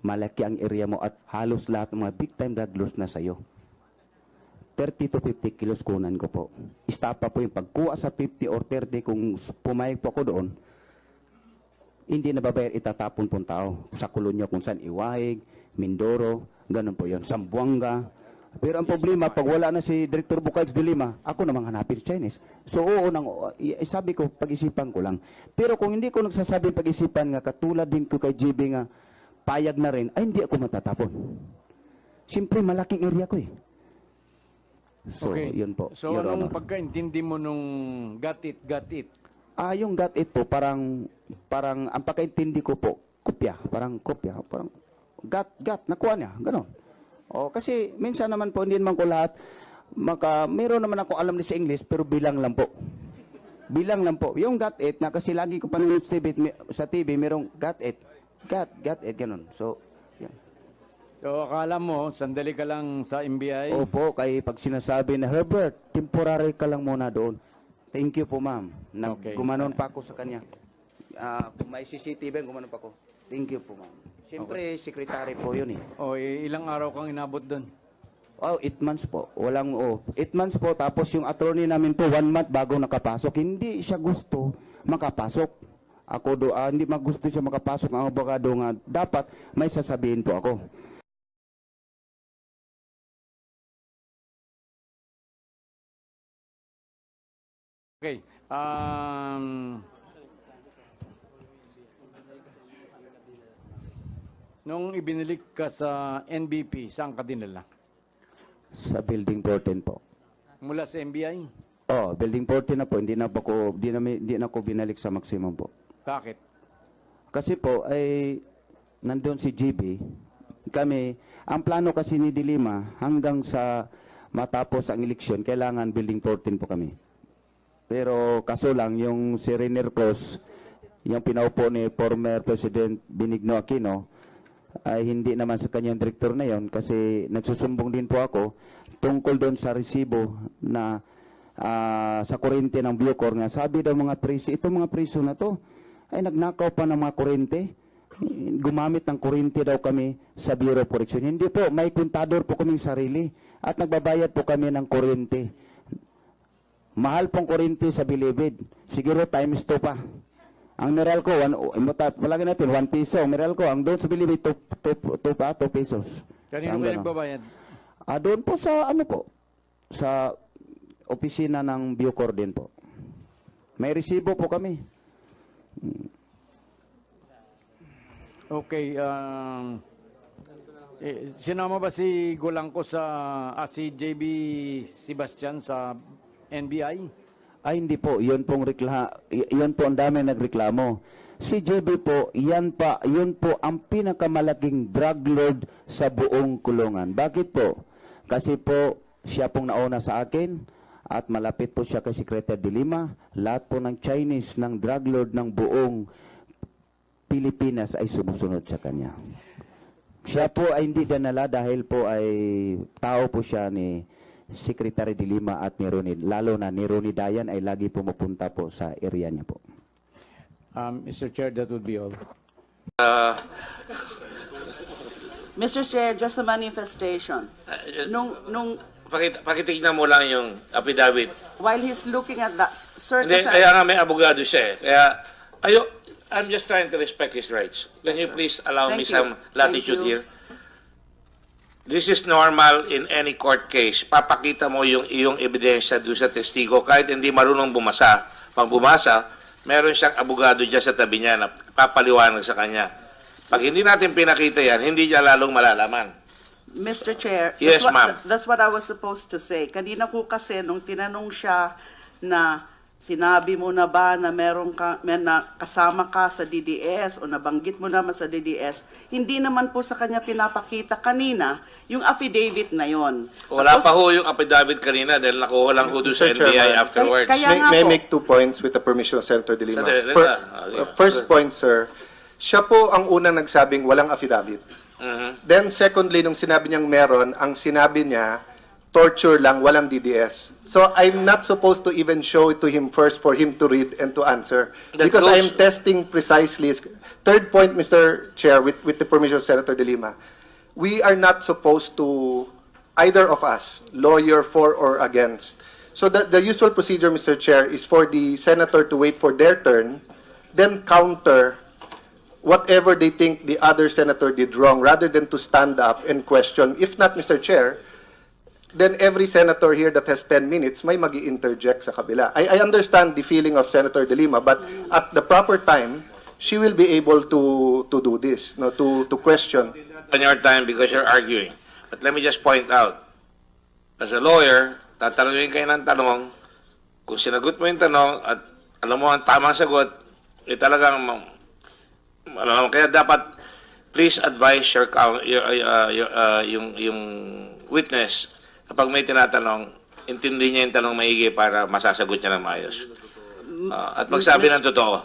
malaki ang area mo at halos lahat ng mga big time drug lords na sa'yo. 30 to 50 kilos kunan ko po. Istapa po yung pagkuha sa 50 or 30 kung pumayag po ako doon, hindi na babayar, itatapon pong tao. Sa kolonyo kung saan Iwahig, Mindoro, ganun po yun. Sambuanga. Pero ang problema, pag wala na si Director Bucaix de Lima, ako namang hanapin Chinese. So oo, sabi ko, pag-isipan ko lang. Pero kung hindi ko nagsasabing pag-isipan nga, katulad din ko kay GB nga, payag na rin, ay hindi ako matatapon. Siyempre, malaking area ko eh. So, okay. Yun po. So, anong pagkaintindi mo nung got it? Yung got it po, parang ang pagkaintindi ko po, kopya, parang got, nakuha niya, gano'n. O, kasi minsan naman po, hindi naman ko lahat, meron naman ako alam sa English, pero bilang lang po. Bilang lang po. Yung got it, na kasi lagi ko panonood sa TV, merong got it, gano'n. So, yan. So, akala mo, sandali ka lang sa NBI? Opo, kay pag sinasabi na, Herbert, temporary ka lang muna doon. Thank you po, ma'am. Gumanon pa ako sa kanya. Kung may CCTV, gumanon pa ako. Thank you po, ma'am. Siyempre, secretary po yun eh. Ilang araw kang inabot doon? 8 months po. 8 months po, tapos yung attorney namin po, 1 month bago nakapasok. Hindi siya gusto makapasok. Hindi magusto siya makapasok ang abogado nga. Dapat may sasabihin po ako. Okay. Nung ibinilik ka sa NBP, saan ka dinala? Sa Building 14 po. Mula sa NBI? Building 14 na po. Hindi na ako binalik sa maximum po. Bakit? Kasi po, nandun si GB. Ang plano kasi ni Dilima, hanggang sa matapos ang eleksyon, kailangan Building 14 po kami. Pero kaso lang, yung si Rainier Cruz, yung pinaupo ni former President Benigno Aquino, ay hindi naman sa kanyang direktor na yon kasi nagsusumbong din po ako tungkol doon sa resibo na sa kuryente ng Bucor nga. Sabi daw mga preso, itong mga preso na to ay nagnakaw pa ng mga kuryente. Gumamit ng kuryente daw kami sa Bureau of Correction. Hindi po, may kontador po kaming sarili at nagbabayad po kami ng kuryente. Mahal pong kuryente sa Bilibid. Siguro times 2 pa. Ang Meralco, palagi natin, 1 piso. Ang Meralco, ang doon sa Bilibid, 2 pesos. Kanino kayo nagbabayad? Doon po sa opisina ng Bucor din po. May resibo po kami. Okay. Sinama ba si Golangco si JB Sebastian sa NBI? Ay hindi po, yun po ang dami nagreklamo. Si JB po, yun po ang pinakamalaking drug lord sa buong kulungan. Bakit po? Kasi po, siya pong nauna sa akin at malapit po siya kay Secretary de Lima. Lahat po ng Chinese, ng drug lord ng buong Pilipinas ay sumusunod sa kanya. Siya po ay hindi dinala dahil po ay tao po siya ni Secretary de Lima at ni Ronnie, lalo na ni Ronnie Dayan ay lagi pumupunta po sa area niya po. Mr. Chair, that would be all. Mr. Chair, just a manifestation. Pakitignan mo lang yung affidavit. While he's looking at that, sir, Hindi, kaya nga may abogado siya eh. Kaya, I'm just trying to respect his rights. Can you please allow me some latitude here? This is normal in any court case. Papakita mo yung iyong ebidensya doon sa testigo kahit hindi marunong bumasa. Pag bumasa, meron siyang abogado dyan sa tabi niya na papaliwanag sa kanya. Pag hindi natin pinakita yan, hindi niya lalong malalaman. Mr. Chair, Yes, ma'am. that's what I was supposed to say. Kanina ko kasi nung tinanong siya na sinabi mo na ba na na kasama ka sa DDS o nabanggit mo naman sa DDS, hindi naman po sa kanya pinapakita kanina yung affidavit na yon. Wala pa ho yung affidavit kanina dahil nakuha lang ho doon sa Mr. NBI Chairman, afterwards. May I make 2 points with the permission of Senator De Lima? Sandali. First point, sir, siya po ang unang nagsabing walang affidavit. Then secondly, nung sinabi niyang meron, ang sinabi niya, torture lang, walang DDS. So I'm not supposed to even show it to him first for him to read and to answer. Because I'm testing precisely. Third point, Mr. Chair, with the permission of Senator De Lima, we are not supposed to, either of us, lawyer for or against. So the usual procedure, Mr. Chair, is for the senator to wait for their turn, then counter whatever they think the other senator did wrong, rather than to stand up and question. If not, Mr. Chair, then every senator here that has 10 minutes may magi-interject sa kabila. I understand the feeling of Senator De Lima, but at the proper time, she will be able to do this, no, to question. On your time because you're arguing. But let me just point out, as a lawyer, tatanungin kayo ng tanong, kung sinagot mo yung tanong at alam mo ang tamang sagot, talagang kaya dapat please advise yung witness kapag may tinatanong, intindi niya yung tanong maigi para masasagot niya ng maayos. At magsabi ng totoo.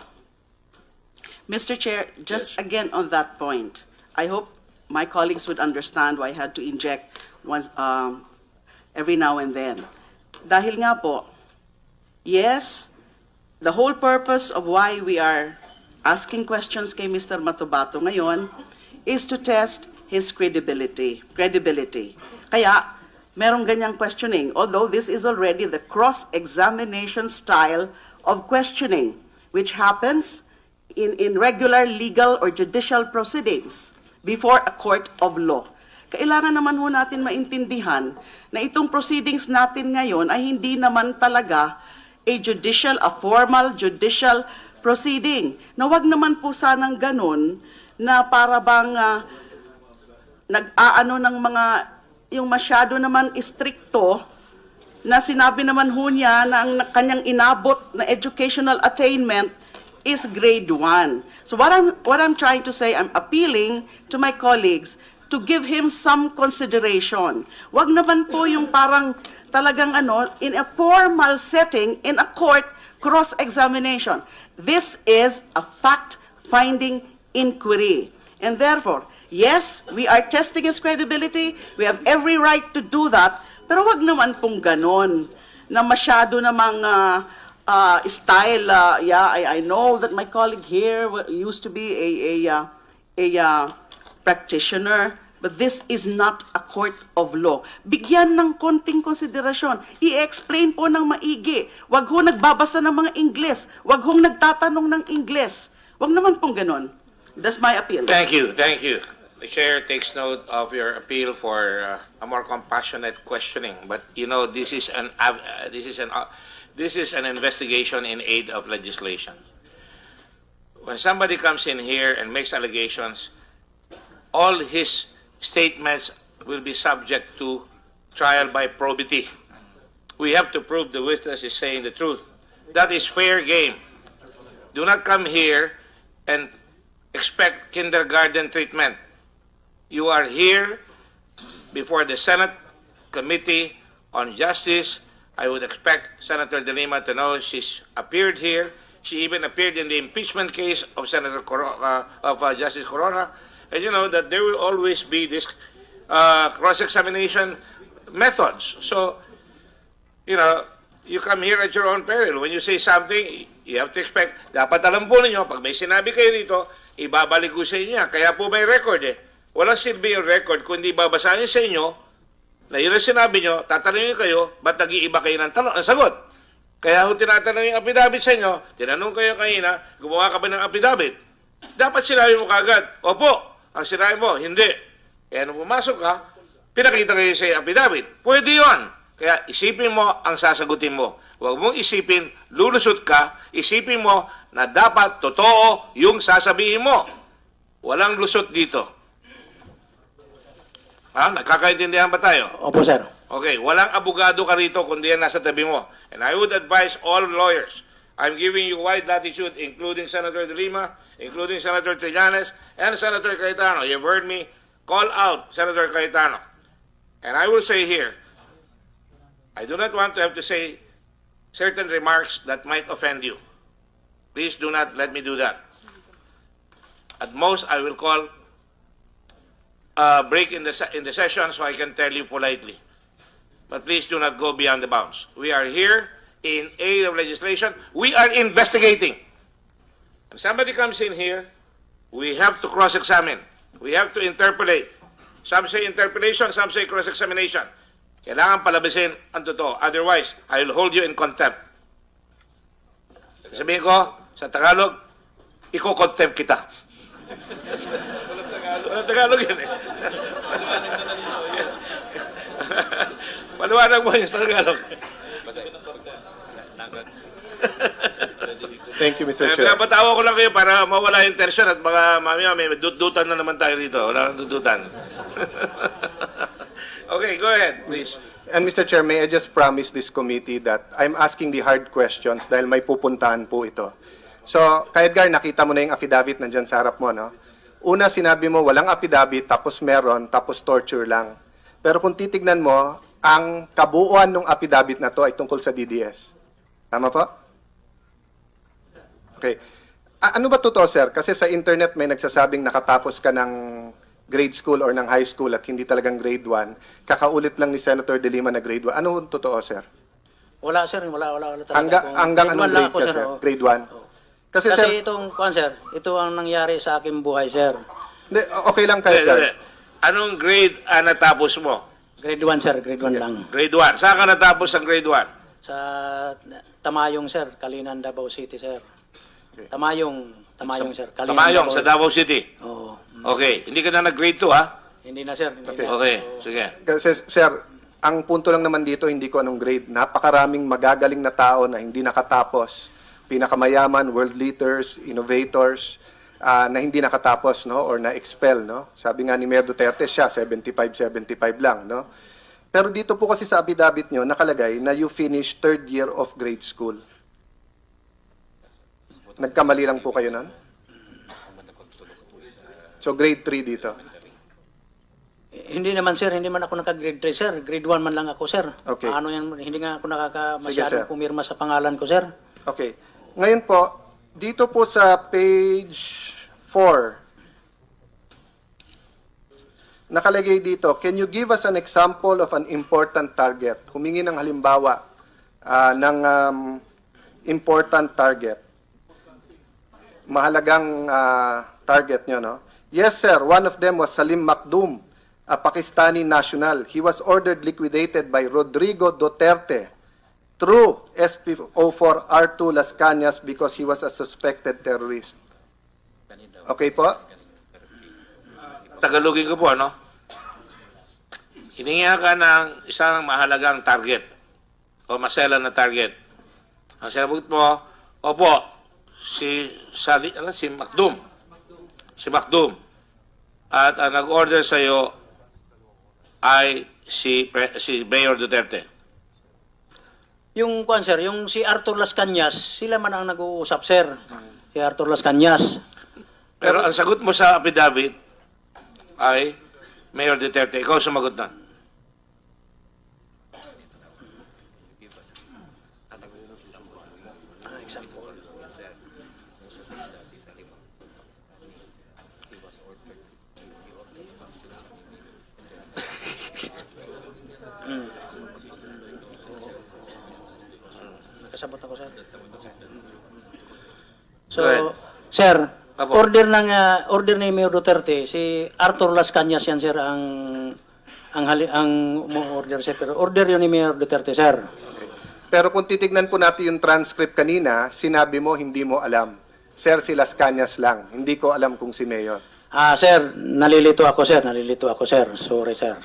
Mr. Chair, just again on that point, I hope my colleagues would understand why I had to inject once, every now and then. Dahil nga po, yes, the whole purpose of why we are asking questions kay Mr. Matubato ngayon is to test his credibility. Kaya, merong ganyang questioning, although this is already the cross-examination style of questioning, which happens in regular legal or judicial proceedings before a court of law. Kailangan naman ho natin maintindihan na itong proceedings natin ngayon ay hindi naman talaga a formal judicial proceeding. Na wag naman po sanang ganun na para bang nag-aano ng mga yung masyado naman istrikto na sinabi naman ho niya na ang kanyang inabot na educational attainment is grade 1. So what I'm trying to say, I'm appealing to my colleagues to give him some consideration. Wag naman po yung parang talagang in a formal setting in a court cross-examination. This is a fact-finding inquiry. And therefore, yes, we are testing his credibility. We have every right to do that. Pero wag naman pong ganon na masyado namang style. I know that my colleague here used to be a practitioner, but this is not a court of law. Bigyan ng konting konsiderasyon. I-explain po ng maigi. Wag ho nagbabasa ng mga Ingles. Wag hong nagtatanong ng Ingles. Wag naman pong ganon. That's my appeal. Thank you. The chair takes note of your appeal for a more compassionate questioning. But you know, this is an investigation in aid of legislation. When somebody comes in here and makes allegations, all his statements will be subject to trial by probity. We have to prove the witness is saying the truth. That is fair game. Do not come here and expect kindergarten treatment. You are here before the Senate Committee on Justice. I would expect Senator De Lima to know she's appeared here. She even appeared in the impeachment case of Justice Corona. And you know that there will always be this cross-examination methods. So, you know, you come here at your own peril. When you say something, you have to expect, dapat alam po ninyo, pag may sinabi kayo dito, ibabalik ko sa inyo. Kaya po may record eh. Walang silbi yung record kung hindi babasahin sa inyo na yun ang sinabi nyo, tatanungin kayo, ba't nag-iiba kayo ng sagot? Kaya kung tinatanong yung affidavit sa inyo, tinanong kayo kanina, gumawa ka ba ng affidavit? Dapat sinabi mo kagad, opo. Ang sinabi mo, hindi. Kaya nung pumasok ka, Pinakita kayo sa affidavit. Pwede yun. Kaya isipin mo ang sasagutin mo. Huwag mong isipin, lulusot ka, isipin mo na dapat totoo yung sasabihin mo. Walang lusot dito. Ha? Nagkakaintindihan ba tayo? Opo, sir. Okay, walang abogado ka rito kundi yan nasa tabi mo. And I would advise all lawyers, I'm giving you wide latitude, including Senator De Lima, including Senator Trillanes, and Senator Cayetano. You've heard me call out Senator Cayetano. And I will say here, I do not want to have to say certain remarks that might offend you. Please do not let me do that. At most, I will call a break in the session so I can tell you politely. But please do not go beyond the bounds. We are here in aid of legislation. We are investigating. When somebody comes in here, we have to cross-examine. We have to interpolate. Some say interpolation, some say cross-examination. Kailangan palabasin ang totoo. Otherwise, I will hold you in contempt. Sabihin ko, sa Tagalog, iko-contempt kita. Walang Tagalog yun eh. Paliwanag mo yun sa Tagalog. Thank you, Mr. Chair. Pinapatawa ko lang kayo para mawala yung tension at baka mamaya may dudutan na naman tayo dito. Wala nang dudutan. Okay, go ahead, please. And Mr. Chair, may I just promise this committee that I'm asking the hard questions dahil may pupuntahan po ito. So, Edgar, nakita mo na yung affidavit nandyan sa harap mo, no? Una, sinabi mo walang affidavit, tapos meron, tapos torture lang. Pero kung titignan mo, ang kabuuan ng affidavit na to ay tungkol sa DDS. Tama po? Okay. Ano ba totoo, sir? Kasi sa internet may nagsasabing nakatapos ka ng grade school or ng high school at hindi talagang grade 1. Kakaulit lang ni Senator De Lima na grade 1. Ano totoo, sir? Wala, sir. Wala talaga. Hanggang anong grade ka, sir? Grade 1? Kasi sir, itong, sir, ito ang nangyari sa aking buhay, sir. Okay lang kayo, sir. Anong grade natapos mo? Grade 1, sir. Grade 1 lang. Grade 1. Saan ka natapos ang grade 1? Sa Tamayong, sir. Kalinan, Davao City, sir. Tamayong, sir. Kalinan, Tamayong, sa Davao City? Oo. Okay. Hindi ka na nag-grade 2, ha? Hindi na, sir. Okay. Sige. Kasi, sir, ang punto lang naman dito, hindi ko anong grade. Napakaraming magagaling na tao na hindi nakatapos. Pinakamayaman, world leaders, innovators, na hindi nakatapos, no, or na-expel, no. Sabi nga ni Mayor Duterte, siya 75 lang, no. Pero dito po kasi sa affidavit nyo nakalagay na you finished 3rd year of grade school. Nagkamali lang po kayo nun? So grade 3 dito. Hindi naman, sir. Hindi man ako naka-grade 3, sir. Grade 1 man lang ako, sir. Okay. Ano yan, hindi nga ako Sige, masyadong sir. pumirma sa pangalan ko, sir. Okay. Ngayon po, dito po sa page 4, nakalagay dito, can you give us an example of an important target? Humingi ng halimbawa ng important target. Mahalagang target nyo, no? Yes, sir. One of them was Salim Makdoum, a Pakistani national. He was ordered liquidated by Rodrigo Duterte through SP04 R2 Las Cañas because he was a suspected terrorist. Okay po? Tagalogin ko po, ano? Hininga ka ng isang mahalagang target o maselan na target. Ang sagot mo, opo, si Makdoum. Si Makdoum. At ang nag-order sa iyo ay si Mayor Duterte. Yung, sir, yung si Arthur Las Cañas, sila man ang nag-uusap, sir. Si Arthur Las Cañas. Pero ang sagot mo sa affidavit ay Mayor Duterte. Ikaw sumagot na. Kasabot ako, sir. So, sir, order ni Mayor Duterte, si Arthur Las Cañas yan, sir, ang order, sir. Pero order yun ni Mayor Duterte, sir. Pero kung titignan po natin yung transcript kanina, sinabi mo hindi mo alam. Sir, si Las Cañas lang. Hindi ko alam kung si Mayor. Sir, nalilito ako, sir. Sorry, sir.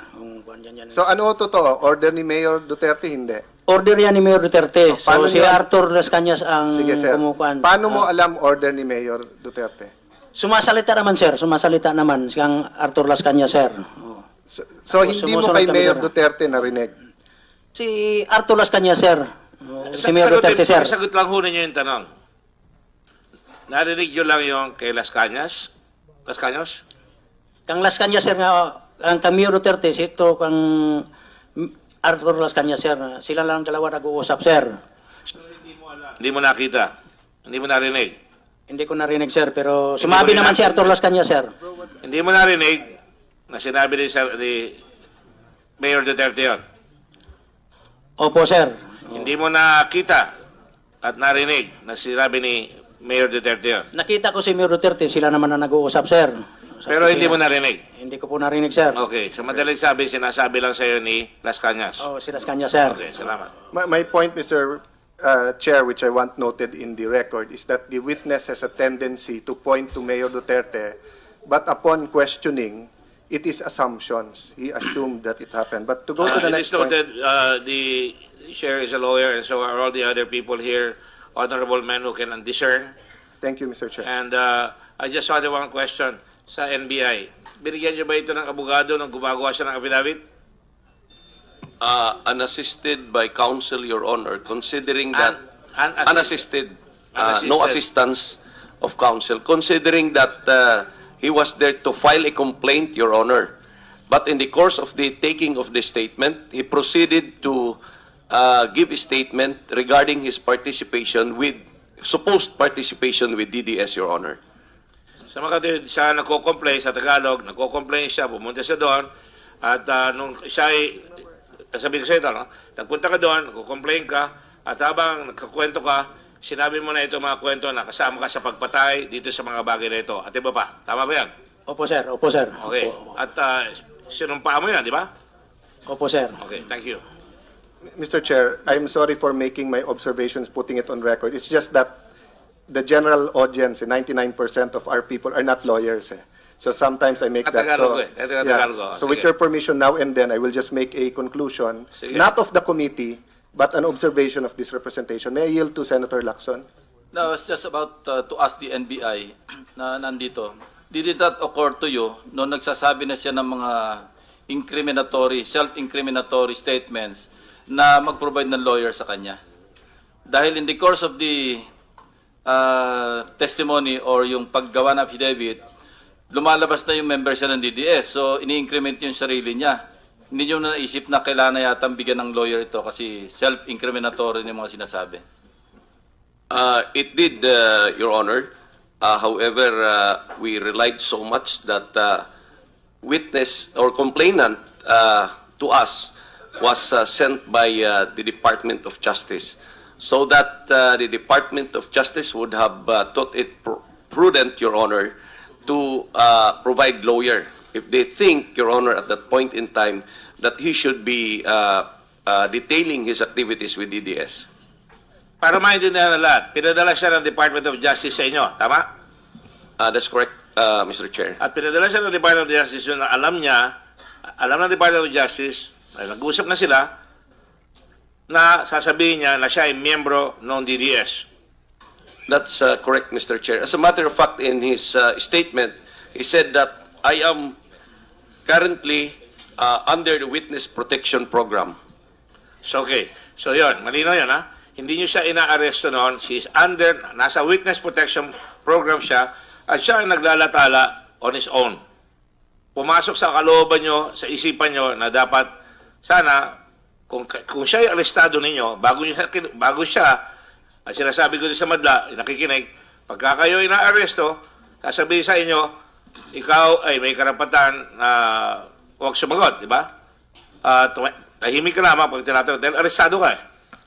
yan. So ano totoo? Order ni Mayor Duterte? Hindi. Order yan ni Mayor Duterte. So, paano si niyo- Arthur Las Cañas ang Sige, sir. kumukuhan. Paano mo alam order ni Mayor Duterte? Sumasalita naman, sir. Sumasalita naman siyang Arthur Las Cañas, sir. So hindi mo Sumusunod kay kami, Mayor sir. Duterte narinig? Si Arthur Las Cañas, sir. Si Mayor Duterte, sir. Sagot lang ho ninyo yung tanong. Narinig nyo lang yung kay Las Cañas? Las Cañas? Kang Las Cañas, sir, nga, ang kang Mayor Duterte, ito kang Arthur Las Cañas, sir. Sila lang dalawa nag-uusap, sir. Hindi mo nakita? Hindi mo narinig? Hindi ko narinig, sir, pero sumabi naman si Arthur Las Cañas, sir. Hindi mo narinig na sinabi ni Mayor Duterte yun? Opo, sir. Hindi mo nakita at narinig na sinabi ni Mayor Duterte yun? Nakita ko si Mayor Duterte, sila naman na nag-uusap, sir. Pero hindi mo narinig? Hindi ko po narinig, sir. Okay. So madaling sabi, sinasabi lang sa'yo ni Las Cañas. Oh, si Las Cañas, sir. Okay, salamat. My point, Mr. Chair, which I want noted in the record, is that the witness has a tendency to point to Mayor Duterte, but upon questioning, it is assumptions. He assumed that it happened. But to go to the It next is noted, point, the chair is a lawyer, and so are all the other people here, honorable men who can discern. Thank you, Mr. Chair. And I just had one question sa NBI. Binigyan niyo ba ito ng abogado nung gumagawa siya ng affidavit? Unassisted by counsel, Your Honor, considering that Unassisted. no assistance of counsel, considering that he was there to file a complaint, Your Honor. But in the course of the taking of the statement, he proceeded to give a statement regarding his participation with, supposed participation with DDS, Your Honor. Sa mga kapatid, siya nagko-complain sa Tagalog, nagko-complain siya, pumunta siya doon, at nung siya ay, sabi ko sa ito, no? Nagpunta ka doon, nagko-complain ka, at habang nagkakwento ka, sinabi mo na ito mga kwento na kasama ka sa pagpatay dito sa mga bagay na ito. At iba pa, tama ba yan? Opo, sir. Opo, sir. Okay. At sinumpaan mo yan, di ba? Opo, sir. Okay, thank you. Mr. Chair, I'm sorry for making my observations, putting it on record. It's just that the general audience, 99% of our people are not lawyers. So sometimes I make that. So, so with your permission, now and then, I will just make a conclusion, not of the committee, but an observation of this representation. May I yield to Senator Lacson? No, it's just about to ask the NBI na nandito. Did it not occur to you noong nagsasabi na siya ng mga incriminatory, self-incriminatory statements na mag-provide ng lawyer sa kanya? Dahil in the course of the testimony or yung paggawa ng affidavit, lumalabas na yung member siya ng DDS. So, ini-increment yung sarili niya. Hindi nyo naisip na kailangan na yata bigyan ng lawyer ito kasi self-incriminatory yung mga sinasabi. It did, Your Honor. However, we relied so much that witness or complainant to us was sent by the Department of Justice, so that the Department of Justice would have thought it prudent, Your Honor, to provide lawyer if they think, Your Honor, at that point in time that he should be detailing his activities with DDS. Para maintindihan na lahat, pinadala siya ng Department of Justice sa inyo, tama? That's correct, Mr. Chair. At pinadala siya ng Department of Justice yun na alam niya, alam ng Department of Justice, ay nag-usap na sila, na sasabihin niya na siya ay miyembro ng DDS. That's correct, Mr. Chair. As a matter of fact, in his statement, he said that I am currently under the Witness Protection Program. So, okay. So, yun. Malinaw yun, ha? Hindi niyo siya ina-arresto noon. She's under, nasa Witness Protection Program siya, at siya ay naglalatala on his own. Pumasok sa kalooban nyo, sa isipan nyo, na dapat, sana, kung siya ay arestado ninyo, bago siya, at sinasabi ko din sa madla, nakikinig, pagka kayo ina-aresto, sasabihin sa inyo, ikaw ay may karapatan na huwag sumagot, di ba? Tahimik ka naman pag tinatanong, dahil arestado ka eh.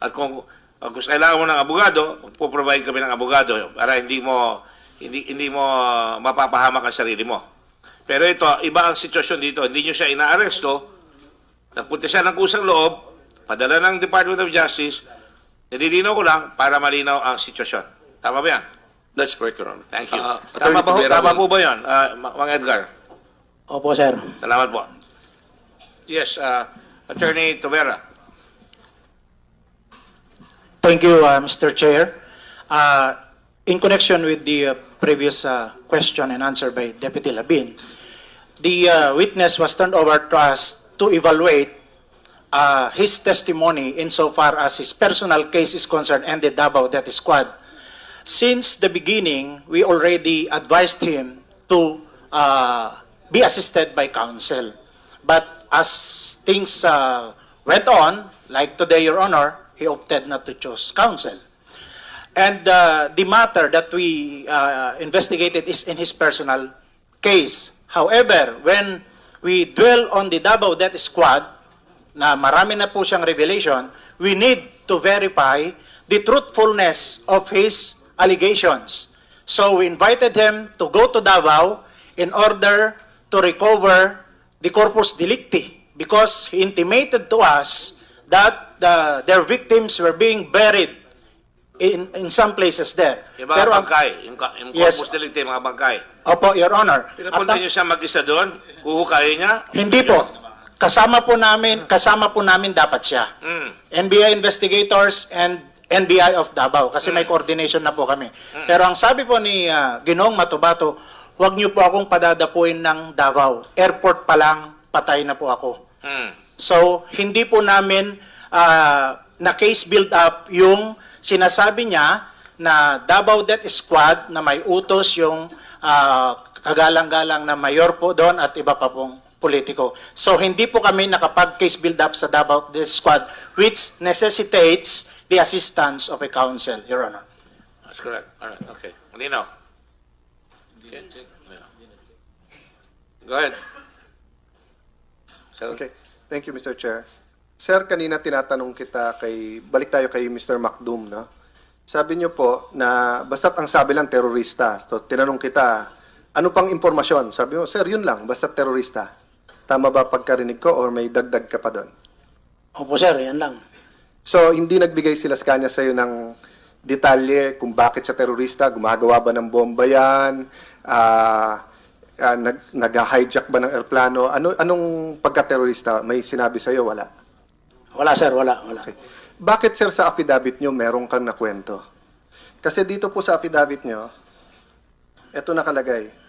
At kung kailangan mo ng abogado, po-provide kami ng abogado para hindi mo mapapahamak ang sarili mo. Pero ito, iba ang sitwasyon dito. Hindi nyo siya ina-aresto, nagpunta siya ng kusang loob, padala ng Department of Justice, nililinaw ko lang para malinaw ang sitwasyon. Tama ba yan? That's correct, Your Honor. Thank you. Attorney Tama Tubera po ba yan, Mang Edgar? Opo, sir. Salamat po. Yes, Attorney Tovera. Thank you, Mr. Chair. In connection with the previous question and answer by Deputy Labin, the witness was turned over to us to evaluate his testimony insofar as his personal case is concerned and the Davao Death Squad. Since the beginning, we already advised him to be assisted by counsel. But as things went on, like today, Your Honor, he opted not to choose counsel. And the matter that we investigated is in his personal case. However, when we dwell on the Davao Death Squad, na marami na po siyang revelation, we need to verify the truthfulness of his allegations. So we invited him to go to Davao in order to recover the corpus delicti because he intimated to us that their victims were being buried in some places there. Yung mga bangkay, yung corpus delicti, mga bangkay. Opo, Your Honor. Pinapunta niyo siya mag-isa doon? Huhukayin niya? Hindi po. Kasama po namin dapat siya. NBI investigators and NBI of Davao kasi may coordination na po kami. Pero ang sabi po ni Ginoong Matubato, huwag niyo po akong padadapuin ng Davao. Airport pa lang, patay na po ako. So, hindi po namin na case build up yung sinasabi niya na Davao Death Squad na may utos yung kagalang-galang na mayor po doon at iba pa pong politiko. So, hindi po kami nakapag-case build up sa Davao Death Squad which necessitates the assistance of a counsel, Your Honor. That's correct. All right. Okay. Malinaw. Okay. Go ahead. Okay. Thank you, Mr. Chair. Sir, kanina tinatanong kita balik tayo kay Mr. Macdum, no? Sabi niyo po na basta't ang sabi lang terorista. So, tinanong kita, ano pang impormasyon? Sabi mo, sir, yun lang, basta't terorista. Tama ba pagkarinig ko or may dagdag ka pa doon? Opo, sir, yan lang. So, hindi nagbigay sila sa kanya sa'yo ng detalye kung bakit siya terorista, gumagawa ba ng bomba yan, nag-hijack ba ng aeroplano, anong pagka-terorista? May sinabi sa'yo, wala? Wala, sir, wala. Okay. Bakit, sir, sa affidavit nyo meron kang nakwento? Kasi dito po sa affidavit nyo, ito nakalagay.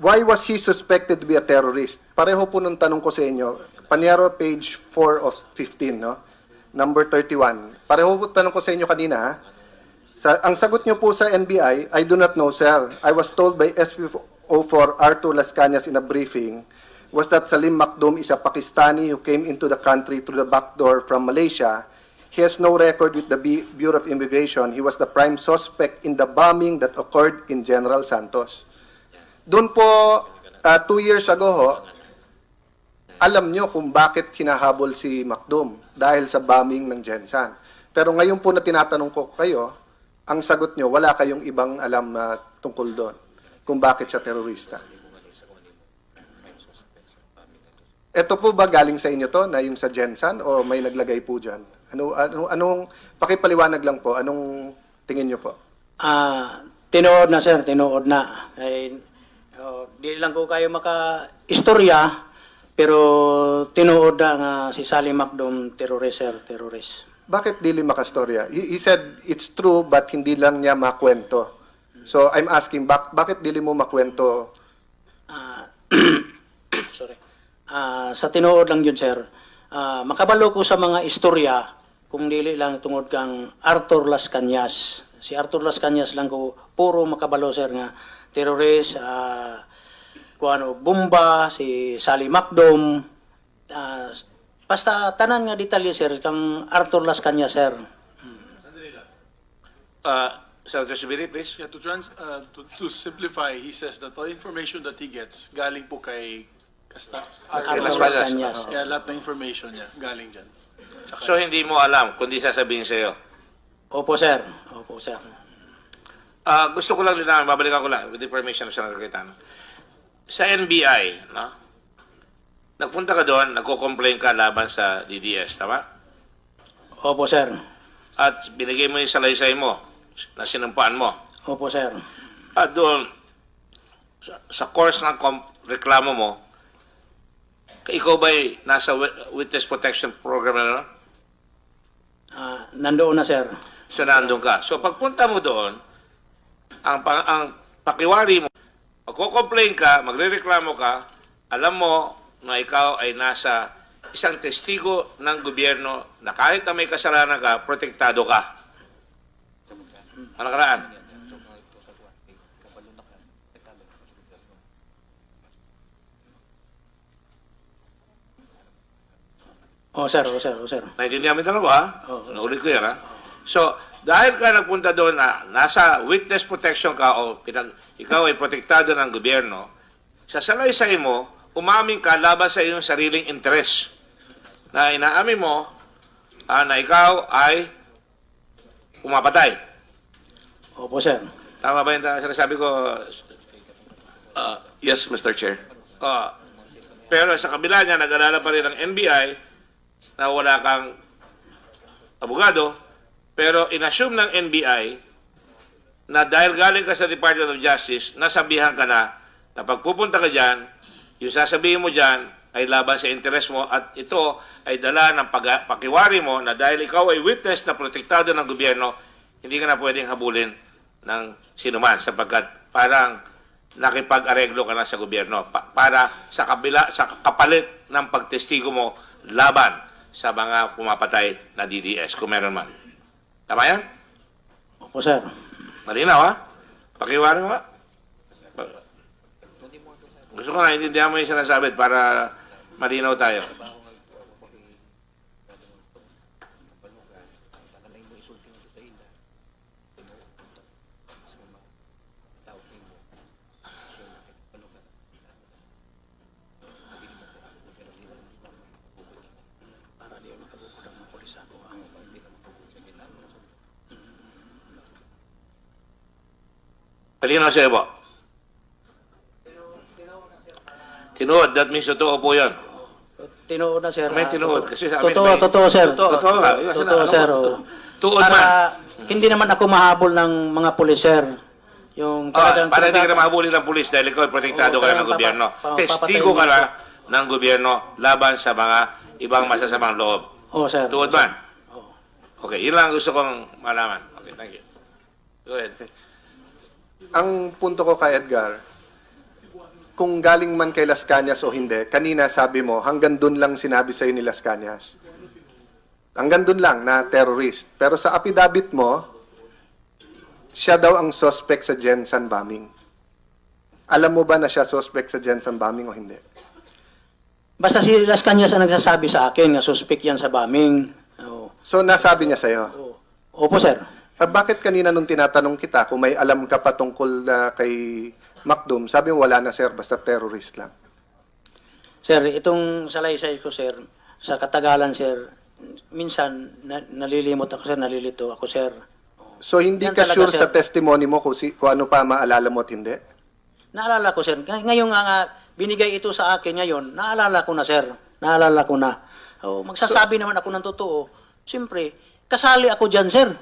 Why was he suspected to be a terrorist? Pareho po nung tanong ko sa inyo. Panyaro, page 4 of 15, no? Number 31. Pareho po tanong ko sa inyo kanina. Ang sagot nyo po sa NBI, I do not know, sir. I was told by SP04 Arthur Las Cañas in a briefing was that Salim Macdum is a Pakistani who came into the country through the back door from Malaysia. He has no record with the Bureau of Immigration. He was the prime suspect in the bombing that occurred in General Santos. Doon po, 2 years ago, alam nyo kung bakit hinahabol si Macdum dahil sa bombing ng Gensan. Pero ngayon po na tinatanong ko kayo, ang sagot nyo, wala kayong ibang alam tungkol doon kung bakit siya terorista. Ito po ba galing sa inyo to, na yung sa Gensan, o may naglagay po dyan? Anong pakipaliwanag lang po, anong tingin nyo po? Tinuod na, sir, tinuod na. Di lang ko kayo maka-istorya, pero tinuod na nga si Salim Macdum, terrorist, sir, terrorist. Bakit dili makastorya? He said it's true, but hindi lang niya makwento. So I'm asking, bakit dili mo makwento? Sorry. Sa tinuod lang yun, sir. Makabalo ko sa mga istorya, kung dili lang tungod kang Arthur Las Cañas. Si Arthur Las Cañas lang ko puro makabalo, sir, nga terrorist, bomba, si Salim Macdum, basta tanan nga detalye, sir, kang Arthur Las Cañas, sir. Senator Sibili, please. Yeah, to simplify, he says that all information that he gets galing po kay Kasta. Las Cañas. Yeah, lahat ng information niya galing dyan. So hindi mo alam, kundi sasabihin sa'yo? Opo, sir. Opo, sir. Gusto ko lang linawin, babalikan ko lang with the permission of Senator Cayetano. Sa NBI, no? Nagpunta ka doon, nagko-complain ka laban sa DDS, tama? Opo, sir. At binigay mo yung salaysay mo, na sinumpaan mo. Opo, sir. At doon, sa course ng reklamo mo, Ikaw ba'y nasa witness protection program na no? Nandoon na, sir. So, nandun ka. So, pagpunta mo doon, ang pakiwari mo, magko-complain ka, magrereklamo ka, alam mo na ikaw ay nasa isang testigo ng gobyerno na kahit na may kasalanan ka, protektado ka. Ano karaan? Sir. Naintindihan mo yung tanong ko, ha? Naulit ko yan, ha? So, dahil ka nagpunta doon na nasa witness protection ka o ikaw ay protektado ng gobyerno, sa salaysay mo, umamin ka laban sa iyong sariling interes. Na inaamin mo na ikaw ay pumapatay. Opo, sir. Tama ba yung sinasabi ko? Yes, Mr. Chair. Pero sa kabila niya, nag-alala pa rin ng NBI na wala kang abogado, pero inassume ng NBI na dahil galing ka sa Department of Justice, nasabihan ka na pagpupunta ka dyan, yung sasabihin mo dyan ay laban sa interes mo at ito ay dala ng pakiwari mo na dahil ikaw ay witness na protektado ng gobyerno, hindi ka na pwedeng habulin ng sinuman sapagkat parang nakipag-areglo ka na sa gobyerno para sa kapalit ng pagtestigo mo laban sa mga pumapatay na DDS, kung meron man. Tama yan? Opo, sir. Malinaw, ha? Pakiwari mo, ha? Gusto ko na, intindihan mo yung sinasabi para malinaw tayo. Malinaw sa'yo po? Tinuod, that means totoo po yan. Tinuod na, sir. May tinuod. Kasi sa amin, Totoo, sir. Totoo nga. Totoo, sir. Tuod man. Hindi naman ako mahabol ng mga pulis, sir. Yung para hindi ka na mahabulin ng pulis dahil ikaw ay protektado ka na ng gobyerno. Testigo ka na ng gobyerno laban sa mga ibang masasamang loob. Sir. Tuod man. Okay, yun lang gusto kong malaman. Okay, thank you. Go ahead. Ang punto ko kay Edgar, kung galing man kay Las Cañas o hindi, kanina sabi mo, hanggang dun lang sinabi sa'yo ni Las Cañas. Hanggang dun lang na terrorist. Pero sa affidavit mo, siya daw ang suspect sa Jensen bombing. Alam mo ba na siya suspect sa Jensen bombing o hindi? Basta si Las Cañas ang nagsasabi sa akin na suspect yan sa bombing. So, nasabi niya sa'yo? Opo, sir. Bakit kanina nung tinatanong kita kung may alam ka pa tungkol kay Macdum, sabi mo wala na sir, basta terrorist lang? Sir, itong salaysay ko, sir, sa katagalan, sir, minsan nalilimot ako, sir, nalilito ako, sir. So hindi Yan ka talaga, sure sir. sa testimony mo kung ano pa maalala mo at hindi? Naalala ko, sir. Ngayon nga binigay ito sa akin ngayon, naalala ko na, sir. Naalala ko na. Magsasabi naman ako ng totoo. Siyempre, kasali ako dyan, sir.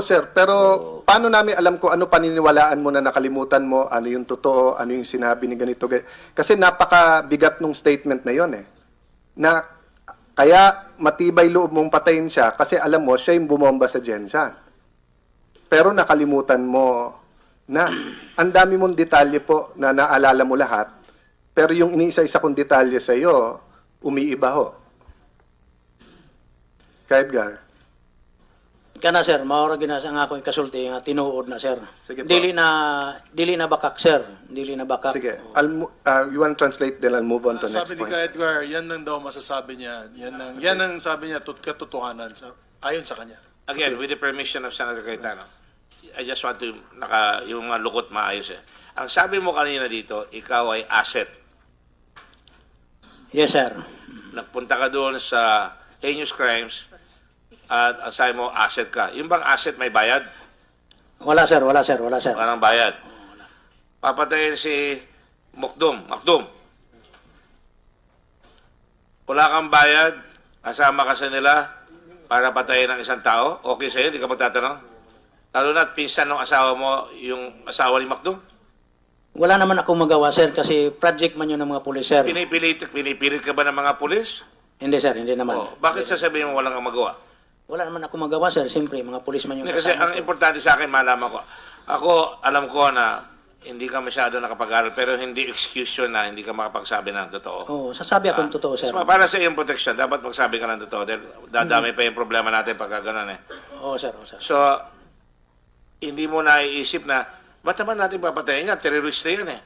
Sir, pero paano namin alam kung ano paniniwalaan mo na nakalimutan mo, ano yung totoo, ano yung sinabi ni ganito. Kasi napakabigat nung statement na yon eh. Na kaya matibay loob mong patayin siya kasi alam mo siya yung bumomba sa Jensen. Pero nakalimutan mo na ang dami mong detalye po na naalala mo lahat, pero yung iniisa-isa kong detalye sa iyo, umiiba ho. Kaya Edgar? Kana, sir, maura ginasa nga ako ikasulti nga tinuod na, sir. Sige po. Dili na bakak, sir. Dili na bakak. Sige. You want to translate then I'll move on to next Sabi ni point. Ka Edgar, yan lang daw masasabi niya. Yan ang sabi niya, katotohanan. Ayon sa kanya. Again, with the permission of Senator Cayetano, I just want to, yung mga lukot maayos eh. Ang sabi mo kanina dito, ikaw ay asset. Yes, sir. Nagpunta ka doon sa heinous crimes at ang sabi mo, asset ka. Yung bang asset may bayad? Wala, sir. Wala, sir. Wala, sir. Walang bayad. Papatayin si Macdum. Wala kang bayad, kasama ka sa nila para patayin ng isang tao, okay sa'yo, hindi ka magtatanong? Lalo na't pinsan ng asawa mo, yung asawa ni Macdum? Wala naman akong magawa, sir, kasi project man yun ng mga pulis, sir. Pinipilit ka ba ng mga pulis? Hindi, sir, hindi naman. Bakit sasabihin mo walang kang magawa? Wala naman akong magawa, sir. Siyempre, mga pulis man yung Kasi ang importante sa akin, malaman ko. Ako, alam ko na hindi ka masyado nakapag-aral, pero hindi excuse yun na hindi ka makapagsabi ng totoo. Oo, sasabi akong totoo, sir. Para sa iyong protection, dapat magsabi ka ng totoo. Dahil dadami pa yung problema natin pagka gano'n eh. Oo, sir. Oo, sir. So, hindi mo naiisip na, ba't naman natin papatayin yan? Terrorista yan eh.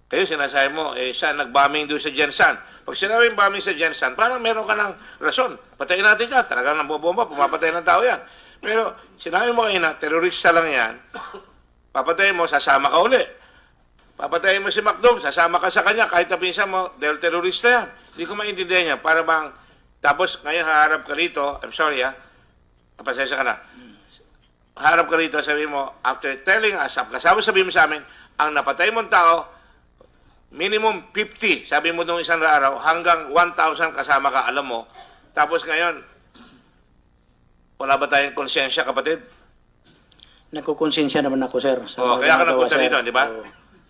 Kayo sinasabi mo, siya nag-bombing doon sa Jensan. Pag sinabing bombing sa Jensan, parang meron ka ng rason. Patayin natin ka. Talagang nang bomba, pumapatay ng tao yan. Pero sinabi mo kayo na, terrorista lang yan, papatayin mo, sasama ka uli. Papatayin mo si McDom, sasama ka sa kanya, kahit napinsan mo, dahil terrorista yan. Hindi ko maintindihan yan. Para bang, tapos ngayon haharap ka rito, I'm sorry pasensya ka na. Haharap ka rito, sabi mo, after telling us, kasama sabi mo sa amin, ang napatay mong tao, minimum 50, sabi mo nung isang araw, hanggang 1,000 kasama ka, alam mo. Tapos ngayon, wala ba tayong konsensya, kapatid? Nagkukonsensya naman ako, sir. Kaya ka nagpunta rito, di ba?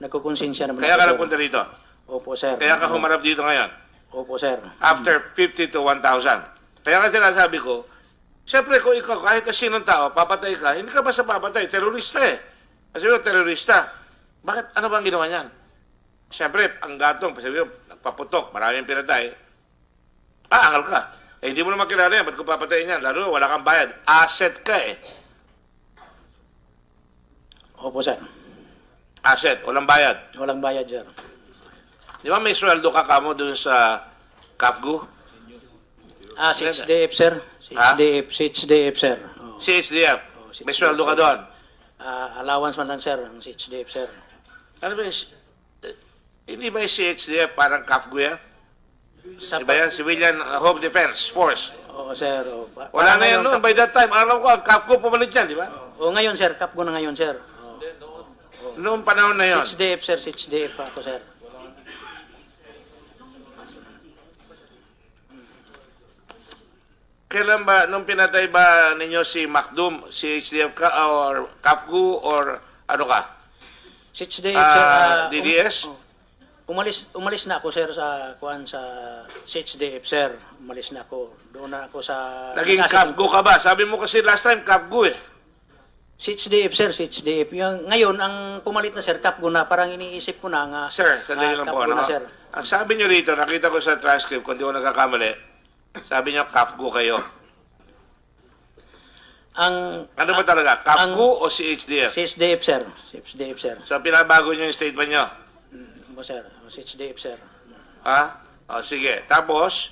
Nagkukonsensya naman Kaya ako, ka sir. nagpunta rito? Opo, sir. Kaya ka humarap dito ngayon? Opo, sir. After 50 to 1,000. Kaya nga sinasabi ko, siyempre kung ikaw, kahit na sinong tao, papatay ka, hindi ka basta papatay, terorista eh. Kasi yung terorista, bakit, ano bang ginawa niyan? Siyempre, ang gatong, sabi ko, nagpaputok, maraming pinatay, angal ka. Hindi mo naman kilala yan, ba't ko papatayin yan? Lalo wala kang bayad. Asset ka eh. Opo, sir. Asset, walang bayad. Walang bayad, sir. Di ba may sweldo ka kamo dun sa CAFGU? 6DF, sir. 6DF, sir. CHDF. May sweldo ka doon. Allowance man lang, sir, ang CHDF, sir. Ano ba hindi ba yung CHDF parang CAFGU yan? Iba yan? Civilian Home Defense Force. Oo, sir. Wala na yan noon. By that time, alam ko, ang CAFGU pumalit yan, di ba? Oo, ngayon, sir. CAFGU na ngayon, sir. Noong panahon na yun. 6DF, sir. 6DF ako, sir. Kailan ba, nung pinatay ba ninyo si McDoom, CHDF ka, or CAFGU, or ano ka? 6DF, sir. DDS? Umalis na ako, sir, sa CHDF, sir. Umalis na ako. Doon na ako sa... Naging CAFGU ka ba? Sabi mo kasi last time, CAFGU eh. CHDF, sir, CHDF. Ngayon, ang pumalit na, sir, CAFGU na. Parang iniisip ko na nga... Sir, sandali lang po. Na, sir. Ang sabi nyo rito, nakita ko sa transcript, kung di ko nagkakamali, sabi nyo, CAFGU kayo. Ano ba talaga? CAFGU o CHDF? CHDF, sir. CHDF, sir. So, pinabago nyo yung statement nyo? Sir. CHDF, sir. Sige. Tapos,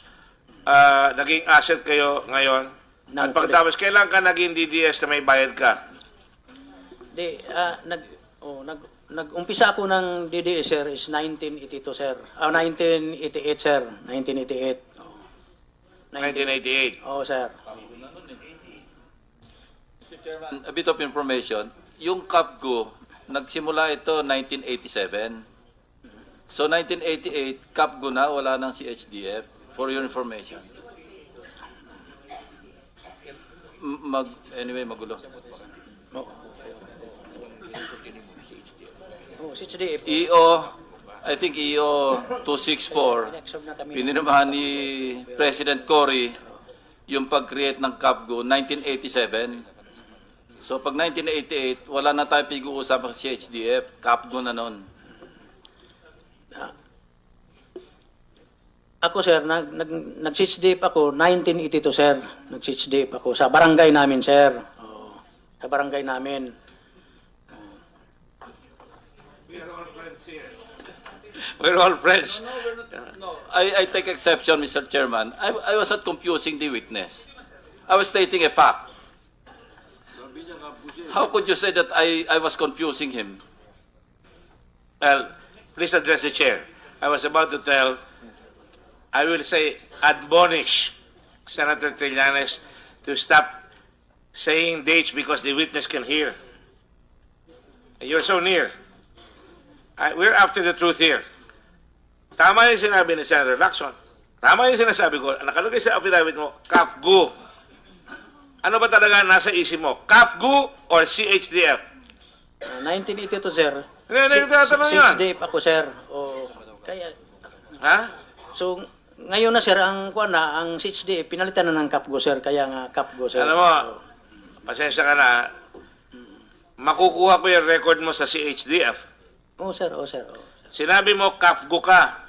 naging asset kayo ngayon. At pagkatapos, kailan ka naging DDS na may bayad ka? Nag-umpisa ako ng DDS, sir, is 1982, sir. 1988, sir. 1988. 1988. Oo, sir. Mr. Chairman, a bit of information. Yung CAFGU, nagsimula ito 1987. So 1988, CAFGU na, wala nang CHDF, for your information. Anyway, magulo. CHDF. I think EO 264, pinirmahan ni President Cory yung pag-create ng CAFGU 1987. So pag 1988, wala na tayo pag-uusapang CHDF, CAFGU na nun. Ako, sir, nag-CHDF ako 1982, sir. Nag-CHDF ako sa barangay namin, sir. Sa barangay namin. We're all friends. No, I take exception, Mr. Chairman. I was not confusing the witness. I was stating a fact. How could you say that I was confusing him? Well, please address the chair. I was about to tell, I will say, admonish Senator Trillanes to stop saying dates because the witness can hear. You're so near. We're after the truth here. Tama yung sinabi ni Senator Lacson. Tama yung sinasabi ko. Nakalagay sa affidavit mo, CAFGU. Ano ba talaga nasa isip mo? CAFGU or CHDF? 1982, sir. Hindi, tinatanong yan. 6 days ako, sir. O, kaya... Ha? So, ngayon na, sir, ang ang 6 days, pinalitan na ng CAPGO, sir. Kaya nga, CAPGO, sir. Alam mo, pasensya ka na, makukuha ko yung record mo sa CHDF. Oo, sir. Oo, sir. Sinabi mo, CAPGO ka.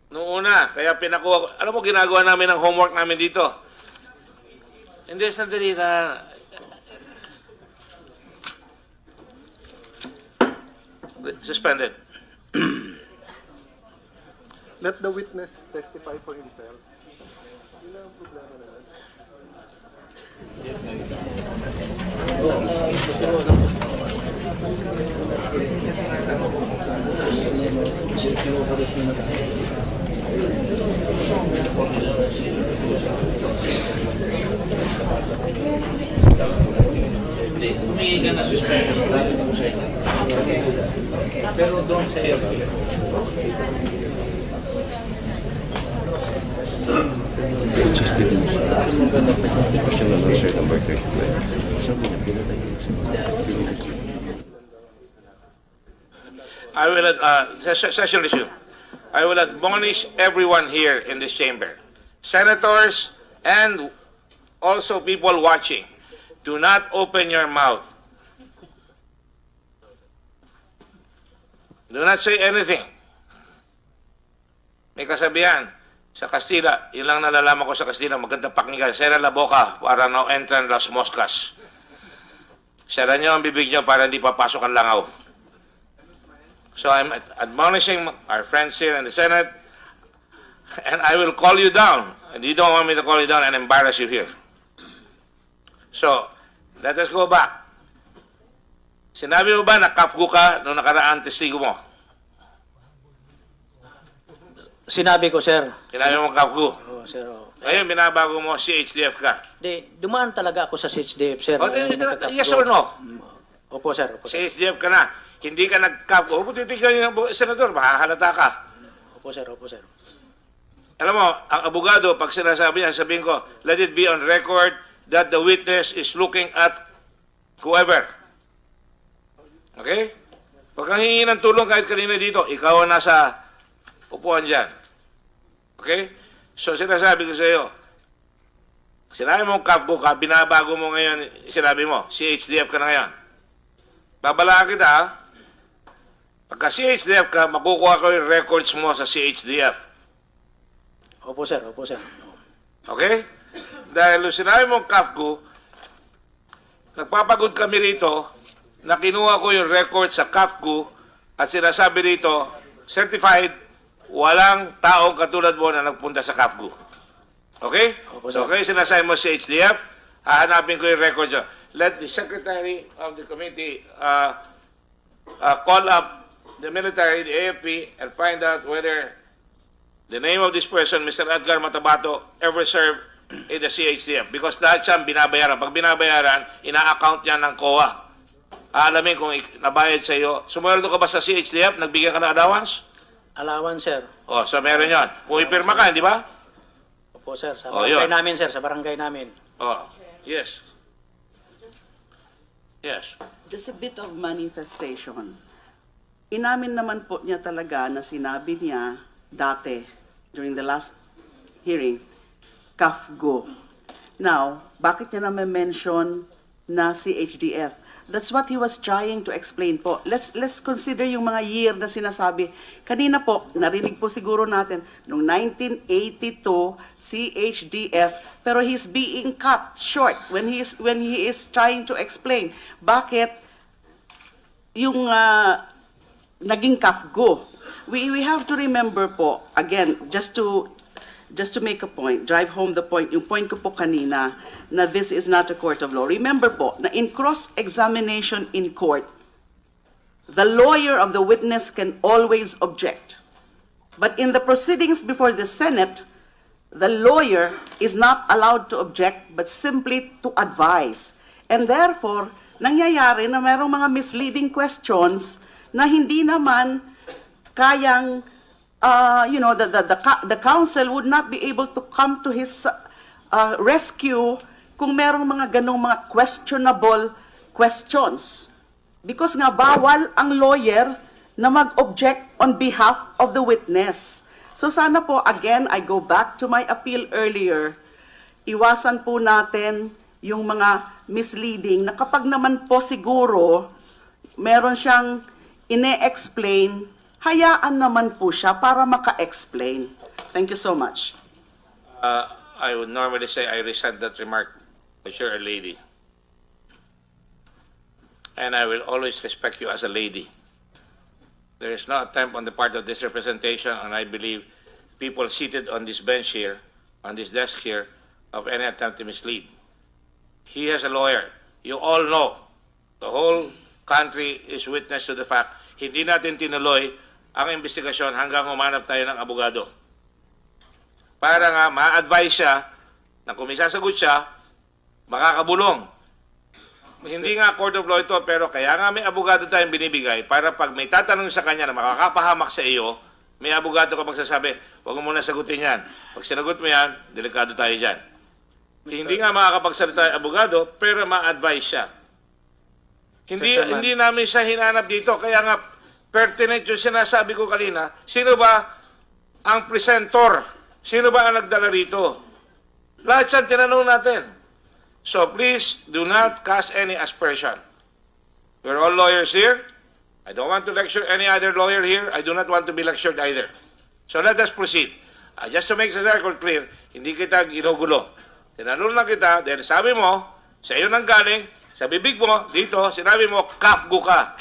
Noong una, kaya pinakuha ko. Alam mo, ginagawa namin ang homework namin dito. Hindi, sandali na. Suspended. Let the witness testify for himself. Yun ang problema naman. Humingi ka na suspension. Pero doon sa iyo. I will, session resume. I will admonish everyone here in this chamber, senators and also people watching, do not open your mouth. Do not say anything. May kasabihan sa Kastila, yun lang nalalaman ko sa Kastila, maganda pakinggan, sera la boca para no entran las moscas. Sera nyo ang bibig nyo para hindi papasok ang langaw. So I'm admonishing our friends here in the Senate, and I will call you down, and you don't want me to call you down and embarrass you here. So, let us go back. Sinabi mo ba na CAPGO ka noong nakaraan testigo mo? Sinabi ko, sir. Sinabi mo CAPGO? Oo, sir. Ngayon, binabago mo CHDF ka. Dumaan talaga ako sa CHDF, sir. Yes or no? Opo, sir. Opo, sir. CHDF ka na. Hindi ka nag-CAPGO. Huwag titignan yung senador, makahalata ka. Opo, sir. Opo, sir. Alam mo, ang abogado, pag sinasabi niya, sabihin ko, let it be on record that the witness is looking at whoever. Okay? Huwag kang hingi ng tulong kahit kanina dito. Ikaw ang nasa upuan dyan. Okay? So, sinasabi ko sa iyo, sinabi mo CAPGO ka, binabago mo ngayon, sinabi mo, CHDF ka na ngayon. Babalaan kita, ha? Pagka CHDF ka, makukuha ko yung records mo sa CHDF. Opo, sir. Opo, sir. Okay? Dahil sinabi mong CAPGO, nagpapagod kami rito na kinuha ko yung record sa CAPGO at sinasabi rito, certified, walang taong katulad mo na nagpunta sa CAPGO. Okay? So, okay, sinasabi mo sa HDF, hahanapin ko yung record nyo. Let the Secretary of the Committee call up the military, the AFP, and find out whether the name of this person, Mr. Edgar Matabato, ever served in the CHDF. Because lahat siyang binabayaran. Pag binabayaran, ina-account niya ng COA. Aalamin kung nabayad sa iyo. Sumweldo ka ba sa CHDF? Nagbigyan ka ng allowance? Allowance, sir. O, so meron yon. Kung ipirma ka, di ba? Opo, sir. Sa barangay namin, sir. Sa barangay namin. Oh, yes. Yes. Just a bit of manifestation. Inamin naman po niya talaga na sinabi niya dati, during the last hearing, CAPGO. Now, bakit niya naman mention na si HDF? That's what he was trying to explain po. Let's consider yung mga year na sinasabi. Kanina po, narinig po siguro natin, noong 1982, CHDF, pero he's being cut short when he is trying to explain bakit yung naging CAPGO. We have to remember po, again, just to make a point, drive home the point, yung point ko po kanina, na this is not a court of law. Remember po, na in cross-examination in court, the lawyer of the witness can always object. But in the proceedings before the Senate, the lawyer is not allowed to object, but simply to advise. And therefore, nangyayari na mayroong mga misleading questions na hindi naman kayang the counsel would not be able to come to his rescue kung merong mga ganong mga questionable questions. Because nga bawal ang lawyer na mag-object on behalf of the witness. So sana po, again, I go back to my appeal earlier, iwasan po natin yung mga misleading na kapag naman po siguro meron siyang ine-explain, hayaan naman po siya para maka-explain. Thank you so much. I would normally say I resent that remark, but you're a lady. And I will always respect you as a lady. There is no attempt on the part of this representation, and I believe people seated on this bench here, on this desk here, of any attempt to mislead. He has a lawyer. You all know. The whole country is witness to the fact, hindi natin tinuloy ang investigasyon hanggang humanap tayo ng abogado. Para nga ma-advise siya na kung may sasagot siya, makakabulong. Hindi nga court of law ito, pero kaya nga may abogado tayong binibigay para pag may tatanong sa kanya na makakapahamak sa iyo, may abogado ka magsasabi, huwag mo muna sagutin yan. Pag sinagot mo yan, delikado tayo dyan. Hindi nga makakapagsalita yung abogado, pero ma-advise siya. Hindi namin siya hinanap dito, kaya nga pertinent yung sinasabi ko kanina, sino ba ang presentor? Sino ba ang nagdala rito? Lahat yan tinanong natin. So please do not cast any aspersion. We're all lawyers here. I don't want to lecture any other lawyer here. I do not want to be lectured either. So let us proceed. Just to make the record clear, hindi kita ginugulo. Tinanong lang kita dahil sabi mo, sa iyo nang galing, sa bibig mo, dito, sinabi mo, kafgu ka.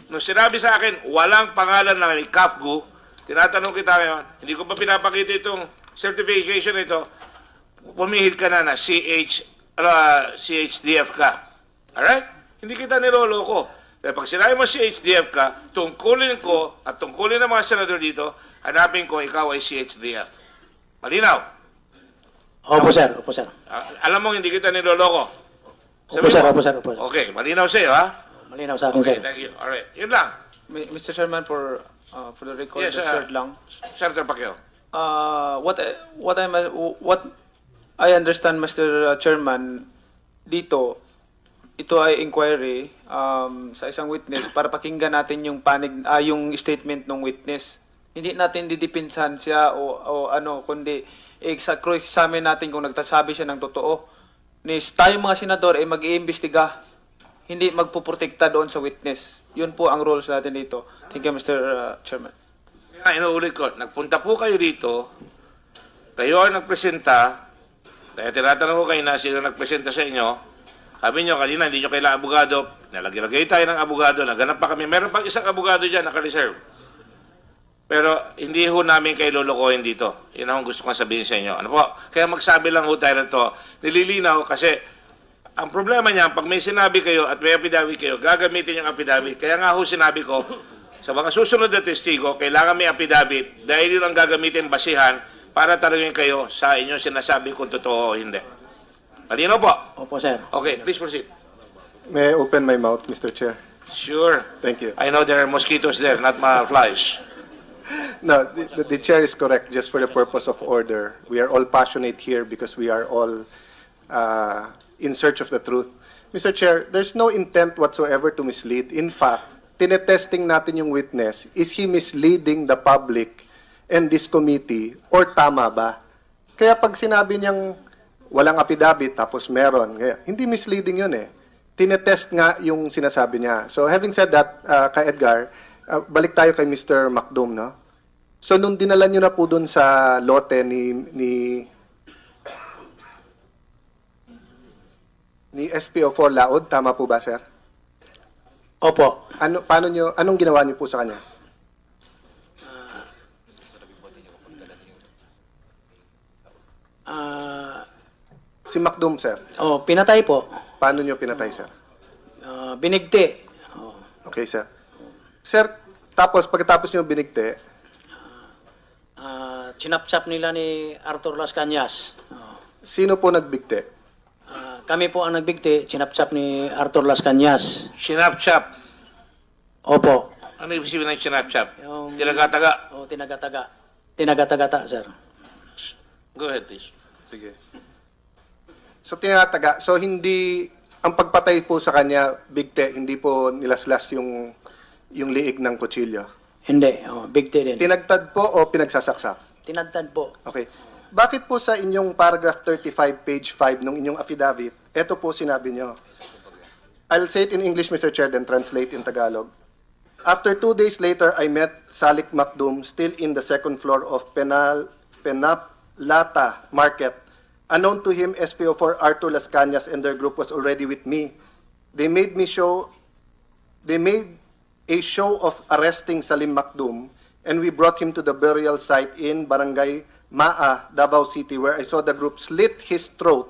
Nung sinabi sa akin, walang pangalan na kafgu, tinatanong kita ngayon, hindi ko pa pinapakita itong certification ito, pumihil ka na CHDF ka. Alright? Hindi kita niloloko. Dahil pag sinabi mo CHDF ka, tungkulin ko at tungkulin ng mga senador dito, hanapin ko ikaw ay CHDF. Malinaw? Opo, sir. Opo, sir. Alam mo, hindi kita niloloko. Opo, sir. Opo, sir. Opo, sir. Okay, malinaw sa'yo, ha? Malinaw sa akin, sir. Okay, thank you. Alright, yun lang. Mr. Chairman, for the record, Yes, just short lang. Senator Pacquiao. What I understand, Mr. Chairman, dito, ito ay inquiry sa isang witness para pakinggan natin yung yung statement ng witness. Hindi natin didipinsan siya o ano, kundi examine natin kung nagsasabi siya ng totoo. Tayong mga senador ay mag-iimbestiga, hindi magpuprotekta doon sa witness. Yun po ang rules natin dito. Thank you, Mr. Chairman. Inuulit ko, nagpunta po kayo dito, kayo ang nagpresenta, kaya tinatanong ko kayo na sino nagpresenta sa inyo, sabi nyo kanina, hindi nyo kailangan abogado, nalagay tayo ng abogado, naganap pa kami, meron pang isang abogado dyan, naka-reserve. Pero hindi ho namin kayo lulukohin dito. Yun ang gusto kong sabihin sa inyo. Ano po? Kaya magsabi lang ho tayo na ito, nililinaw kasi ang problema niya, pag may sinabi kayo at may affidavit kayo, gagamitin yung affidavit. Kaya nga ho sinabi ko, sa mga susunod na testigo, kailangan may affidavit dahil yun ang gagamitin basihan para tanungin kayo sa inyong sinasabi kung totoo o hindi. Malino po? Opo, sir. Okay, please proceed. May I open my mouth, Mr. Chair? Sure. Thank you. I know there are mosquitoes there, not flies. No, the chair is correct, just for the purpose of order. We are all passionate here because we are all in search of the truth. Mr. Chair, there's no intent whatsoever to mislead. In fact, tinetesting natin yung witness, is he misleading the public and this committee or tama ba? Kaya pag sinabi niyang walang affidavit tapos meron, kaya, hindi misleading yun eh. Tinetest nga yung sinasabi niya. So having said that, kay Edgar, balik tayo kay Mr. Macdum, no? So nung dinala niyo na po dun sa lote ni SPO4 Laod, tama po ba, sir? Opo. Anong ginawa niyo po sa kanya? Si Macdum, sir. Pinatay po. Paano niyo pinatay, sir? Binigti. Okay, sir. Sir, tapos pagkatapos niyo binigti, Chinap-chap nila ni Arthur Las Cañas. Sino po nagbigti? Kami po ang nagbigti, chinap-chap ni Arthur Las Cañas. Chinap-chap? Opo. Ano ibig sabihin ng chinap-chap? Tinagataga? Tinagataga. Tinagataga, sir. Go ahead, please. Sige. So tinataga, so hindi ang pagpatay po sa kanya, bigte, hindi po nilaslas yung liig ng kutsilyo? Hindi, bigti din. Tinagtad po o pinagsasaksak? Tinadtad po. Okay. Bakit po sa inyong paragraph 35, page 5 nung inyong affidavit, ito po sinabi nyo. I'll say it in English, Mr. Chair, then translate in Tagalog. After 2 days later, I met Salik Macdum still in the second floor of Penaplata Market. Unknown to him, SPO4 Arthur Las Cañas and their group was already with me. They made a show of arresting Salim Macdum, and we brought him to the burial site in Barangay Maa, Davao City, where I saw the group slit his throat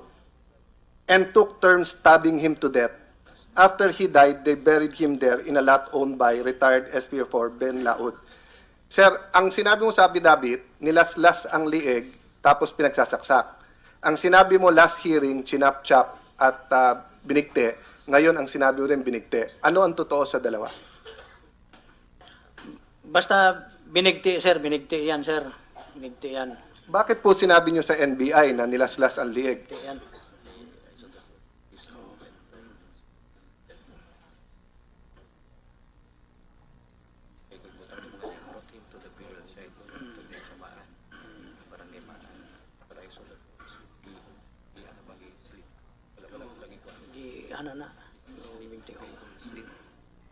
and took turns stabbing him to death. After he died, they buried him there in a lot owned by retired SPO4 Ben Laud. Sir, ang sinabi mo sa affidavit, nilaslas ang liig, tapos pinagsasaksak. Ang sinabi mo last hearing, chinap-chap at binigte, ngayon ang sinabi mo rin binigte. Ano ang totoo sa dalawa? Basta binigti, sir. Binigti yan, sir. Binigti yan. Bakit po sinabi nyo sa NBI na nilaslas ang liig? Binigti yan.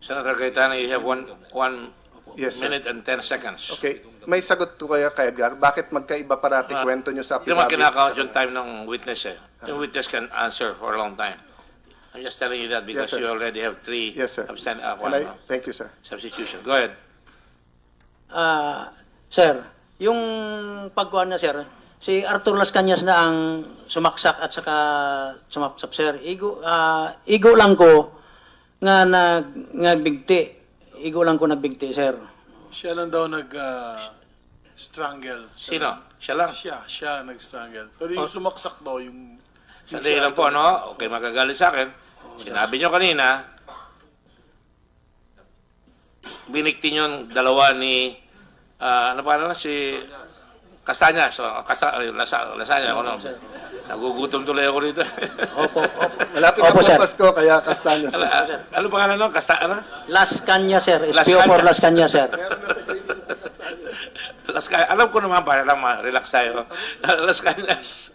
Senator Cayetano, you have one Yes, sir. minute and 10 seconds. Okay. May sagot ko kaya kay Edgar. Bakit magkaiba parati kwento nyo sa Hindi naman affidavit? kinakount yung time ng witness eh. Yung witness can answer for a long time. I'm just telling you that because Yes, sir. you already have three Yes, sir. Thank you, sir. substitution. Go ahead. Sir, yung pagkuhan na, sir, si Arthur Las Cañas na ang sumaksak at saka sumapsap, sir. Igo lang ko nga nagbigti. Igo lang ko nagbigti, sir. Siya lang daw nag-strangle. Sino? Siya lang? Siya nag-strangle. Pero yung sumaksak daw, yung... Sandali lang po, no? Okay, magagalit sa akin. Sinabi nyo kanina, binikti nyo yung dalawa ni, ano pa na, si Castañas. So, Lasanya, ano? Nagugutom tuloy ako dito. Opo. Malapit na po Pasko, kaya Castañas. Ano pangalan nung? Ano? Las Cañas, sir. SPO4 Las Cañas, sir. Alam ko naman, para lang ma-relax tayo. Las Cañas.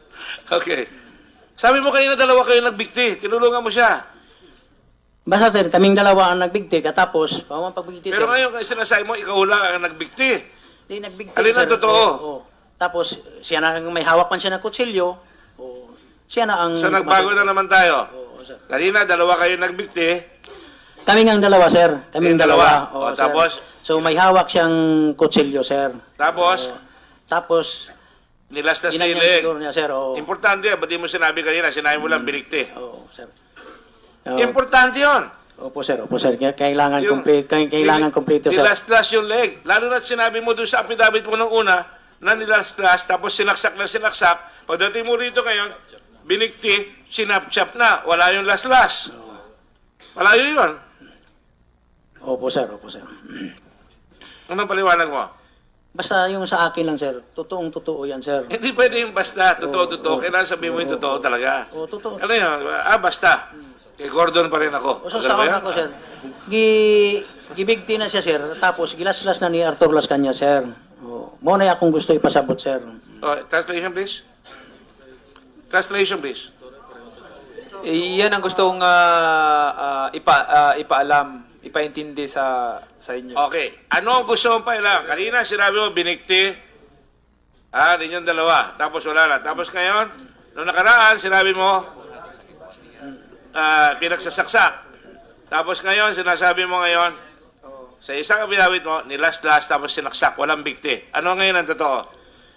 Okay. Sabi mo kanina dalawa kayo nagbigti. Tinulungan mo siya. Basta, sir, kaming dalawa ang nagbigti. Katapos, pagbigti, sir. Pero ngayon, sinasabi mo, ikaw lang ang nagbigti. Hindi, nagbigti, alin sir. ang totoo? Tapos, siya na may hawak man siya ng kutsilyo. Siya na ang... So, nagbago na naman tayo. Kanina, dalawa kayo nagbigti. Kaming ang dalawa, sir. Kaming dalawa. Tapos? So, may hawak siyang kutsilyo, sir. Tapos? Tapos, nilaslas ginanyan silig. siguro niya, sir. Importante, ba't di mo sinabi kanina? Sinabi mo lang binigti. Sir. Importante yun. Opo, sir. Kailangan kompleto, sir. Nilaslas yung leg. Lalo na sinabi mo doon sa affidavit mo nung una, na nilaslas, tapos sinaksak. Pagdating mo rito ngayon, binigti, sinapchap na. Wala yung laslas. Wala yun. Opo, sir. Anong paliwanag mo? Basta yung sa akin lang, sir. Totoong-totoo yan, sir. Hindi pwede yung basta. Totoo. Kailangan sabihin mo yung totoo talaga. Totoo. Ano yun? Basta. Kay Gordon pa rin ako. So, sa ako, sir. Gibigti na siya, sir. Tapos, gilaslas na ni Arthur Las Cañas, sir. Muna akong gusto ipasabot, sir. Translation, please. Translation, please. Yan ang gustong ipaalam, ipaintindi sa inyo. Okay. Ano ang gusto mong pailang? Kanina sinabi mo, binigti. Ninyong dalawa. Tapos wala na. Tapos ngayon, nung nakaraan, sinabi mo, pinagsasaksak. Tapos ngayon, sinasabi mo ngayon, sa isang affidavit mo, nilaslas, tapos sinaksak, walang bigti. Ano ngayon ang totoo?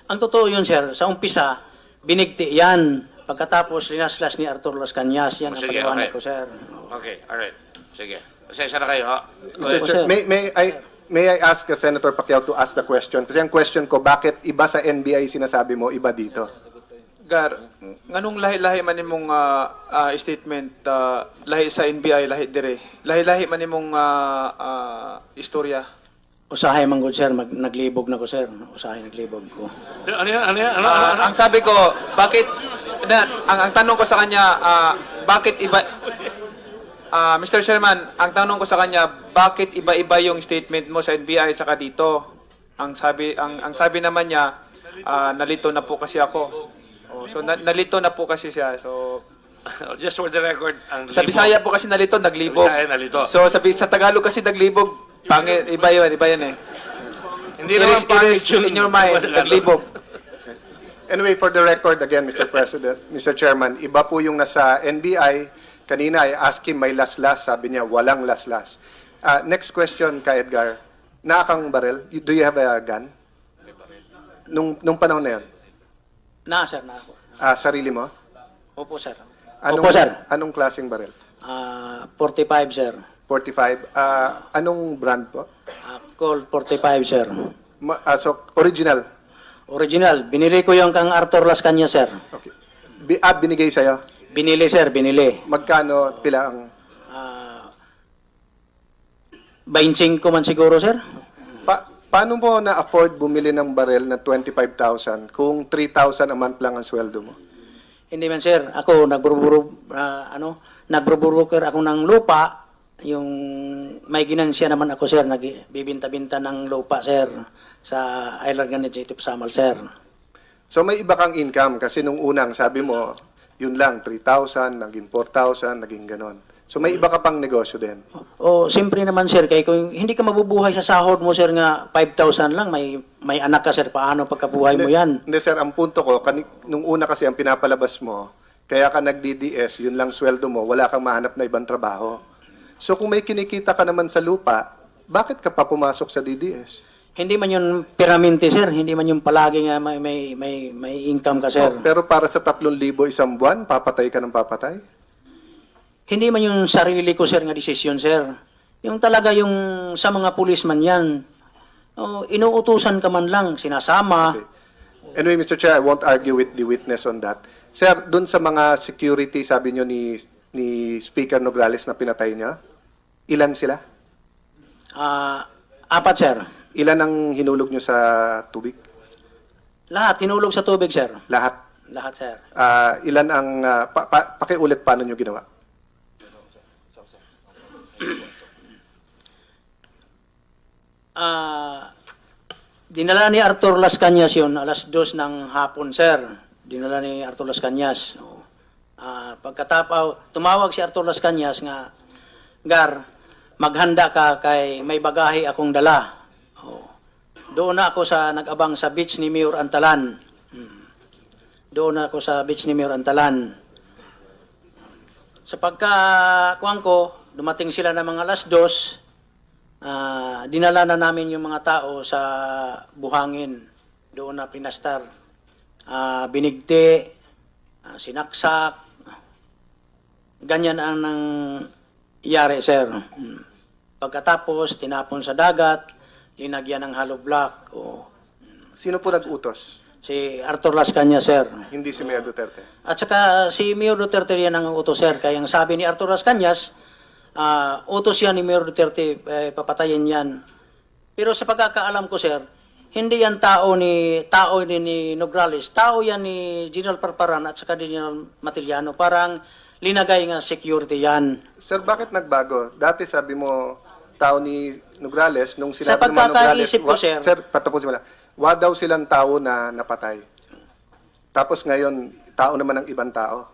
Ang totoo yun, sir. Sa umpisa, binigti yan. Pagkatapos, linaslas ni Arthur Las Cañas. Yan ang paliwanag ko, sir. Okay, alright. Sige. Pasensya na kayo, ha? May I ask Senator Pacquiao to ask the question? Kasi ang question ko, bakit iba sa NBI sinasabi mo, iba dito? Gar, nganong lahi-lahi man imong statement, lahi sa NBI, lahi dire. Lahi-lahi man imong istorya. Usahay man gud, sir. Naglibog na ko, sir. Usahay naglibog ko. Ano yan? Ang sabi ko, bakit, ang tanong ko sa kanya, bakit iba, Mr. Chairman, ang tanong ko sa kanya, bakit iba-iba yung statement mo sa NBI saka dito? Ang sabi naman niya, nalito na po kasi ako. So nalito na po kasi siya. So Just for the record, ang sa Bisaya po kasi nalito, naglibog. Sa Bisaya, nalito. So sa Tagalog kasi naglibog. Pangit, iba yun eh. Hindi naman pangit yun. In your mind, naglibog. Anyway, for the record again, Mr. President, Mr. Chairman, iba po yung nasa NBI. Kanina, I asked him, may las-las. Sabi niya, walang las-las. Next question, ka Edgar. Nakakang barel? Do you have a gun? Nung panahon na yun? Sir, na ako. Sarili mo? Opo, sir. Opo, sir. Anong klaseng barel? 45, sir. 45. Anong brand po? Colt 45, sir. So, original? Original. Binili ko yung kang Arthur Las Cañas, sir. Okay. Binigay sa'yo? Binili, sir. Binili. Magkano pila ang... 25 man siguro, sir. Paano mo na-afford bumili ng barel na 25,000 kung 3,000 a month lang ang sweldo mo? Hindi man, sir. Ako, nagbro-broker ako ng lupa. Yung may ginansya naman ako, sir. Nagbibinta-binta ng lupa, sir. Sa Island Ganit, Samal, sir. So may iba kang income kasi nung unang sabi mo, yun lang, 3,000, naging 4,000, naging ganon. So may iba ka pang negosyo din. Siyempre naman, sir, kaya kung hindi ka mabubuhay sa sahod mo, sir, nga 5,000 lang, may anak ka, sir, paano pagkabuhay mo yan? Hindi, sir, ang punto ko, nung una kasi ang pinapalabas mo, kaya ka nag-DDS, yun lang sweldo mo, wala kang mahanap na ibang trabaho. So kung may kinikita ka naman sa lupa, bakit ka pa pumasok sa DDS? Hindi man yung piraminte, sir. Hindi man yung palagi nga may income ka, sir. Pero para sa 3,000 isang buwan, papatay ka ng papatay? Hindi man yung sarili ko, sir, nga desisyon, sir. Yung talaga yung sa mga policeman yan. Inuutusan ka man lang, sinasama. Okay. Anyway, Mr. Chair, I won't argue with the witness on that. Sir, dun sa mga security, sabi nyo ni Speaker Nograles na pinatay niya, ilan sila? 4, sir. Ilan ang hinulog nyo sa tubig? Lahat, hinulog sa tubig, sir. Lahat? Lahat, sir. Ilan ang, pakiulit paano nyo ginawa? Dinala ni Arthur Las Cañas yun, alas 2 ng hapon, sir. Dinala ni Arthur Las Cañas. Pagkatapaw, tumawag si Arthur Las Cañas nga, Gar, maghanda ka kay may bagahe akong dala. Doon na ako nag-abang sa beach ni Mayor Antalan. Doon na ako sa beach ni Mayor Antalan. Sa pagkakuan ko, dumating sila ng mga alas 2, dinala na namin yung mga tao sa buhangin. Doon na pinastar. Binigti, sinaksak. Ganyan ang nangyari, sir. Pagkatapos, tinapon sa dagat, linagyan ng hollow block. Sino po nag-utos? Si Arthur Las Cañas, sir. Hindi si Mayor Duterte? At saka si Mayor Duterte yan ang utos, sir. Kaya ang sabi ni Arthur Las Cañas, utos yan ni Mayor Duterte, papatayin yan. Pero sa pagkakaalam ko, sir, hindi yan tao ni Nograles. Tao yan ni General Parparan at saka General Matiliano. Parang linagay nga security yan. Sir, bakit nagbago? Dati sabi mo, tao ni Nograles, nung Sa sinabi mo Nograles, pagkakaisip ko, sir. Sir, patapusin mo lang. Daw silang tao na napatay. Tapos ngayon, tao naman ng ibang tao.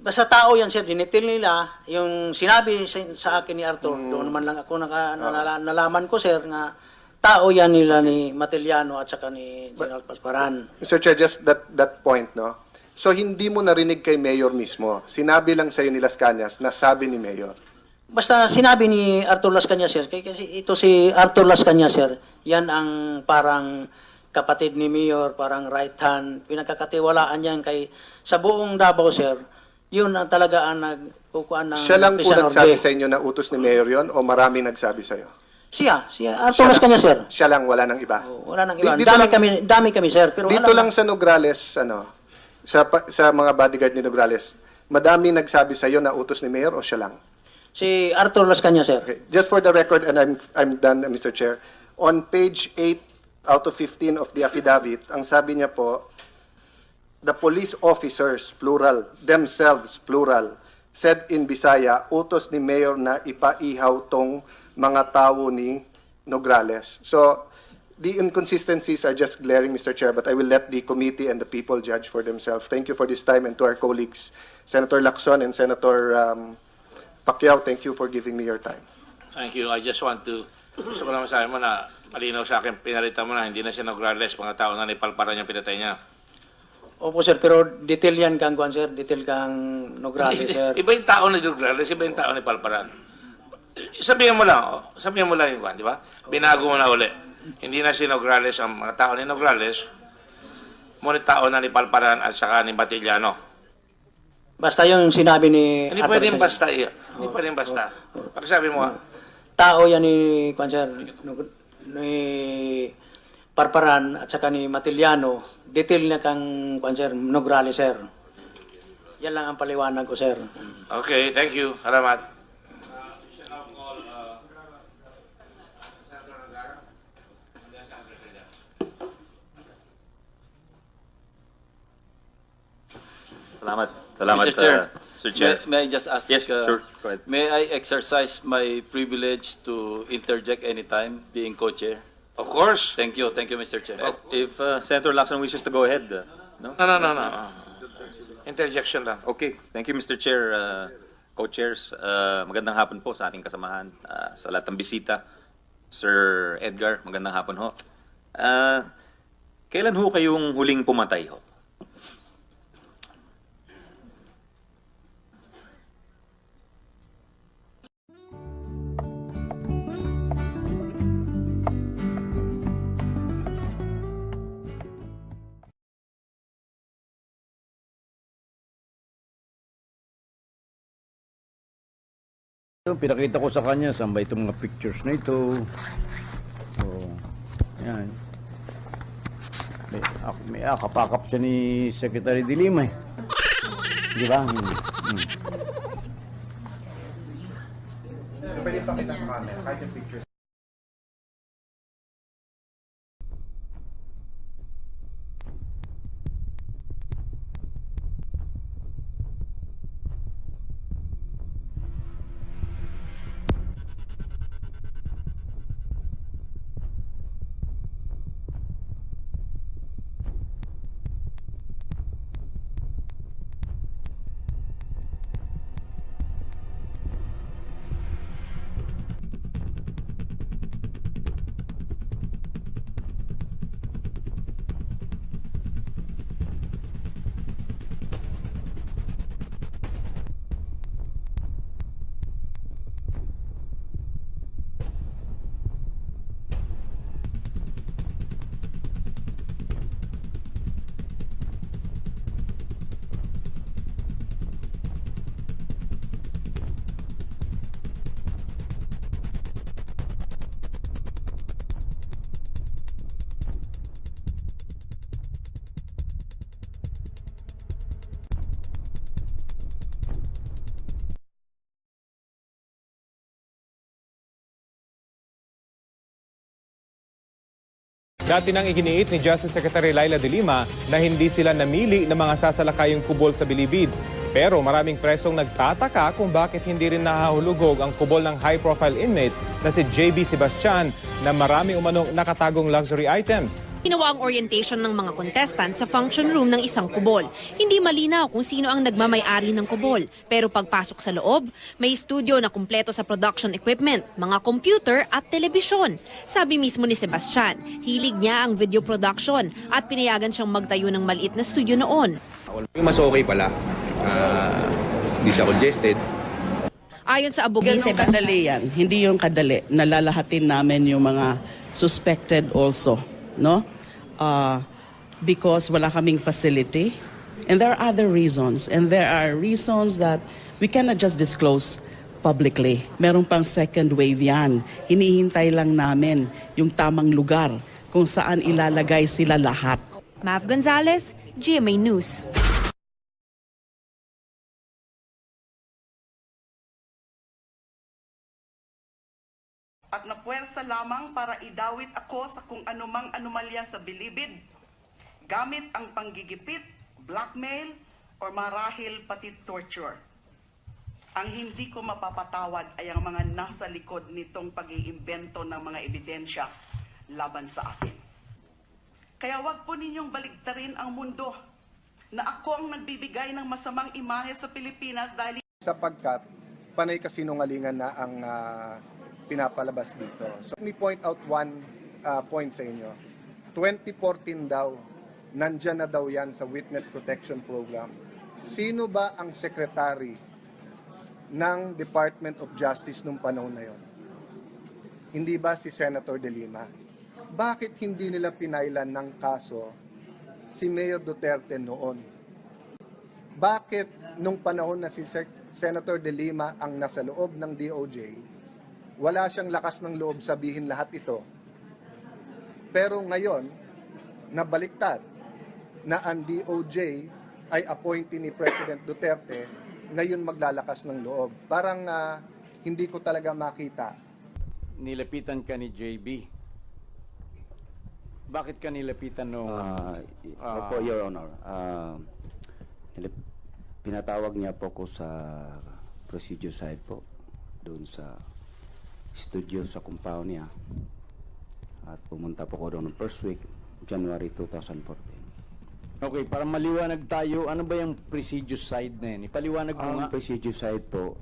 Basta tao yan, sir. Dinitil nila. Yung sinabi sa akin ni Arthur, doon naman lang ako nalaman ko, sir, nga tao yan nila ni Matiliano at saka ni General Parparan. Mr. Chair, just that point, no? So, hindi mo narinig kay Mayor mismo. Sinabi lang sa'yo ni Las Cañas na sabi ni Mayor. Basta sinabi ni Arthur Las Cañas, sir, kasi ito si Arthur Las Cañas, sir, yan ang parang kapatid ni Mayor, parang right hand, pinagkakatiwalaan yan kay sa buong Davao, sir, yun ang talaga ang nagkukuan ng Siya lang po nagsabi sa inyo na utos ni Mayor yon o maraming nagsabi sa'yo? Siya, Arthur Las Cañas, sir. Siya lang, wala nang iba? Wala nang iba. Dami kami, sir. Pero dito lang sa Nograles, sa mga bodyguard ni Nograles, madami nagsabi sa iyo na utos ni Mayor o siya lang? Si Arthur Las Cañas, sir. Okay. Just for the record, and I'm done, Mr. Chair. On page 8 out of 15 of the affidavit, ang sabi niya po, the police officers, plural, themselves, plural, said in Bisaya, utos ni Mayor na ipaihaw tong mga tao ni Nograles. So, the inconsistencies are just glaring, Mr. Chair, but I will let the committee and the people judge for themselves. Thank you for this time, and to our colleagues, Senator Lacson and Senator Pacquiao, thank you for giving me your time. Thank you. I just want to, gusto ko naman sabi mo na malinaw sa akin, pinalitan mo na, hindi na siya Nograles, mga tao na nipalparan niya, pinatay niya. Opo sir, pero detail yan kang kwan sir, detail kang Nograles sir. Iba yung tao ni Nograles, iba yung tao ni Palparan. Sabihin mo lang yung kwan, di ba? Binago mo na uli. Hindi na si Nograles ang mga tao ni Nograles, ngunit tao na ni Palparan at saka ni Batillano. Basta yung sinabi ni... Hindi pwedeng basta iya. Hindi pwedeng basta. Pagsabi mo, tao yan ni kwan sir, ni Parparan at saka ni Matiliano, detail na kang kwan sir, Nograles sir. Yan lang ang paliwanag ko sir. okay, thank you. Salamat. Salamat. Salamat, Mr. Chair, Mr. Chair. May I just ask, Yes, sure. Go ahead. may I exercise my privilege to interject anytime, being co-chair? Of course. Thank you, Mr. Chair. If Senator Lacson wishes to go ahead, no? No. Interjection lang. Okay. Thank you, Mr. Chair. Co-chairs, magandang hapon po sa ating kasamahan, sa lahat ng bisita. Sir Edgar, magandang hapon ho. Kailan ho kayong huling pumatay ho? Pinakita ko sa kanya saan ba itong mga pictures na ito. So, yan. May kapakap siya ni Secretary de Lima eh. Di ba? Pwede pakita sa camera, kahit yung pictures. Dati nang iginiit ni Justice Secretary Laila de Lima na hindi sila namili ng mga sasalakayong kubol sa Bilibid. Pero maraming presong nagtataka kung bakit hindi rin nahahulugog ang kubol ng high-profile inmate na si JB Sebastian na marami umanong nakatagong luxury items. Ginawa ang orientation ng mga contestant sa function room ng isang kubol. Hindi malinaw kung sino ang nagmamay-ari ng kubol. Pero pagpasok sa loob, may studio na kumpleto sa production equipment, mga computer at telebisyon. Sabi mismo ni Sebastian, hilig niya ang video production at pinayagan siyang magtayo ng maliit na studio noon. Yung mas okay pala, hindi siya congested. Ayon sa abogado, Kadali yan. Hindi yung kadali. Nalalahatin namin yung mga suspected also. No? Because wala kaming facility. And there are other reasons. And there are reasons that we cannot just disclose publicly. Meron pang second wave yan. Hinihintay lang namin yung tamang lugar kung saan ilalagay sila lahat. Mav Gonzalez, GMA News. At napuwersa lamang para idawit ako sa kung anumang anomalya sa bilibid, gamit ang panggigipit, blackmail, or marahil pati torture. Ang hindi ko mapapatawad ay ang mga nasa likod nitong pag-iimbento ng mga ebidensya laban sa akin. Kaya wag po ninyong baligtarin ang mundo na ako ang nagbibigay ng masamang imahe sa Pilipinas dahil Sapagkat panay kasinungalingan na ang pinapalabas dito. So, let me point out one point sa inyo. 2014 daw, nandyan na daw yan sa Witness Protection Program. Sino ba ang secretary ng Department of Justice nung panahon na yon? Hindi ba si Senator De Lima? Bakit hindi nila pinailan ng kaso si Mayor Duterte noon? Bakit nung panahon na si Senator De Lima ang nasa loob ng DOJ, wala siyang lakas ng loob sabihin lahat ito? Pero ngayon, nabaliktad na ang DOJ ay appointee ni President Duterte, ngayon maglalakas ng loob. Parang hindi ko talaga makita. Nilapitan ka ni JB. Bakit ka nilapitan nung... Opo, Your Honor. Pinatawag niya po ko sa procedure side po, doon sa studio sa compound niya. At pumunta po ko doon ng first week, January 2014. Okay, para maliwanag tayo, ano ba yung prestigious side na yun? Ipaliwanag mo nga. Ang prestigious side po,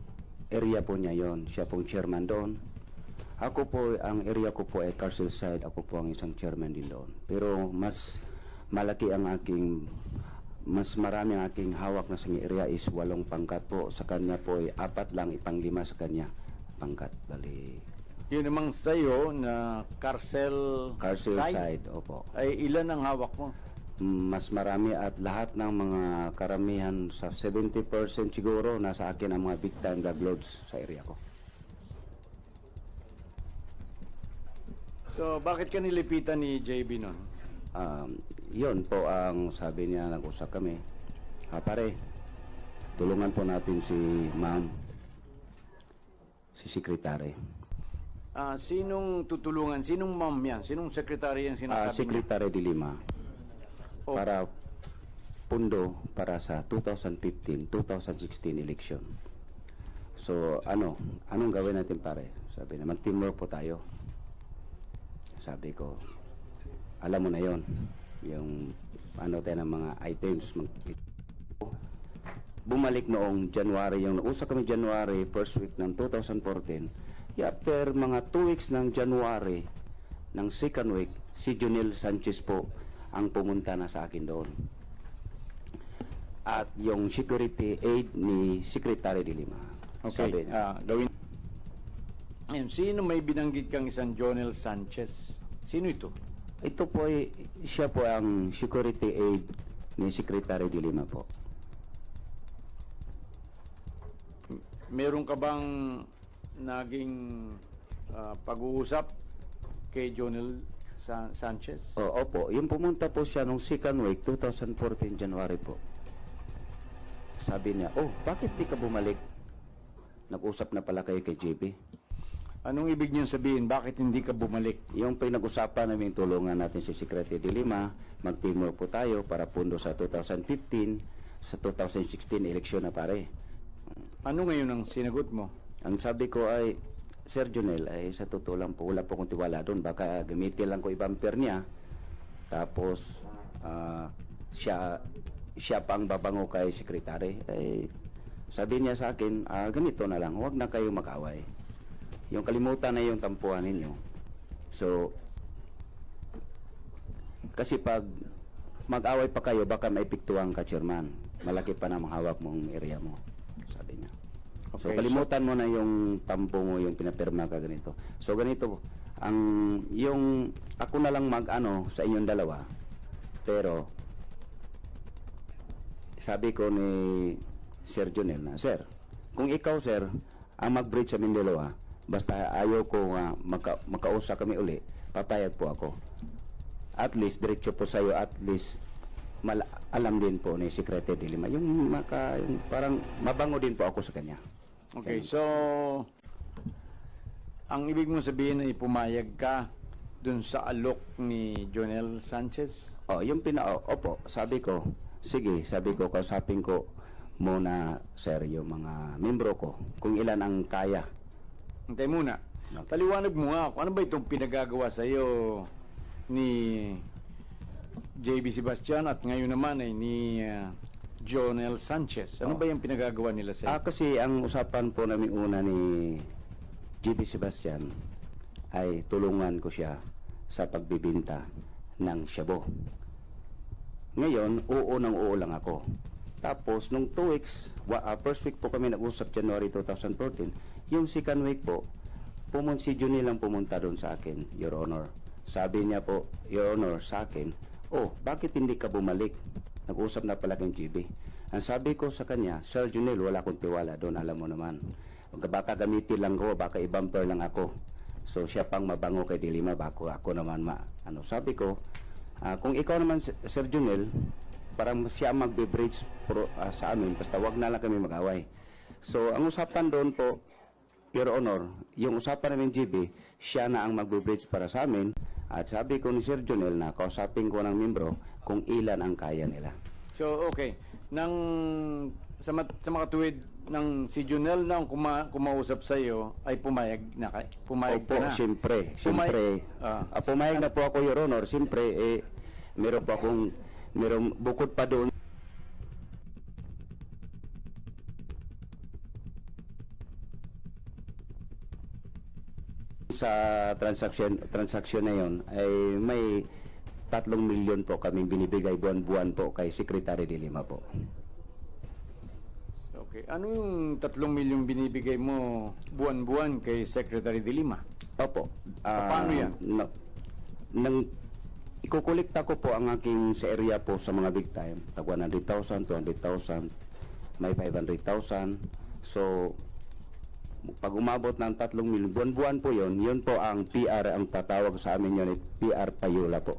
area po niya yon. Siya pong chairman doon. Ako po, ang area ko po ay Carcel side. Ako po ang isang chairman din doon. Pero mas malaki ang aking, mas marami ang aking hawak na sa area is 8 pangkat po. Sa kanya po ay 4 lang, ipang-5 sa kanya pangkat. Bali, Yun namang sa'yo na Carcel side, opo. Ay ilan ang hawak mo? Mas marami at lahat ng mga karamihan sa 70% siguro nasa akin ang mga big time drug lords sa area ko. So bakit ka nilipitan ni JB nun? Yun po ang sabi niya, nag-usap kami. Pare, tulungan po natin si ma'am, si secretary. Sinong tutulungan? Sinong ma'am yan? Sinong secretary yung sinasabi niya? Secretary de Lima. Para pundo para sa 2015-2016 election. So, anong gawin natin pare? Sabi na, mag-teamwork po tayo. Sabi ko, alam mo na yon, yung tayo ng mga items. Bumalik noong January, yung nausap kami January, first week ng 2014. After mga 2 weeks ng January, ng second week, si Junel Sanchez po ang pumunta na sa akin doon. At yung security aid ni Secretary de Lima. Okay, gawin. Ayun, sino may binanggit kang isang Jonel Sanchez? Sino ito? Ito po ay, siya po ang security aid ni Secretary de Lima po. Meron ka bang naging pag-uusap kay Jonel Sanchez? Opo, yung pumunta po siya nung second week, 2014 January po. Sabi niya, bakit di ka bumalik? Nag-usap na pala kayo kay JB. Anong ibig niyang sabihin? Bakit hindi ka bumalik? Yung pinag-usapan namin, tulungan natin si Secretary de Lima, mag-teamwork po tayo para pundo sa 2015, sa 2016 eleksyon na pare. Ano ngayon ang sinagot mo? Ang sabi ko ay, Sir Jonel, ay sa totoo lang po, wala po kong tiwala doon. Baka gamitin lang ko i-bumper niya. Tapos, siya pang babango kay Secretary. Sabi niya sa akin, ganito na lang, huwag na kayo mag-away. Yung kalimutan na yung tampuhan ninyo. So, kasi pag mag-away pa kayo, baka maipiktuhan ka, Chairman. Malaki pa na mahawak mong area mo. Sabi niya. So, kalimutan mo na yung tampo mo, yung pinapirma ka ganito. So, ganito, yung ako na lang sa inyong dalawa, pero, sabi ko ni Sir Jonel na, Sir, kung ikaw, Sir, ang mag-bridge sa aming dalawa, basta ayaw ko magkausap kami uli, papayag po ako. At least, diretso po sa'yo, at least, alam din po ni Secretary de Lima. Yung parang mabango din po ako sa kanya. Okay, so ang ibig mong sabihin ay pumayag ka dun sa alok ni Jonel Sanchez? Opo, sabi ko, sige, kausapin ko muna, sir, yung mga membro ko, kung ilan ang kaya. Hintay muna. Paliwanag mo nga, ano ba itong pinagagawa sa iyo ni JB Sebastian at ngayon naman ay ni Jonel Sanchez? Ano ba yung pinagagawa nila sa iyo? Kasi ang usapan po namin una ni JB Sebastian ay tulungan ko siya sa pagbibinta ng shabu. Ngayon, oo lang ako. Tapos, nung 2 weeks, first week po kami nag-usap, January 2014, yung second week po, si Juni lang pumunta doon sa akin, Your Honor. Sabi niya po, Your Honor, sa akin, bakit hindi ka bumalik? Nag-usap na pala kang GB. Ang sabi ko sa kanya, Sir Junel, wala akong tiwala doon, alam mo naman. Baka gamitin lang ko, baka i-bumper lang ako. So, siya pang mabango kay Lima, bako ako naman sabi ko, kung ikaw naman, Sir Junel, parang siya magbe-bridge sa amin, basta wag na lang kami mag-away. So, ang usapan doon po, Your Honor, yung usapan namin GB, siya na ang magbe-bridge para sa amin, at sabi ko ni Sir Junel na kausapin ko ng membro kung ilan ang kaya nila. So, okay. Sa makatuwid ng si Junel na ang kumausap sa iyo ay pumayag Opo, ka na. siyempre. Pumayag na po ako, Your Honor. Siyempre, meron bukod pa doon sa transaksyon na yon ay may 3 milyon po kaming binibigay buwan-buwan po kay Secretary de Lima po. Okay. Ano yung 3 milyong binibigay mo buwan-buwan kay Secretary de Lima? Opo. Paano yan? Ikukulikta ko po ang aking sa area po sa mga big time. Tag 100,000, 200,000, may 500,000. So, pag umabot ng 3 milyon, buwan-buwan po yun po ang PR, ang tatawag sa amin yun, PR Payola po.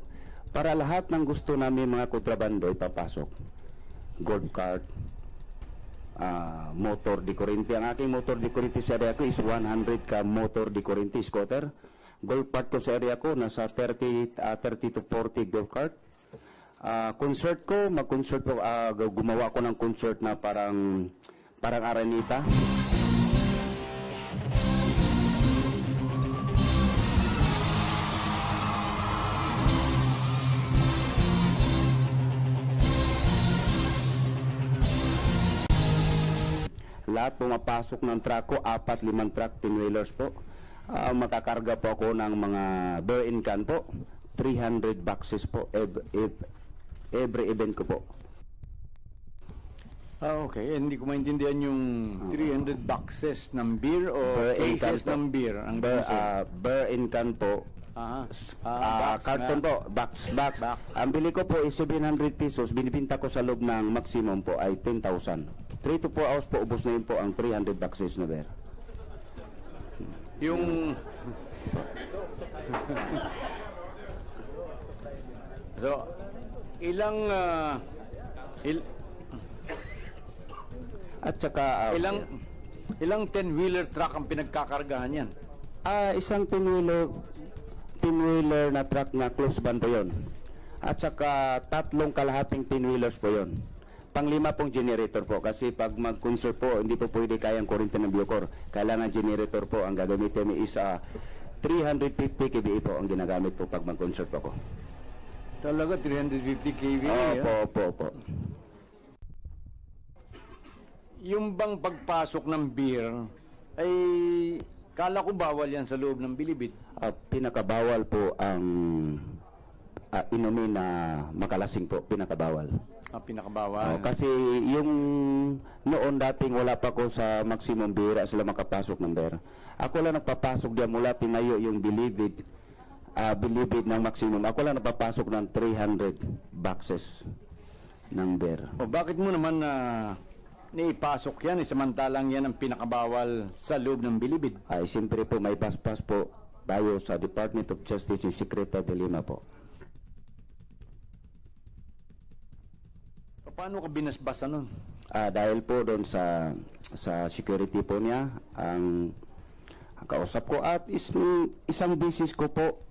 Para lahat ng gusto namin mga kontrabando ipapasok. Gold card, motor di Corinte. Ang aking motor di Corinte sa area ko is 100 ka motor di Corinte scooter. Gold card ko sa area ko nasa 30 to 40 gold card. Concert ko, mag-concert po, gumawa ko ng concert na parang Aranita. Lahat pumapasok ng truck ko, 4-5 truck, 10-wheelers po. Makakarga po ako ng mga bear in can po. 300 boxes po, every event ko po. Okay. Hindi ko maintindihan yung 300 boxes ng beer o cases ng beer. Bear in can po. Carton po, box. Ang bili ko po is 700 pesos, binibinta ko sa loob ng maximum po ay 10,000. 3 to 4 hours po, ubos na yun po ang 300 boxes na beer. Yung... So, ilang... At saka... ilang 10-wheeler truck ang pinagkakargahan yan? Isang 10-wheeler na truck na close van po yun. At saka 3 kalahating 10-wheelers po yun. Pang-5 pong generator po kasi pag mag-concert po hindi po pwede kayang kuryente ng Bucor. Kailangan generator po ang gagamitin ni isa 350 kVA po ang ginagamit po pag mag-concert po ako. Talaga 350 kVA? Opo. Yung bang pagpasok ng beer ay kala ko bawal yan sa loob ng bilibid. Pinakabawal po ang inumin na makalasing po, pinakabawal. Pinakabawal. Kasi yung noon dating wala pa ko sa maximum bira sila makapasok ng beer. Ako lang nagpapasok diyan mula tinayo yung bilibid ng maximum. Ako lang nagpapasok ng 300 boxes ng beer. Bakit mo naman naipasok yan samantalang yan ang pinakabawal sa loob ng bilibid? Siyempre po may paspas po tayo sa Department of Justice yung Secretary de Lima po. Paano ka binasbasa nun? Dahil po doon sa security po niya, ang kausap ko at isang bisis ko po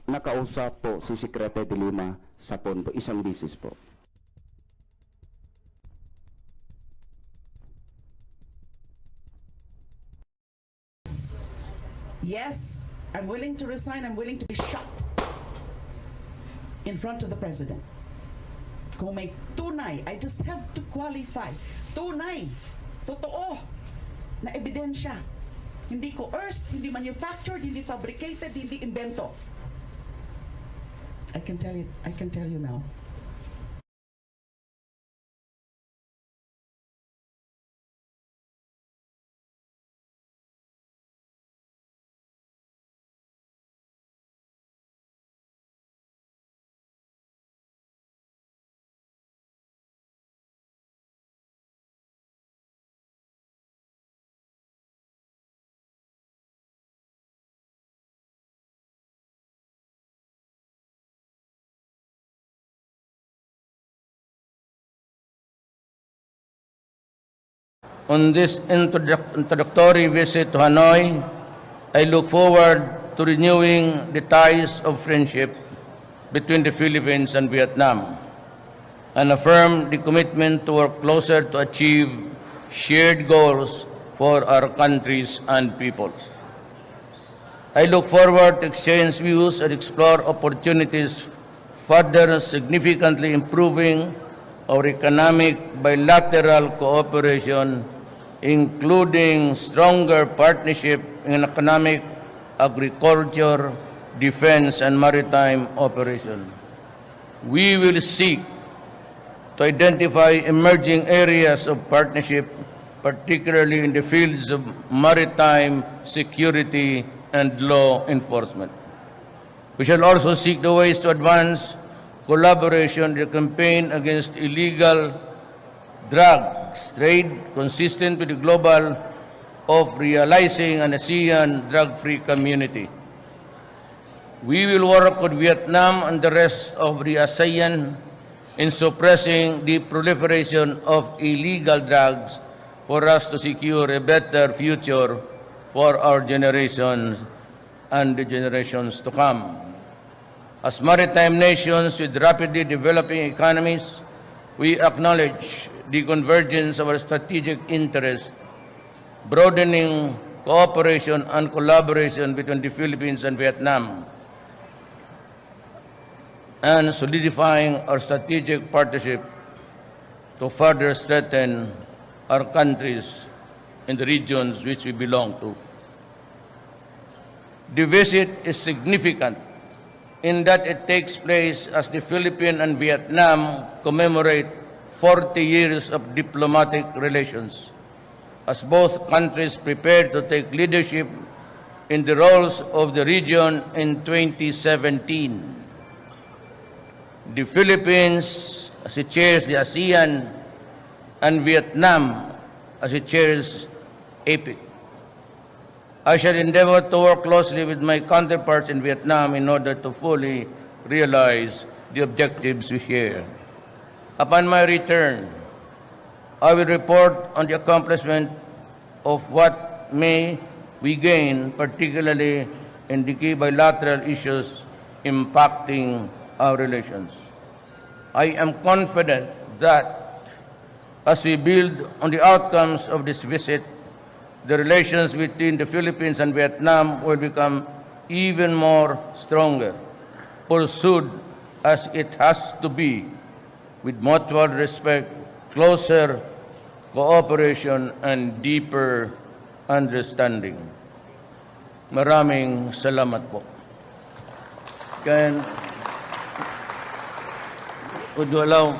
nakausap po si Secretary de Lima sa phone po, isang bisis po. Yes, I'm willing to resign. I'm willing to be shot in front of the president. Kung may tunay, I just have to qualify. Tunay, totoo, na ebidensya. Hindi coerced, hindi manufactured, hindi fabricated, hindi invento. I can tell you now. On this introductory visit to Hanoi, I look forward to renewing the ties of friendship between the Philippines and Vietnam and affirm the commitment to work closer to achieve shared goals for our countries and peoples. I look forward to exchange views and explore opportunities further significantly improving our economic bilateral cooperation, including stronger partnership in economic, agriculture, defense, and maritime operation. We will seek to identify emerging areas of partnership, particularly in the fields of maritime security and law enforcement. We shall also seek the ways to advance collaboration in the campaign against illegal drugs trade consistent with the global of realizing an ASEAN drug-free community. We will work with Vietnam and the rest of the ASEAN in suppressing the proliferation of illegal drugs for us to secure a better future for our generations and the generations to come. As maritime nations with rapidly developing economies, we acknowledge the convergence of our strategic interests, broadening cooperation and collaboration between the Philippines and Vietnam, and solidifying our strategic partnership to further strengthen our countries in the regions which we belong to. The visit is significant in that it takes place as the Philippines and Vietnam commemorate 40 years of diplomatic relations, as both countries prepare to take leadership in the roles of the region in 2017. The Philippines, as it chairs the ASEAN, and Vietnam, as it chairs APEC. I shall endeavor to work closely with my counterparts in Vietnam in order to fully realize the objectives we share. Upon my return, I will report on the accomplishment of what may we gain, particularly in the key bilateral issues impacting our relations. I am confident that as we build on the outcomes of this visit, the relations between the Philippines and Vietnam will become even more stronger, pursued as it has to be, with mutual respect, closer cooperation, and deeper understanding. Maraming salamat po. Would you allow?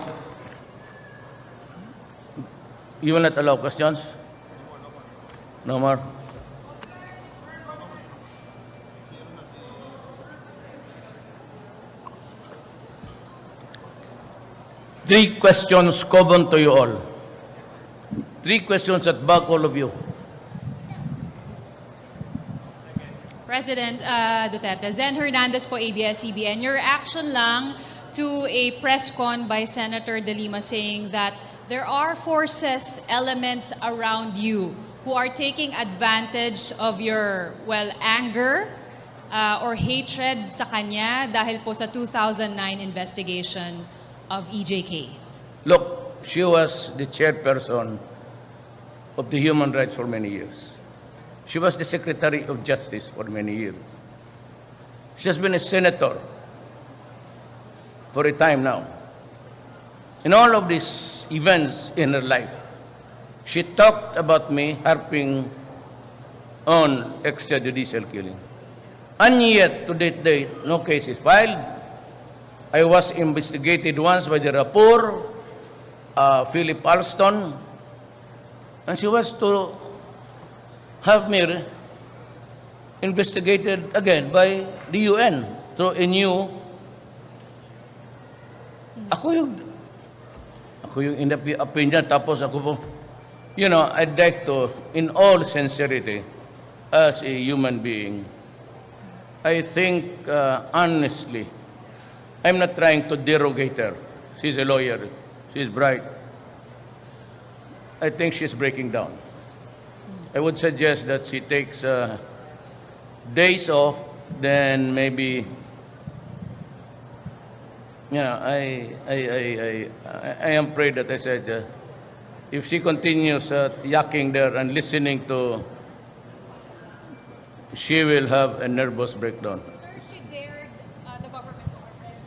You will not allow questions? No more? Three questions common to you all. Three questions at back, all of you. President Duterte, Zen Hernandez po, ABS-CBN. Your reaction lang to a press con by Senator De Lima saying that there are forces, elements around you who are taking advantage of your, well, anger or hatred sa kanya dahil po sa 2009 investigation of EJK. Look, she was the chairperson of the Human Rights for many years. She was the Secretary of Justice for many years. She has been a senator for a time now. In all of these events in her life, she talked about me harping on extrajudicial killing. And yet, to that date, no case is filed. I was investigated once by the rapport, Philip Alston, and she was to have me investigated again by the UN through a new. Ako yung opinion, tapos ako po, I'd like to, in all sincerity, as a human being, I think, honestly, I'm not trying to derogate her. She's a lawyer. She's bright. I think she's breaking down. I would suggest that she takes days off, then maybe, I am afraid that I said, if she continues yakking there and listening to, she will have a nervous breakdown. Sir, she dared the government to arrest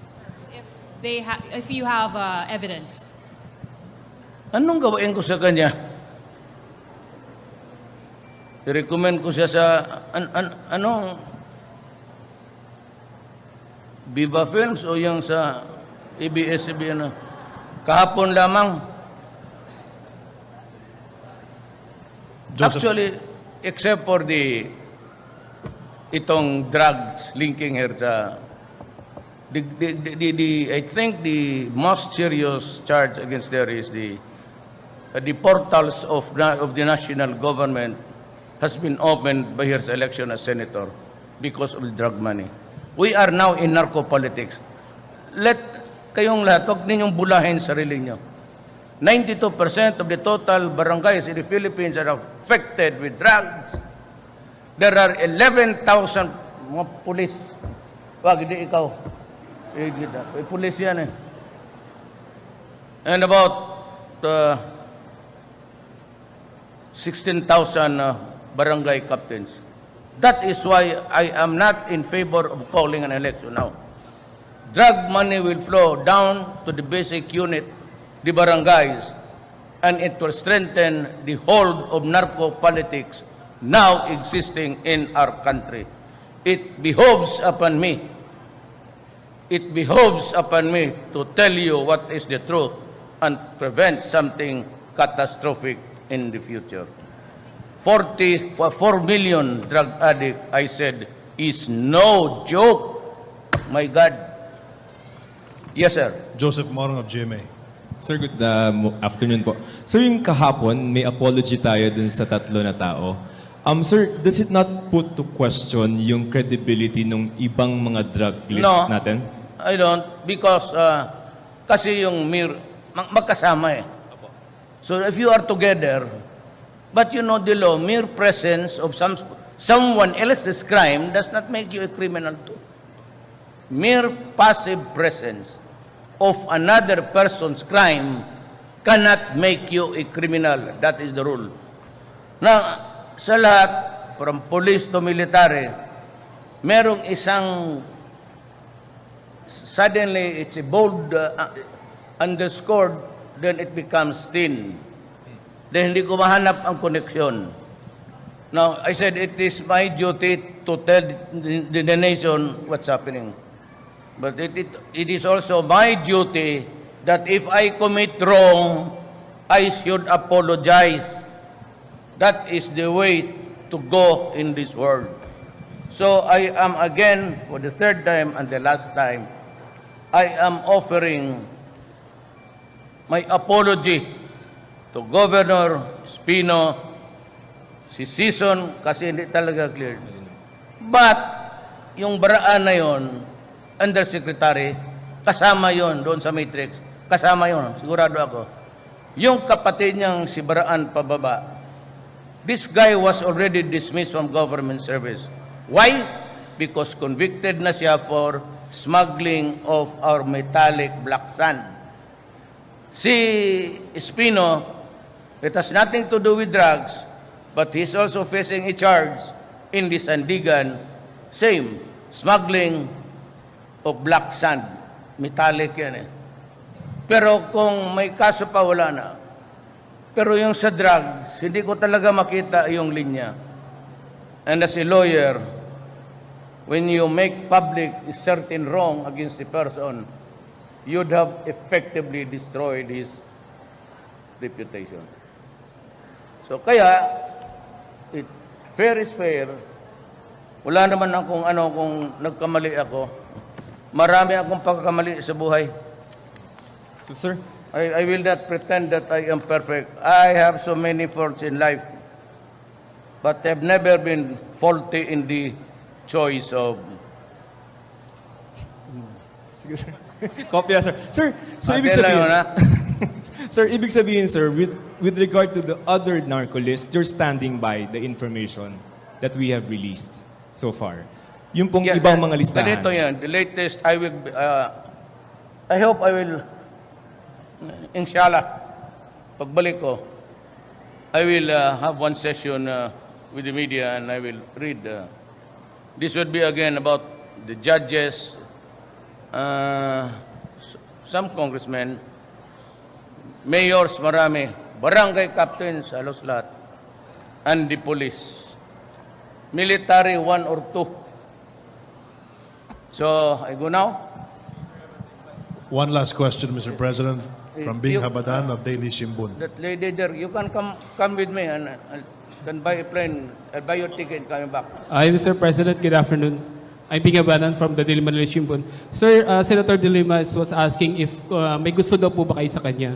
her if you have evidence. Anong gawin ko sa kanya? I-recommend ko siya sa Viva Films o yung sa ABS-CBN kahapon lamang. Joseph. Actually, except for itong drugs linking her sa I think the most serious charge against her is the portals of the national government has been opened by her election as senator because of the drug money. We are now in narco-politics. Kayong lahat, huwag ninyong bulahin sarili nyo. 92% of the total barangays in the Philippines are affected with drugs. There are 11,000 mga pulis. Wag, hindi ikaw. Pulis yan eh. And about 16,000 barangay captains. That is why I am not in favor of calling an election now. Drug money will flow down to the basic unit, the barangays, and it will strengthen the hold of narco politics now existing in our country. It behoves upon me to tell you what is the truth and prevent something catastrophic in the future. 4 million drug addicts, I said, is no joke. My God. Yes, sir. Joseph Morong of GMA. Sir, good afternoon po. Sir, yung kahapon, may apology tayo dun sa tatlo na tao. Sir, does it not put to question yung credibility ng ibang mga drug list natin? No, I don't. Because kasi yung magkasama eh. So if you are together, but you know the law, mere presence of someone else's crime does not make you a criminal too. Mere passive presence of another person's crime cannot make you a criminal. That is the rule. Now, sa lahat, from police to military, merong isang, suddenly it's a bold underscored, then it becomes thin. Then hindi ko mahanap ang koneksyon. Now, I said it is my duty to tell the nation what's happening. But it is also my duty that if I commit wrong, I should apologize. That is the way to go in this world. So I am again, for the third time and the last time, I am offering my apology to Governor Espino, si Season, kasi hindi talaga clear. But, yung baraan na yon, Undersecretary, kasama yon doon sa matrix. Kasama yon, sigurado ako. Yung kapatid niyang si Baraan pababa, this guy was already dismissed from government service. Why? Because convicted na siya for smuggling of our metallic black sand. Si Espino, it has nothing to do with drugs, But he's also facing a charge in the Sandigan, same, smuggling of black sand. Metallic yan eh. Pero kung may kaso pa, wala na. Pero yung sa drugs, hindi ko talaga makita yung linya. And as a lawyer, when you make public a certain wrong against a person, you'd have effectively destroyed his reputation. So kaya, fair is fair. Wala naman akong kung nagkamali ako. Marami akong pagkakamali sa buhay. So, sir, I will not pretend that I am perfect. I have so many faults in life. But I've never been faulty in the choice of... sige, sir. Kopya, sir. Sir, so ibig sabihin... Sir, ibig sabihin, sir, with regard to the other narco list, you're standing by the information that we have released so far. Yung pong ibang mga listahan. Ganito yan. The latest, I hope I will, inshallah, pagbalik ko, I will have one session with the media and I will read. This would be again about the judges, some congressmen, mayors, marami, barangay captains, halos lahat, and the police. Military, 1 or 2. So, I go now. One last question, Mr. President, from Bing Habadan of Daily Shimbun. That lady there, you can come with me and I can buy a plane, I'll buy your ticket coming back. Hi, Mr. President. Good afternoon. I'm Bing Habadan from the Daily Shimbun. Sir, Senator De Lima was asking if may gusto daw po ba kayo sa kanya?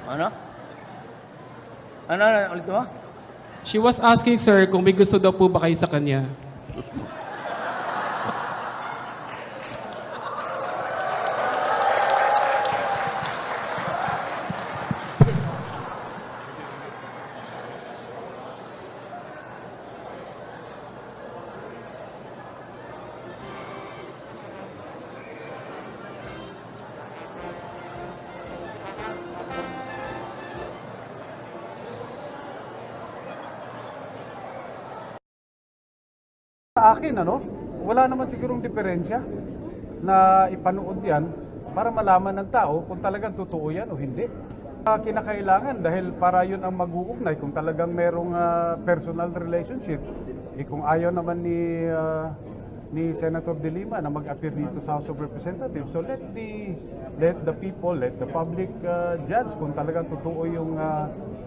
Ano? Ano? Ulit mo? She was asking, sir, kung may gusto daw po ba kayo sa kanya? Sa akin, wala naman sigurong diferensya na ipanood yan para malaman ng tao kung talagang totoo yan o hindi. Kinakailangan dahil para yun ang mag-uugnay kung talagang merong personal relationship. Kung ayaw naman ni Senator De Lima na mag-appear dito sa House of Representatives, so let the people, let the public judge kung talagang totoo yung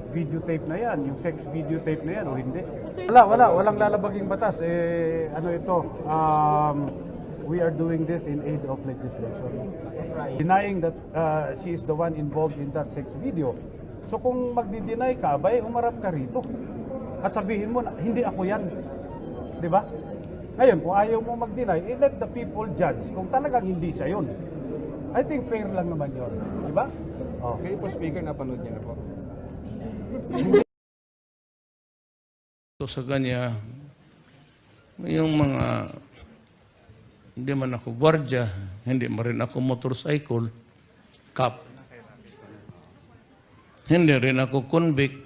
videotape na yan, yung sex videotape na yan o hindi. Walang lalabaging batas. We are doing this in aid of legislation. Denying that she is the one involved in that sex video. So kung magdi-deny ka, humarap ka rito. At sabihin mo na, hindi ako yan. Di ba? Ngayon, kung ayaw mo mag-deny, let the people judge kung talagang hindi siya yun. I think fair lang naman yun. Di ba? Okay po, Speaker, napanood niyo na po. Sa kanya, yung mga, hindi man ako gwardiya, hindi man rin ako motorcycle, cop. Hindi rin ako convict.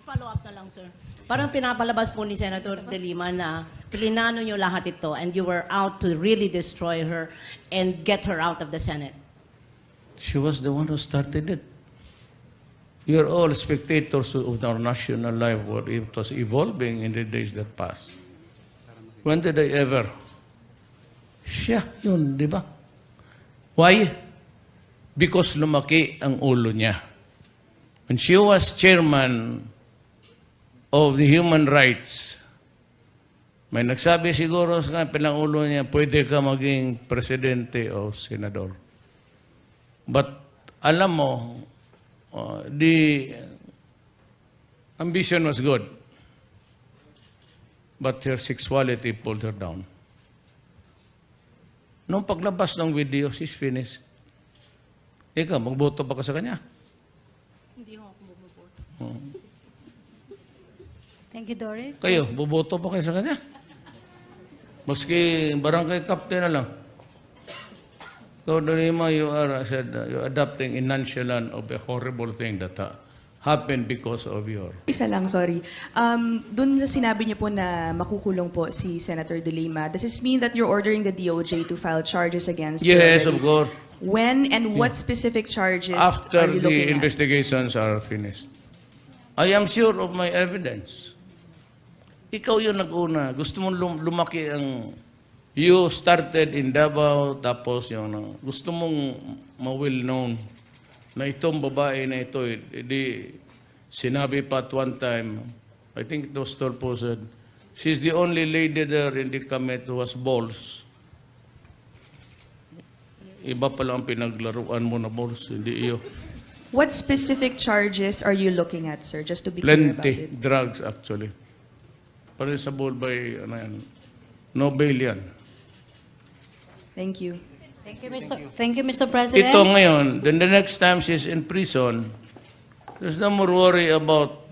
Follow up na lang, sir. Parang pinapalabas po ni Senator De Lima na plinano nyo lahat ito and you were out to really destroy her and get her out of the Senate. She was the one who started it. You're all spectators of our national life where it was evolving in the days that passed. When did I ever? Siya, yun, di ba? Why? Because lumaki ang ulo niya. When she was chairman of the human rights, may nagsabi siguro sa pilang ulo niya, pwede ka maging presidente o senador. But alam mo, the ambition was good, but her sexuality pulled her down. Nung paglabas ng video, she's finished. Ikaw, magboto pa ka sa kanya? Hindi ako bumoboto. Thank you, Doris. Kayo, buboto pa kayo sa kanya? Maski barangay captain na lang. So, Lima, you're adopting a nonchalant of a horrible thing that happened because of your... Isa lang, sorry. Dun sa sinabi niyo po na makukulong po si Senator De Lima, does this mean that you're ordering the DOJ to file charges against her Yes, already? of course. When and what specific charges After are you the looking at? investigations are finished. I am sure of my evidence. Ikaw yung nag-una. Gusto mong lumaki ang... You started in Davao, tapos yung... Gusto mong ma-well-known na itong babae na ito, sinabi pa at one time, I think it was Torpo said, she's the only lady there in the Kamet who has balls. Iba pala ang pinaglaruan mo na balls, hindi iyo. What specific charges are you looking at, sir? Just to be clear about Plenty it. drugs actually. Punishable by no bail yan. Thank you. Thank you, Mr. President. Ito ngayon, then the next time she's in prison, there's no more worry about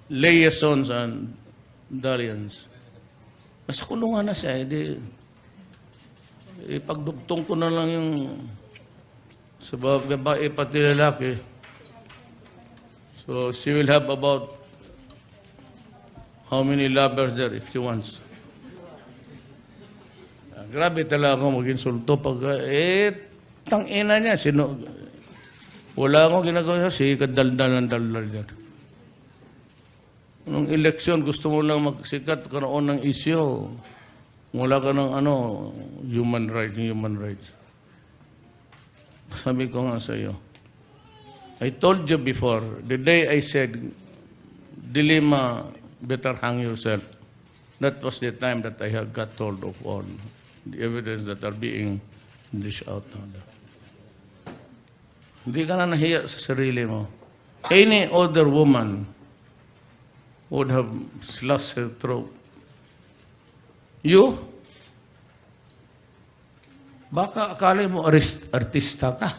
liaisons and dalliance. Nasa kulungan na siya, ipagduktong ko na lang yung sa babae pati lalaki. So she will have about how many lovers there if she wants. Grabe talaga ako mag-insulto pag, tangina niya, wala akong ginagawa siya, kadaldal ng daldal niya. Nung eleksyon, gusto mo lang magsikat, karoon ng isyo. Wala ka ng human rights. Sabi ko nga sa iyo, I told you before, the day I said, De Lima, better hang yourself, that was the time that I had got hold of all the evidence that are being dished out. Hindi ka na nahiya sa sarili mo. Any other woman would have slashed her throat. You? Baka akala mo artista ka.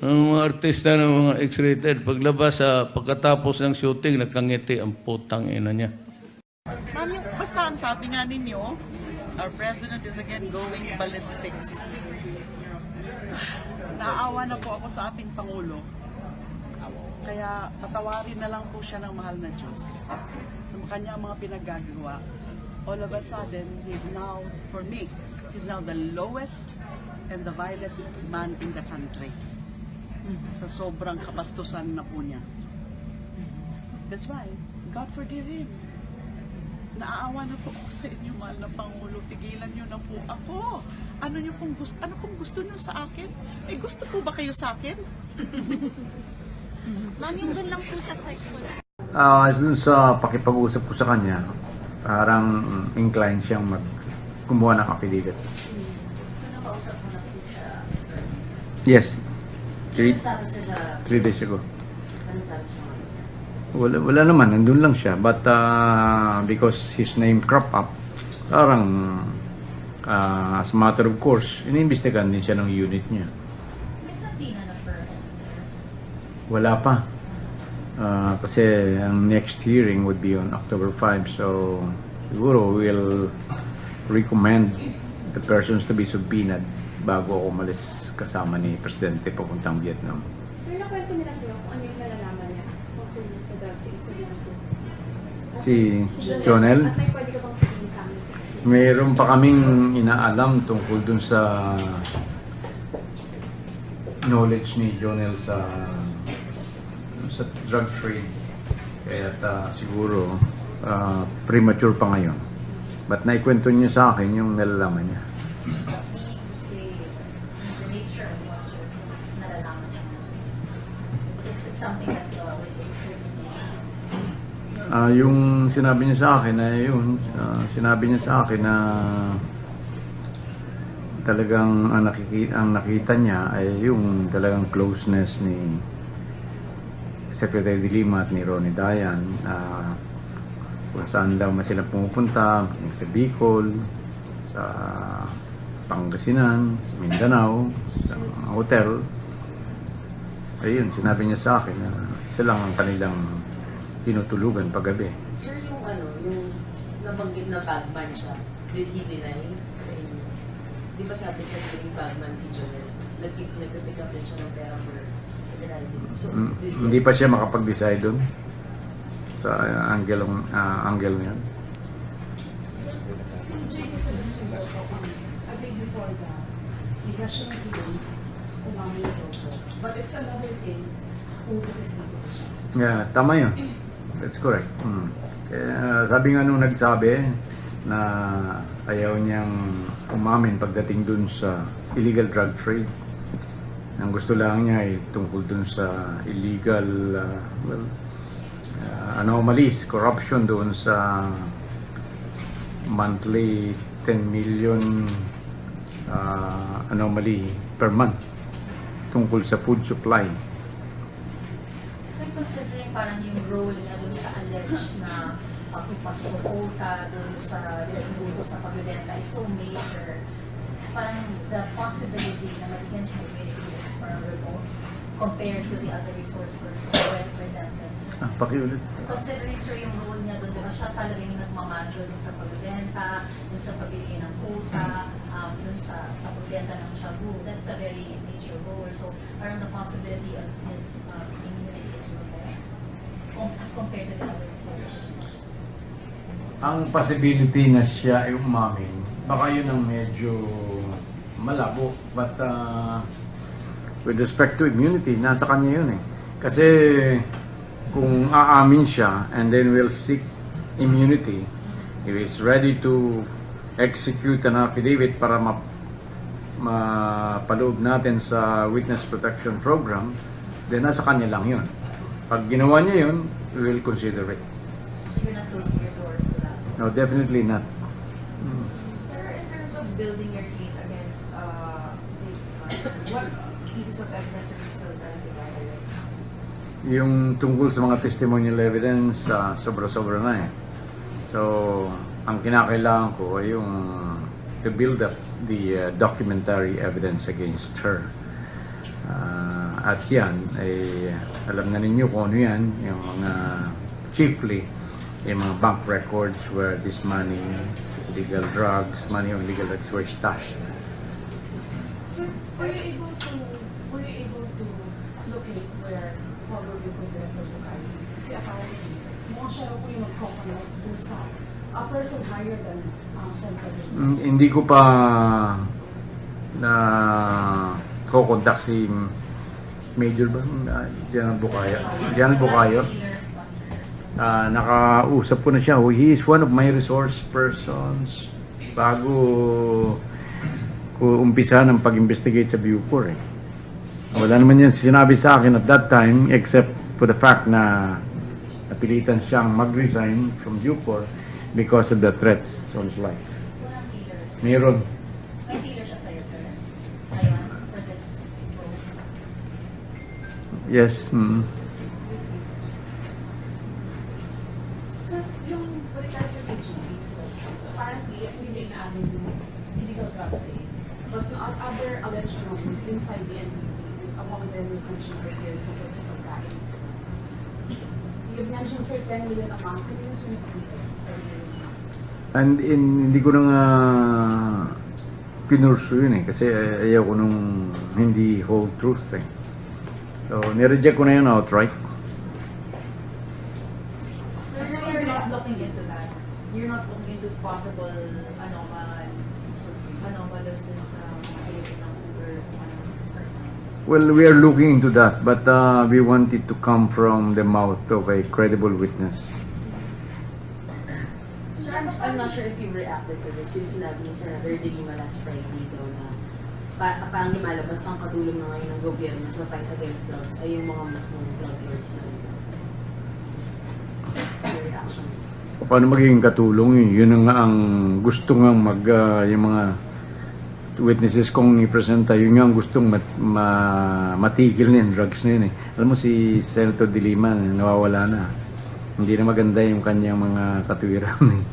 Ang mga artista ng mga X-rated, paglabas pagkatapos ng shooting, nakangiti ang putang ina niya. Ma'am, basta ang sabi nga ninyo, our president is again going ballistics. Naawa na po ako sa ating Pangulo. Kaya patawarin na lang po siya ng mahal na Diyos sa kanya mga pinaggagawa. All of a sudden, he's now, for me, he's now the lowest and the vilest man in the country. Sa sobrang kapastusan na po niya. That's why, God forgive him. Naaawa na po ako sa inyo, mahal na Pangulo. Tigilan niyo na po ako. Ano pong gusto niyo sa akin? Gusto po ba kayo sa akin? Ma'am, yung dun lang po sa section. Dun sa pakipag-usap ko sa kanya, parang inclined siyang kumuha ng affidavit. So, nakausap mo na po siya? Yes. Ano sabi siya sa... 3 days ago. Ano sabi siya? Wala naman, nandun lang siya. But because his name crop up, parang as a matter of course, iniimbestigahan din siya ng unit niya. May sabina na for sir? Wala pa. Kasi ang next hearing would be on October 5. So, siguro we'll recommend the persons to be subpoenaed bago ako umalis kasama ni Presidente papuntang Vietnam. Sir, nakwento nila sa'yo kung ano yung nalalaman niya sa drug Si Jonel? At may pwede ka bang sabihin sa amin? Mayroon pa kaming inaalam tungkol dun sa knowledge ni Jonel sa drug trade. Kaya siguro premature pa ngayon. But naikwento niya sa akin yung nalalaman niya. The nature of what sir nalalaman niya? Is it something that yung sinabi niya sa akin ay sinabi niya sa akin na talagang ang nakita niya ay yung talagang closeness ni Secretary de Lima at ni Ronnie Dayan, kung saan daw sila pumupunta, sa Bicol, sa Pangasinan, sa Mindanao, sa mga hotel. Ayun, sinabi niya sa akin na isa lang ang kanilang tinutulugan paggabi. Sir, yung nabanggit na bagman siya, Did he deny sa inyo? Di ba sabi sa yung bagman si Joel, nag-pick up din siya ng pera for sa Geraldine. So, Hindi pa siya makapag-decide doon sa angle niyan. CJ kasi I think before that, hindi na siya naging umami ito. But it's another thing kung nag-isnato ko siya. Yeah, tama yun. That's correct. Kaya, sabi nga nung nagsabi na ayaw niyang umamin pagdating dun sa illegal drug trade. Ang gusto lang niya ay tungkol dun sa illegal anomalies, corruption doon sa monthly 10 million anomaly per month tungkol sa food supply. So considering parang yung role niya dun sa alleged na pagpapakota dun sa direktulo sa pagbibenta is so major, parang the possibility na mabigyan siya ng benefits is parang remote compared to the other resource persons represented. So, Pakiulit. considering sir yung role niya doon, diba siya talaga yung nagmamando dun sa pagbibenta, dun sa pagbibigay ng quota, dun sa pagbibenta ng shabu. That's a very major role. So parang the possibility of his immunity is remote as compared to the other resource persons. Ang possibility na siya ay umamin, baka yun ang medyo malabo. But with respect to immunity, nasa kanya yun eh. Kasi kung aamin siya and then will seek immunity, if he's ready to execute an affidavit para mapaloob natin sa witness protection program, then nasa kanya lang yun. Pag ginawa niya yun, we will consider it. So you're not closing your door to that? No, definitely not. Sir, in terms of building your case against what pieces of evidence are you still trying to gather? Yung tungkol sa mga testimonial evidence, sobra-sobra na eh. So, ang kinakailangan ko ay yung to build up the documentary evidence against her. At yan, ay alam na ninyo kung ano yan, yung mga chiefly, yung mga bank records where this money, illegal drugs, money of illegal drugs were stashed. So, were you able to locate where probably could be the guys? Kasi apparently, mga siya po yung mag-coconut dun sa a person higher than Senator. Hindi ko pa na kukontak si Major ba? General Bukayo. Nakausap ko na siya. He is one of my resource persons bago ko umpisa ng pag-investigate sa Bucor eh. Wala naman yan sinabi sa akin at that time except for the fact na napilitan siyang mag-resign from Bucor because of the threats on his life. Meron. May dealer siya sa'yo, sir? Ayun, for this role? Yes. So, yung balikan sa PGPs, so apparently, hindi na amin yung illegal drug trade. But yung other alleged robberies inside the NPP, among them you mentioned right here, focus sa pagkain. You've mentioned sir, 10 million a month. Can you use yung And hindi ko na nga pinursu yun eh. Kasi ayaw ko nung hindi whole truth eh. So, nireject ko na yun outright. So you're not looking into that? You're not looking into possible anomalous dun sa mga ng Uber? Well, we are looking into that. But we want it to come from the mouth of a credible witness. I'm not sure if you reacted to this. Yung sinabi ni Senator De Lima last Friday daw na parang lumalabas ang katulong na ngayon ng gobyerno sa fight against drugs ay yung mga mismong drug lords na your reaction. Paano magiging katulong yun? Yun ang gusto nga yung mga witnesses kong i-presenta, yun nga ang gustong matigil na yung drugs na yun eh. Alam mo si Senator De Lima, nawawala na. Hindi na maganda yung kanyang mga katuwiran eh.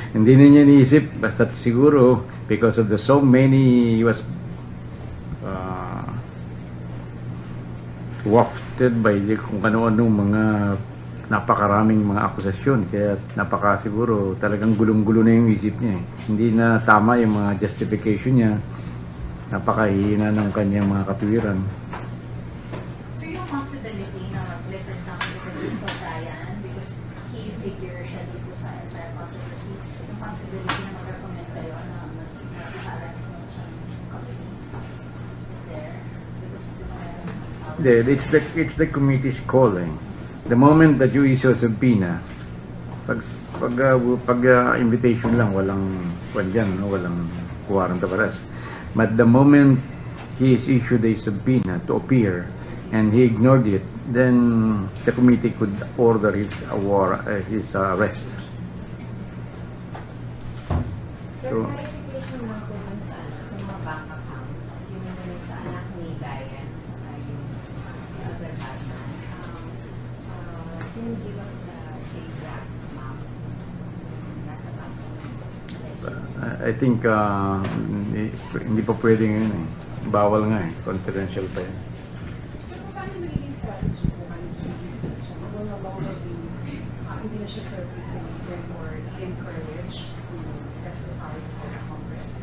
Hindi na niya niisip, basta siguro because of the so many he was wafted by kung ano-ano mga napakaraming mga akusasyon, kaya siguro talagang gulong-gulo na yung isip niya. Hindi na tama yung mga justification niya, napakahina ng kanyang mga katwiran. So yung possibility na mag-flip, for example, if it's Diane, because key figure siya dito sa entire controversy, yung possibility na mag-recommend kayo na mag-arrest mo siyang committee is there? Because It's the committee's call. The moment that you issue a subpoena, pag invitation lang, walang warrant of arrest. But the moment he is issued a subpoena to appear and he ignored it, then the committee could order his arrest. So, clarification lang po dun sa mga bank accounts, yung sa anak ni Diane, saka yung other Batman. Can you give us the exact amount nasa bank accounts? I think hindi pa pwede ngayon eh. Bawal nga eh. Confidential pa yun. So, paano magiging strategy po kayo sa business siya? Will no longer be, hindi na siya circulated or encourage to testify before the Congress?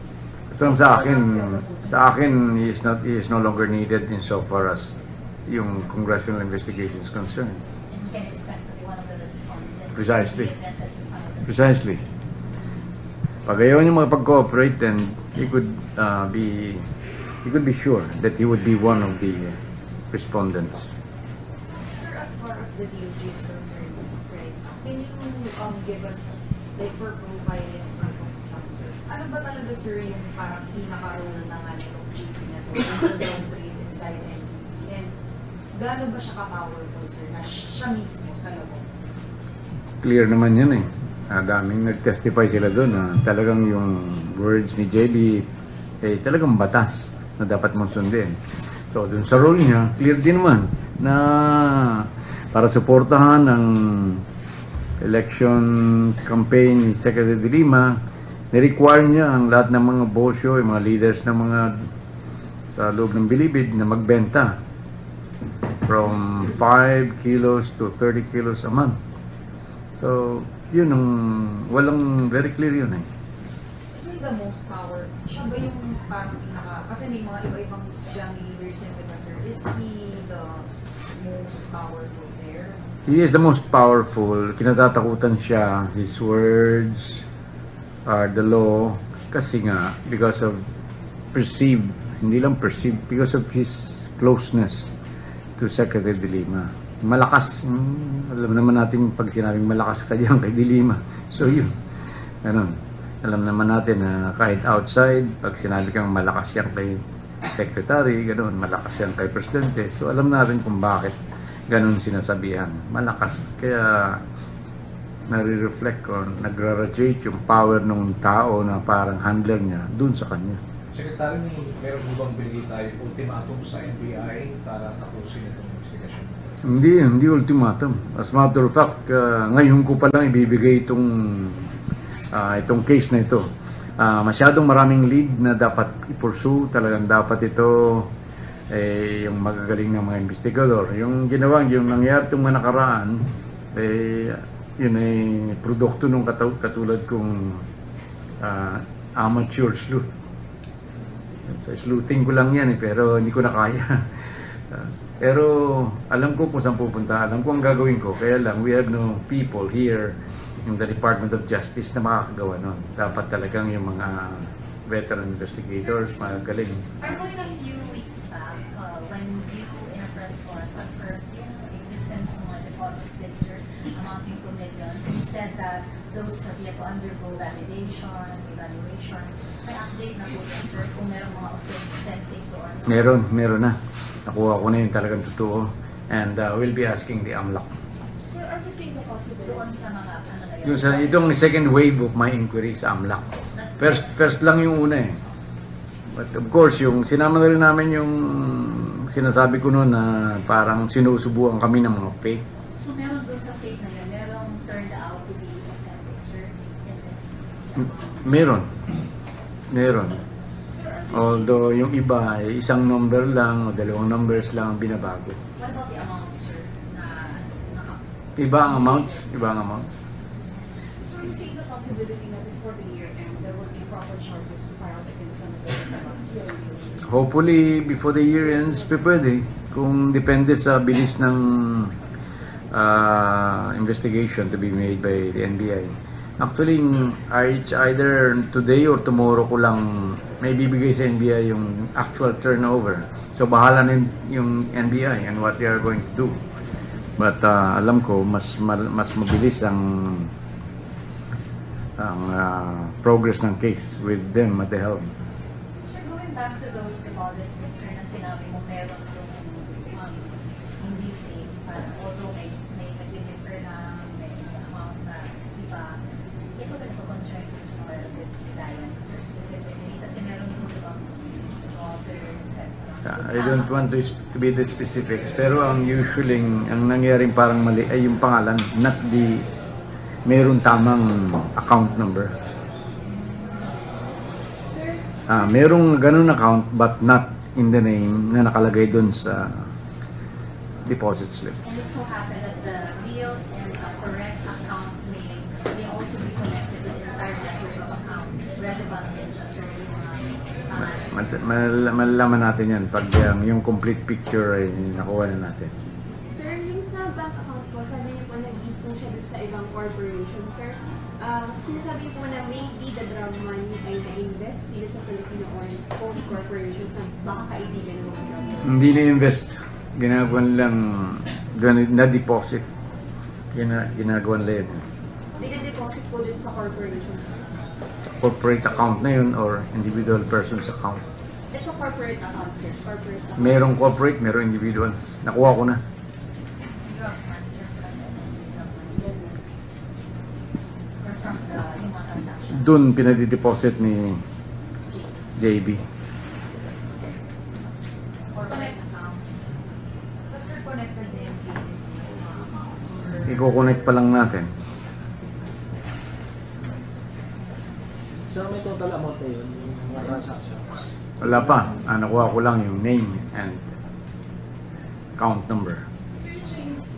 Sa akin, he is no longer needed insofar as yung congressional investigation is concerned. And you can expect to be one of the respondents. Precisely. Pag ayaw niya makapag-cooperate, then he could be sure that he would be one of the respondents. Sir, as far as the DOJ is concerned, right, can you give us, like, for profiling purpose lang, sir? Ano ba talaga, sir, yung parang pinaka-role na nga nitong GP na to, yung downstream sa side and gano'n ba siya ka-powerful, sir, na siya mismo sa loob? Clear naman yun eh. Daming nag-testify sila doon na talagang yung words ni JB eh talagang batas na dapat mong sundin. So doon sa role niya, clear din naman na para suportahan ang election campaign ni Secretary de Lima, ni-require niya ang lahat ng mga bosyo, yung mga leaders ng mga sa loob ng bilibid na magbenta from 5 kilos to 30 kilos a month. So, yun ang walang very clear yun eh. Is he the most power? Siya ba yung parang kasi may mga iba-ibang gang leaders yun, diba, sir? Is he the most powerful there? He is the most powerful. Kinatatakutan siya. His words are the law. Kasi nga, because of perceived, hindi lang perceived, because of his closeness to Secretary de Lima. Malakas. Alam naman natin pag sinabing malakas ka diyan kay De Lima. So yun. Ganun. Alam naman natin na kahit outside, pag sinabi kang malakas yan kay Secretary, ganun, malakas yan kay Presidente. So alam natin kung bakit ganun sinasabihan. Malakas. Kaya nare-reflect o nagra-radiate yung power ng tao na parang handler niya dun sa kanya. Secretary, meron mo bang binigay tayo ultimatum sa NBI para tapusin itong investigasyon? Hindi ultimatum. As a matter of fact, ngayon ko pa lang ibibigay itong case na ito. Masyadong maraming lead na dapat i-pursue. Talagang dapat ito yung magagaling ng mga investigador. Yung nangyari itong mga nakaraan, yun ay produkto ng katulad kong amateur sleuth. Sa sleuthing ko lang yan pero hindi ko na kaya. Pero alam ko kung saan pupunta, alam ko ang gagawin ko, kaya lang we have no people here in the Department of Justice na makakagawa nun. Dapat talagang yung mga veteran investigators, mga galing. Are those a few weeks back, when you in a press con confirmed yung existence ng mga deposits that sir amounting to millions, and you said that those have yet to undergo validation, evaluation. May update na po sir kung merong mga authentic doon? Meron na. Nakuha ko na yung talagang totoo. And we'll be asking the AMLAC. Sir, are you seeing the possibility? Doon sa mga ano na yun? Itong second wave of my inquiry sa AMLAC. First lang yung una eh. But of course, yung sinama na rin namin yung sinasabi ko noon na parang sinusubukan kami ng mga fake. So meron doon sa fake na yun, merong turned out to be authentic, sir? Meron. Although yung iba ay isang number lang o dalawang numbers lang ang binabago. What about the amount, sir, na Iba ang amounts. So, you see the possibility na before the year end, there will be proper charges filed against Senator? Hopefully, before the year ends, pwede. Kung depende sa bilis ng investigation to be made by the NBI. Actually, it's either today or tomorrow ko lang may bibigay sa NBI yung actual turnover. So, bahala na yung NBI and what they are going to do. But alam ko, mas mabilis ang progress ng case with them at the helm. Sir, going back to those deposits, sir, na sinabi mo meron yung hindi fake, although may nag-differ na may amount na iba, ito ba concern ko sa mga relatives ni Diane, sir, specifically, kasi meron yung author, etc. I don't want to be the specifics, pero ang usually, ang nangyaring parang mali ay yung pangalan, not the meron tamang account number. Merong ganun account but not in the name na nakalagay dun sa deposit slips. And it so happened that the real and correct account name may also be connected to the entire network of accounts relevant din siya sa Malalaman natin yan pag yung complete picture ay nakuha na natin. Sir, yung sa bank account po, sabi niyo po nag-ipon siya dun sa ibang corporation, sir. Sinasabi po na maybe the drug money ay na-invest dito sa Filipino owned corporations na baka kaibigan ng mga drug money. Hindi na-invest. Ginagawan lang na-deposit. Ginagawan lang. Dina-deposit po dun sa corporations. Corporate account na yun or individual person's account. It's a corporate account, sir. Corporate account. Merong corporate, merong individuals. Nakuha ko na. Doon pinadideposit ni JB. Iko-connect pa lang natin. Sir, may total amount na yun, yung mga transactions? Wala pa. Nakuha ko lang yung name and account number. Sir, Chinese,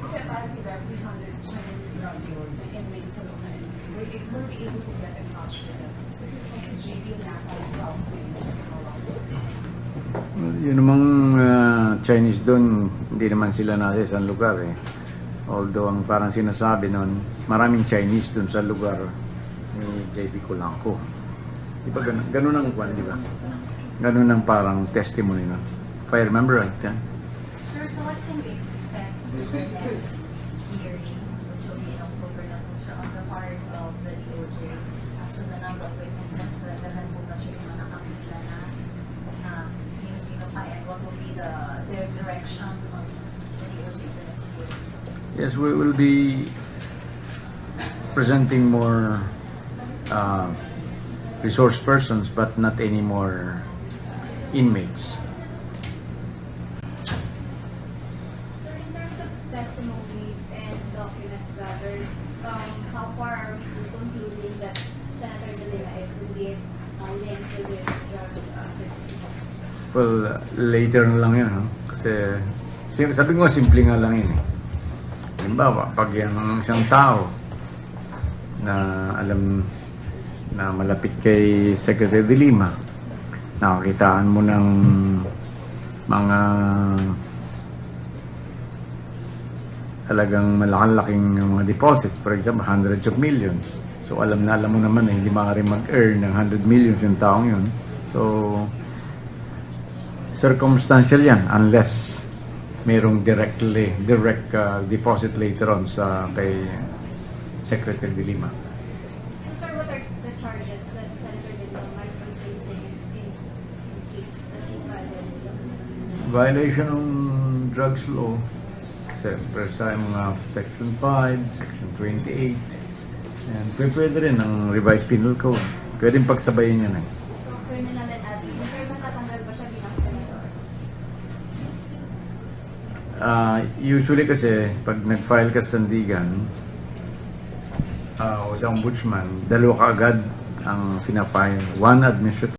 kasi apparently there are 300 Chinese drug lord na inmates sa Lima, and were we able to get in touch with them? Kasi po si JD nakakawag Yun namang Chinese doon, hindi naman sila nasa isang lugar eh. Although ang parang sinasabi noon, maraming Chinese doon sa lugar ni JB Colanco. Di ba ganun ang kwan, di ba? Ganun ang parang testimony na. If I remember right, yeah? Sir, so what can we expect with the next hearing, which will be in October na po, sir, on the part of the DOJ as to the number of witnesses that po kasi yung mga nakapila na sino-sino pa, and what will be their direction of the DOJ the next hearing? Yes, we will be presenting more resource persons, but not any more inmates. So in terms of testimonies and documents gathered, how far are we to concluding that Senator De Lima is indeed linked to this drug certificate? Well, later na lang yun, no? Kasi sabi ko nga, simple nga lang yun eh. Halimbawa, pag yung isang tao na alam na malapit kay Secretary De Lima, nakakitaan mo ng mga talagang malaking mga deposits, for example, hundreds of millions. So alam mo naman na hindi maaari mag-earn ng 100 millions yung taong yun. So circumstantial yan unless mayroong direct deposit later on sa kay Secretary De Lima. So sir, what are the charges that Senator De Lima might be facing in case that he filed? Violation ng drugs law. Siyempre sa mga Section 5, Section 28. And pwede rin ang revised penal code. Pwedeng pagsabayin yan eh. So criminal and admin. Sir, matatanggal ba siya bilang senator? Usually kasi pag nag-file ka sa sandigan o sa ombudsman, dalawa ka agad ang pinapile. One administrative